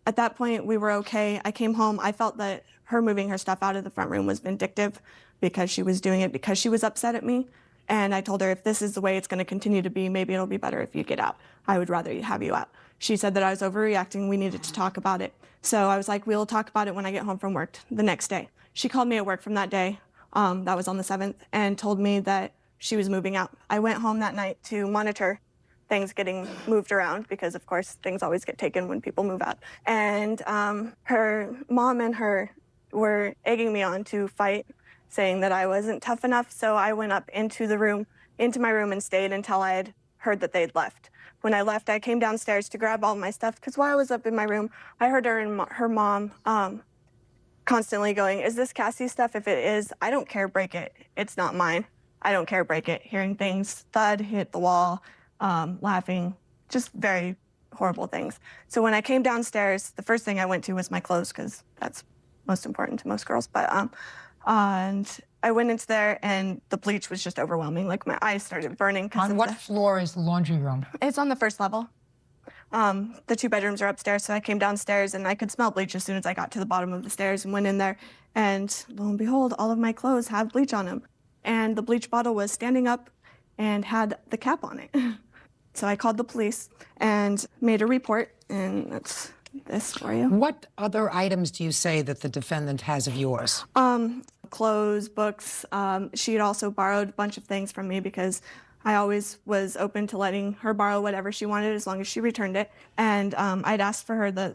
At that point, we were okay. I came home. I felt that her moving her stuff out of the front room was vindictive because she was doing it because she was upset at me. And I told her, if this is the way it's going to continue to be, maybe it'll be better if you get out. I would rather have you out. She said that I was overreacting. We needed to talk about it. So I was like, we'll talk about it when I get home from work the next day. She called me at work from that day. That was on the 7th, and told me that she was moving out. I went home that night to monitor things getting moved around because, of course, things always get taken when people move out. And her mom and her were egging me on to fight, saying that I wasn't tough enough. So I went up into my room and stayed until I had heard that they'd left. When I left, I came downstairs to grab all my stuff because while I was up in my room, I heard her and her mom constantly going, is this Cassie's stuff? If it is, I don't care, break it. It's not mine. I don't care, break it. Hearing things thud, hit the wall, laughing, just very horrible things. So when I came downstairs, the first thing I went to was my clothes because that's most important to most girls. But and I went into there and the bleach was just overwhelming. Like my eyes started burning. On what floor is the laundry room? It's on the 1st level. The 2 bedrooms are upstairs, so I came downstairs and I could smell bleach as soon as I got to the bottom of the stairs and went in there. And lo and behold, all of my clothes have bleach on them. And the bleach bottle was standing up and had the cap on it. So I called the police and made a report, and that's this for you. What other items do you say that the defendant has of yours? Clothes, books. She had also borrowed a bunch of things from me because I always was open to letting her borrow whatever she wanted as long as she returned it. And I'd asked for her to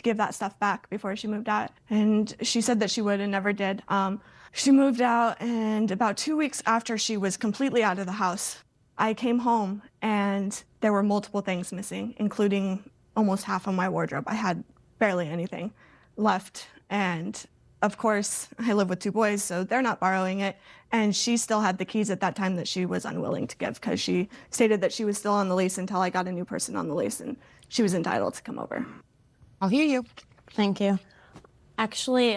give that stuff back before she moved out. And she said that she would and never did. She moved out, and about 2 weeks after she was completely out of the house, I came home and there were multiple things missing, including almost half of my wardrobe. I had barely anything left. And of course, I live with 2 boys, so they're not borrowing it. And she still had the keys at that time that she was unwilling to give because she stated that she was still on the lease until I got a new person on the lease and she was entitled to come over. I'll hear you. Thank you. Actually,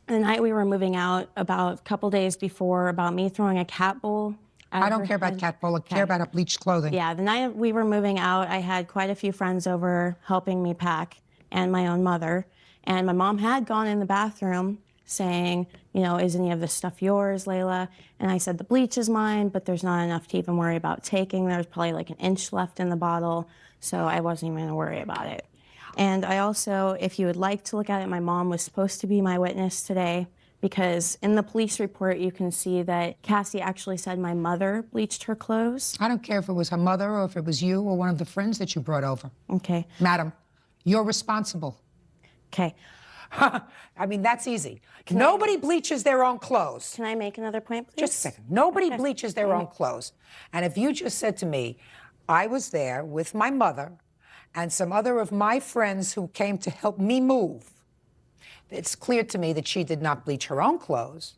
the night we were moving out, about a couple days before, about me throwing a cat bowl. I don't care about cat bowl. I care about her bleached clothing. Yeah, the night we were moving out, I had quite a few friends over helping me pack and my own mother. And my mom had gone in the bathroom saying, is any of this stuff yours, Layla? And I said, the bleach is mine, but there's not enough to even worry about taking. There's probably like an inch left in the bottle, so I wasn't even gonna worry about it. And I also, if you would like to look at it, my mom was supposed to be my witness today because in the police report you can see that Cassie actually said my mother bleached her clothes. I don't care if it was her mother or if it was you or one of the friends that you brought over. Okay. Madam, you're responsible. Okay. I mean, that's easy. Nobody bleaches their own clothes. Can I make another point, please? Just a second. Nobody bleaches their own clothes. And if you just said to me, I was there with my mother and some other of my friends who came to help me move, it's clear to me that she did not bleach her own clothes.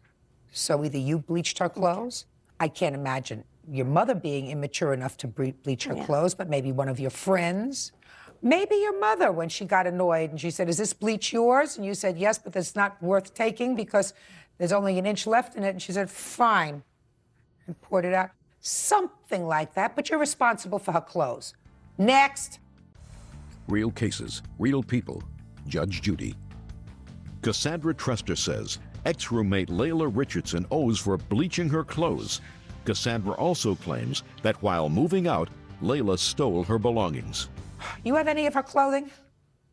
So either you bleached her clothes. I can't imagine your mother being immature enough to bleach her clothes, but maybe one of your friends. Maybe your mother, when she got annoyed and she said, is this bleach yours? And you said, yes, but it's not worth taking because there's only an inch left in it. And she said, fine, and poured it out. Something like that, but you're responsible for her clothes. Next. Real cases, real people. Judge Judy. Cassandra Trester says ex-roommate Layla Richardson owes for bleaching her clothes. Cassandra also claims that while moving out, Layla stole her belongings. You have any of her clothing?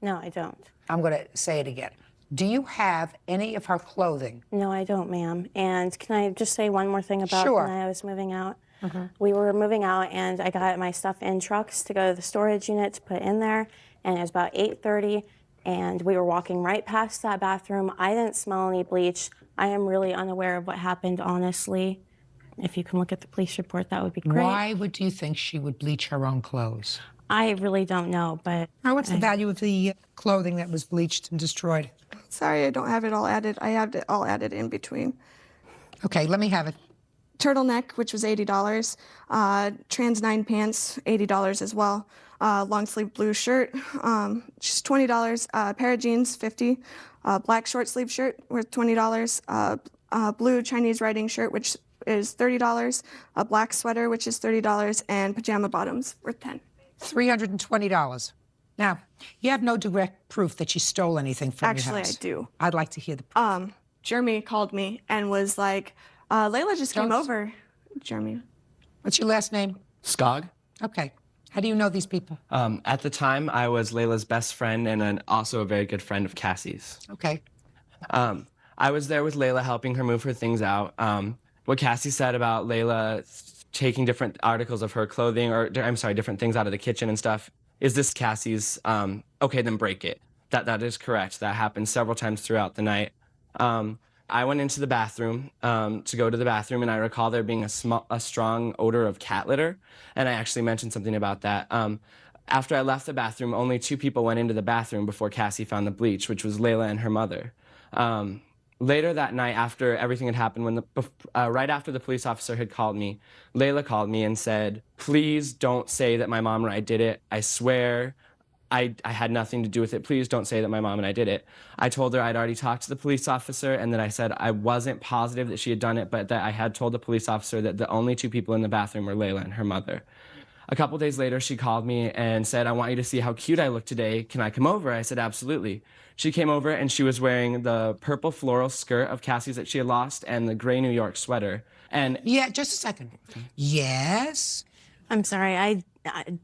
No, I don't. I'm going to say it again. Do you have any of her clothing? No, I don't, ma'am. And can I just say one more thing about Sure. when I was moving out? We were moving out, and I got my stuff in trucks to go to the storage unit to put in there, and it was about 8:30, and we were walking right past that bathroom. I didn't smell any bleach. I am really unaware of what happened, honestly. If you can look at the police report, that would be great. Why would you think she would bleach her own clothes? I really don't know, but... Now, what's the value of the clothing that was bleached and destroyed? Sorry, I don't have it all added. I have it all added in between. Okay, let me have it. Turtleneck, which was $80. Trans 9 pants, $80 as well. Long sleeve blue shirt, just $20. Pair of jeans, $50. Black short sleeve shirt worth $20. Blue Chinese writing shirt, which is $30. A black sweater, which is $30, and pajama bottoms worth $10. $320. Now, you have no direct proof that she stole anything from your house. Actually, I do. I'd like to hear the proof. Jeremy called me and was like, Layla just came over. Jeremy. What's your last name? Skog. Okay. How do you know these people? At the time, I was Layla's best friend and also a very good friend of Cassie's. Okay. I was there with Layla helping her move her things out. What Cassie said about Layla taking different articles of her clothing, or I'm sorry, different things out of the kitchen and stuff, is this Cassie's? Okay, then break it. That is correct. That happened several times throughout the night. I went into the bathroom to go to the bathroom, and I recall there being a strong odor of cat litter, and I actually mentioned something about that. After I left the bathroom, only 2 people went into the bathroom before Cassie found the bleach, which was Layla and her mother. Later that night, after everything had happened, right after the police officer had called me, Layla called me and said, please don't say that my mom and I did it. I swear I had nothing to do with it. Please don't say that my mom and I did it. I told her I'd already talked to the police officer, and then I said I wasn't positive that she had done it, but that I had told the police officer that the only 2 people in the bathroom were Layla and her mother. A couple days later, she called me and said, I want you to see how cute I look today. Can I come over? I said, absolutely. She came over, and she was wearing the purple floral skirt of Cassie's that she had lost and the gray New York sweater. And yeah, just a second. Yes? I'm sorry, I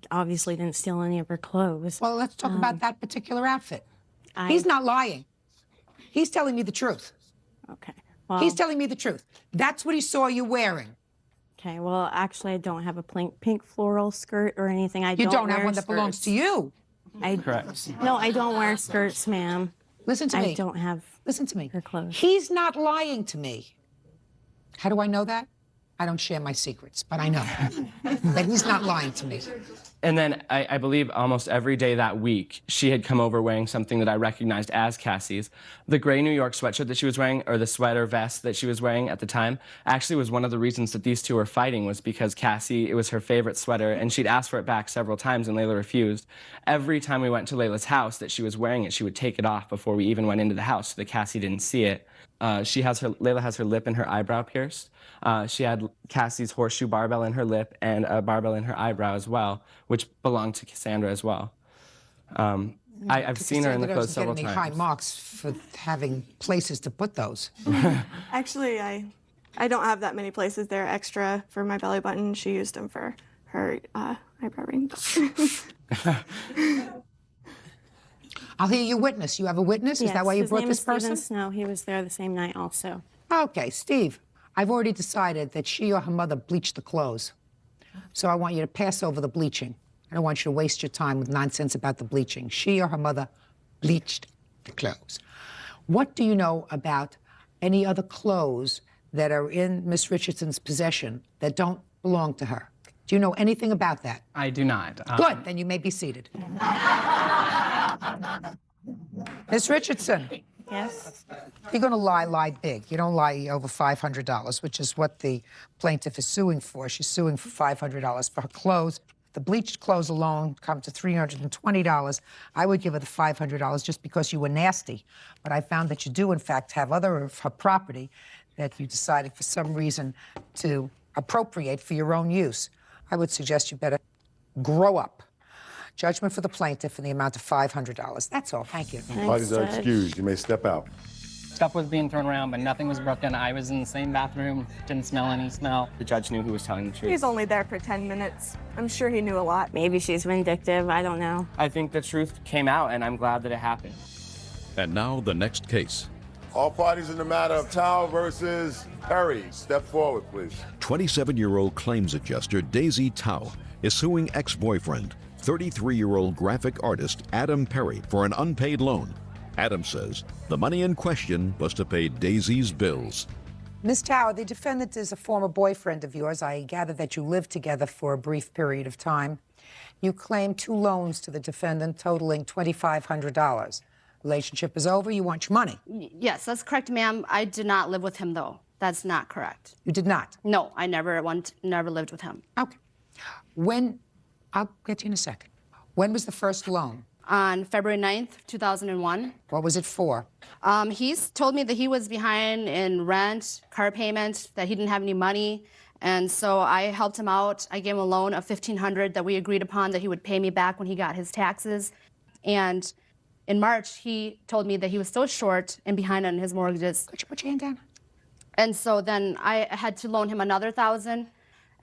obviously didn't steal any of her clothes. Well, let's talk about that particular outfit. He's not lying. He's telling me the truth. Okay. Well, He's telling me the truth. That's what he saw you wearing. Okay, well, actually, I don't have a pink floral skirt or anything. You don't have one that belongs to you. Correct. No, I don't wear skirts, ma'am. Listen to me. I don't have Listen to me. her clothes. He's not lying to me. How do I know that? I don't share my secrets, but I know that he's not lying to me. And then I believe almost every day that week, she had come over wearing something that I recognized as Cassie's. The gray New York sweatshirt that she was wearing, or the sweater vest that she was wearing at the time, actually was one of the reasons that these 2 were fighting, was because Cassie, it was her favorite sweater, and she'd asked for it back several times, and Layla refused. Every time we went to Layla's house that she was wearing it, she would take it off before we even went into the house so that Cassie didn't see it. Layla has her lip and her eyebrow pierced. She had Cassie's horseshoe barbell in her lip and a barbell in her eyebrow as well, which belonged to Cassandra as well. I've seen her in the clothes several times. Cassandra doesn't get any high marks for having places to put those. Actually, I don't have that many places there extra for my belly button. She used them for her eyebrow ring. I'll hear your witness. You have a witness? Is Yes, that why you his brought name this is Stephen person? Snow. He was there the same night also. Okay, Steve, I've already decided that she or her mother bleached the clothes. So I want you to pass over the bleaching. I don't want you to waste your time with nonsense about the bleaching. She or her mother bleached the clothes. What do you know about any other clothes that are in Miss Richardson's possession that don't belong to her? Do you know anything about that? I do not. Good, then you may be seated. Miss Richardson. Yes? If you're going to lie, lie big. You don't lie over $500, which is what the plaintiff is suing for. She's suing for $500 for her clothes. The bleached clothes alone come to $320. I would give her the $500 just because you were nasty. But I found that you do, in fact, have other of her property that you decided for some reason to appropriate for your own use. I would suggest you better grow up. Judgment for the plaintiff in the amount of $500. That's all. Thank you. Parties are excused. You may step out. Stuff was being thrown around, but nothing was broken. I was in the same bathroom, didn't smell any smell. The judge knew who was telling the truth. He's only there for 10 minutes. I'm sure he knew a lot. Maybe she's vindictive. I don't know. I think the truth came out, and I'm glad that it happened. And now the next case. All parties in the matter of Tao versus Perry, step forward, please. 27-year-old claims adjuster Daisy Tao is suing ex-boyfriend, 33-year-old graphic artist Adam Perry, for an unpaid loan. Adam says the money in question was to pay Daisy's bills. Ms. Tower, the defendant is a former boyfriend of yours. I gather that you lived together for a brief period of time. You claim 2 loans to the defendant totaling $2,500. Relationship is over. You want your money. Yes, that's correct, ma'am. I did not live with him, though. That's not correct. You did not? No, I never lived with him. Okay. When, I'll get you in a second. When was the first loan? On February 9th, 2001. What was it for? He's told me that he was behind in rent, car payment, that he didn't have any money. And so I helped him out. I gave him a loan of $1,500 that we agreed upon that he would pay me back when he got his taxes. And in March, he told me that he was still short and behind on his mortgages. Could you put your hand down? And so then I had to loan him another $1,000.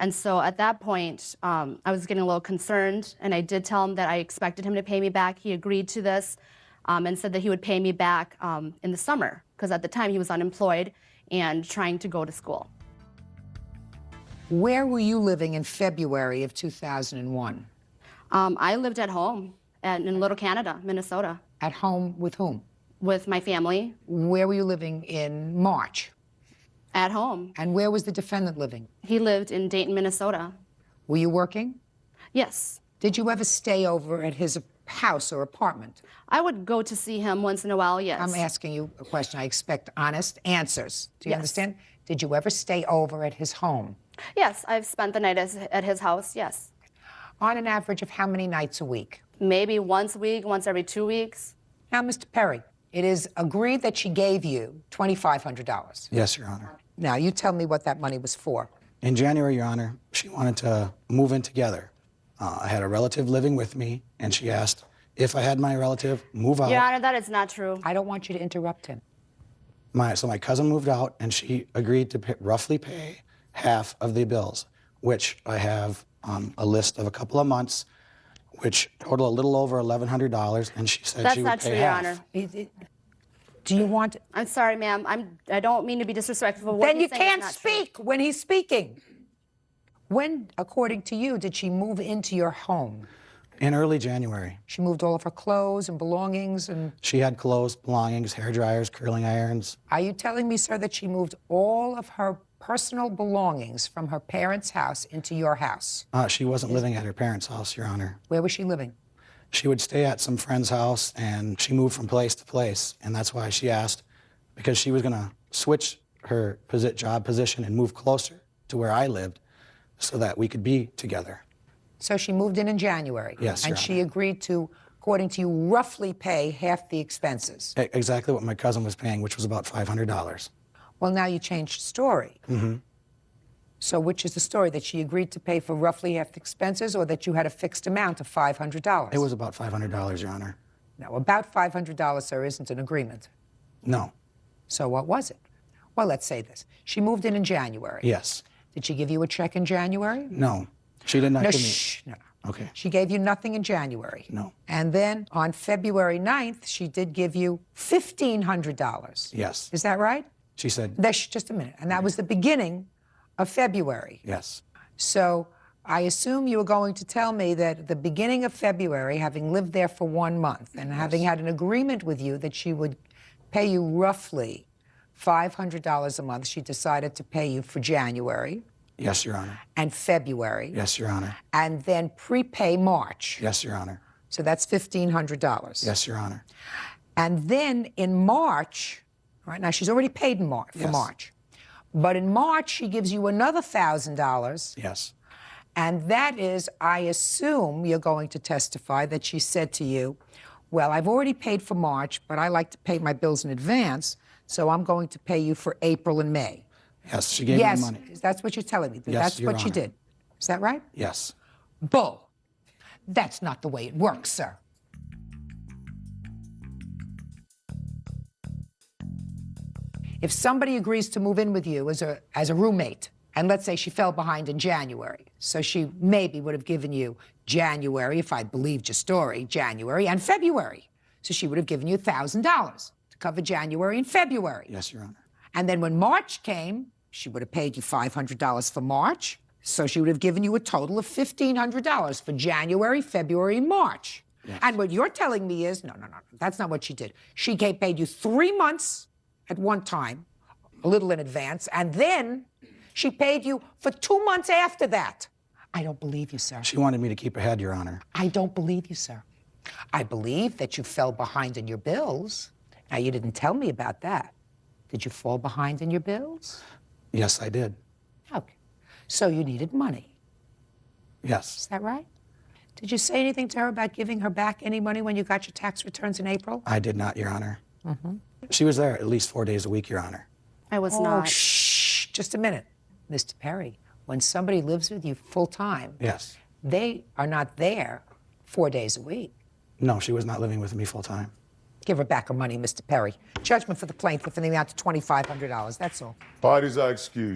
And so at that point, I was getting a little concerned, and I did tell him that I expected him to pay me back. He agreed to this and said that he would pay me back in the summer, because at the time he was unemployed and trying to go to school. Where were you living in February of 2001? I lived at home in Little Canada, Minnesota. At home with whom? With my family. Where were you living in March? At home. And where was the defendant living? He lived in Dayton, Minnesota. Were you working? Yes. Did you ever stay over at his house or apartment? I would go to see him once in a while, yes. I'm asking you a question. I expect honest answers. Do you Yes. understand? Did you ever stay over at his home? Yes, I've spent the night at his house, yes. On an average of how many nights a week? Maybe once a week, once every 2 weeks. Now, Mr. Perry, it is agreed that she gave you $2,500. Yes, Your Honor. Now, you tell me what that money was for. In January, Your Honor, she wanted to move in together. I had a relative living with me, and she asked if I had my relative move out. Your Honor, that is not true. I don't want you to interrupt him. So my cousin moved out, and she agreed to roughly pay half of the bills, which I have a list of a couple of months, which total a little over $1,100, and she said That's she would not pay true, half. Your Honor. Do you want... I'm sorry, ma'am. I don't mean to be disrespectful. What Then you he's saying is can't not true. speak when he's speaking. When, according to you, did she move into your home? In early January. She moved all of her clothes and belongings and... She had clothes, belongings, hair dryers, curling irons. Are you telling me, sir, that she moved all of her personal belongings from her parents' house into your house? She wasn't living at her parents' house, Your Honor. Where was she living? She would stay at some friend's house, and she moved from place to place, and that's why she asked, because she was going to switch her job position and move closer to where I lived so that we could be together. So she moved in January? Yes, And Your she agreed to, according to you, roughly pay half the expenses? Exactly what my cousin was paying, which was about $500. Well, now you changed the story. Mm-hmm. So which is the story, that she agreed to pay for roughly half the expenses, or that you had a fixed amount of $500? It was about $500, Your Honor. Now, about $500, sir, isn't an agreement. No. So what was it? Well, let's say this. She moved in January. Yes. Did she give you a check in January? No. She did not No, give me... shh. No. Okay. She gave you nothing in January. No. And then on February 9th, she did give you $1,500. Yes. Is that right? She said. Just a minute. And that was the beginning of February. Yes. So I assume you were going to tell me that at the beginning of February, having lived there for 1 month and having had an agreement with you that she would pay you roughly $500 a month, she decided to pay you for January. Yes, Your Honor. And February. Yes, Your Honor. And then prepay March. Yes, Your Honor. So that's $1,500. Yes, Your Honor. And then in March, right now she's already paid in March, for March. But in March, she gives you another $1,000. Yes. And that is, I assume you're going to testify that she said to you, well, I've already paid for March, but I like to pay my bills in advance, so I'm going to pay you for April and May. Yes, she gave me the money. Yes, that's what you're telling me. Yes, That's Your what she Honor. did. Is that right? Yes. Bull. That's not the way it works, sir. If somebody agrees to move in with you as a roommate, and let's say she fell behind in January, so she maybe would have given you January, if I believed your story, January and February. So she would have given you $1,000 to cover January and February. Yes, Your Honor. And then when March came, she would have paid you $500 for March. So she would have given you a total of $1,500 for January, February, and March. Yes. And what you're telling me is, no, that's not what she did. She paid you 3 months at one time, a little in advance, and then she paid you for 2 months after that. I don't believe you, sir. She wanted me to keep ahead, Your Honor. I don't believe you, sir. I believe that you fell behind in your bills. Now, you didn't tell me about that. Did you fall behind in your bills? Yes, I did. Okay. So you needed money. Yes. Is that right? Did you say anything to her about giving her back any money when you got your tax returns in April? I did not, Your Honor. Mm-hmm. She was there at least 4 days a week, Your Honor. I was Oh, not. shh, just a minute. Mr. Perry, when somebody lives with you full-time, Yes. they are not there 4 days a week. No, she was not living with me full time. Give her back her money, Mr. Perry. Judgment for the plaintiff in the amount of $2,500, that's all. Parties are excused.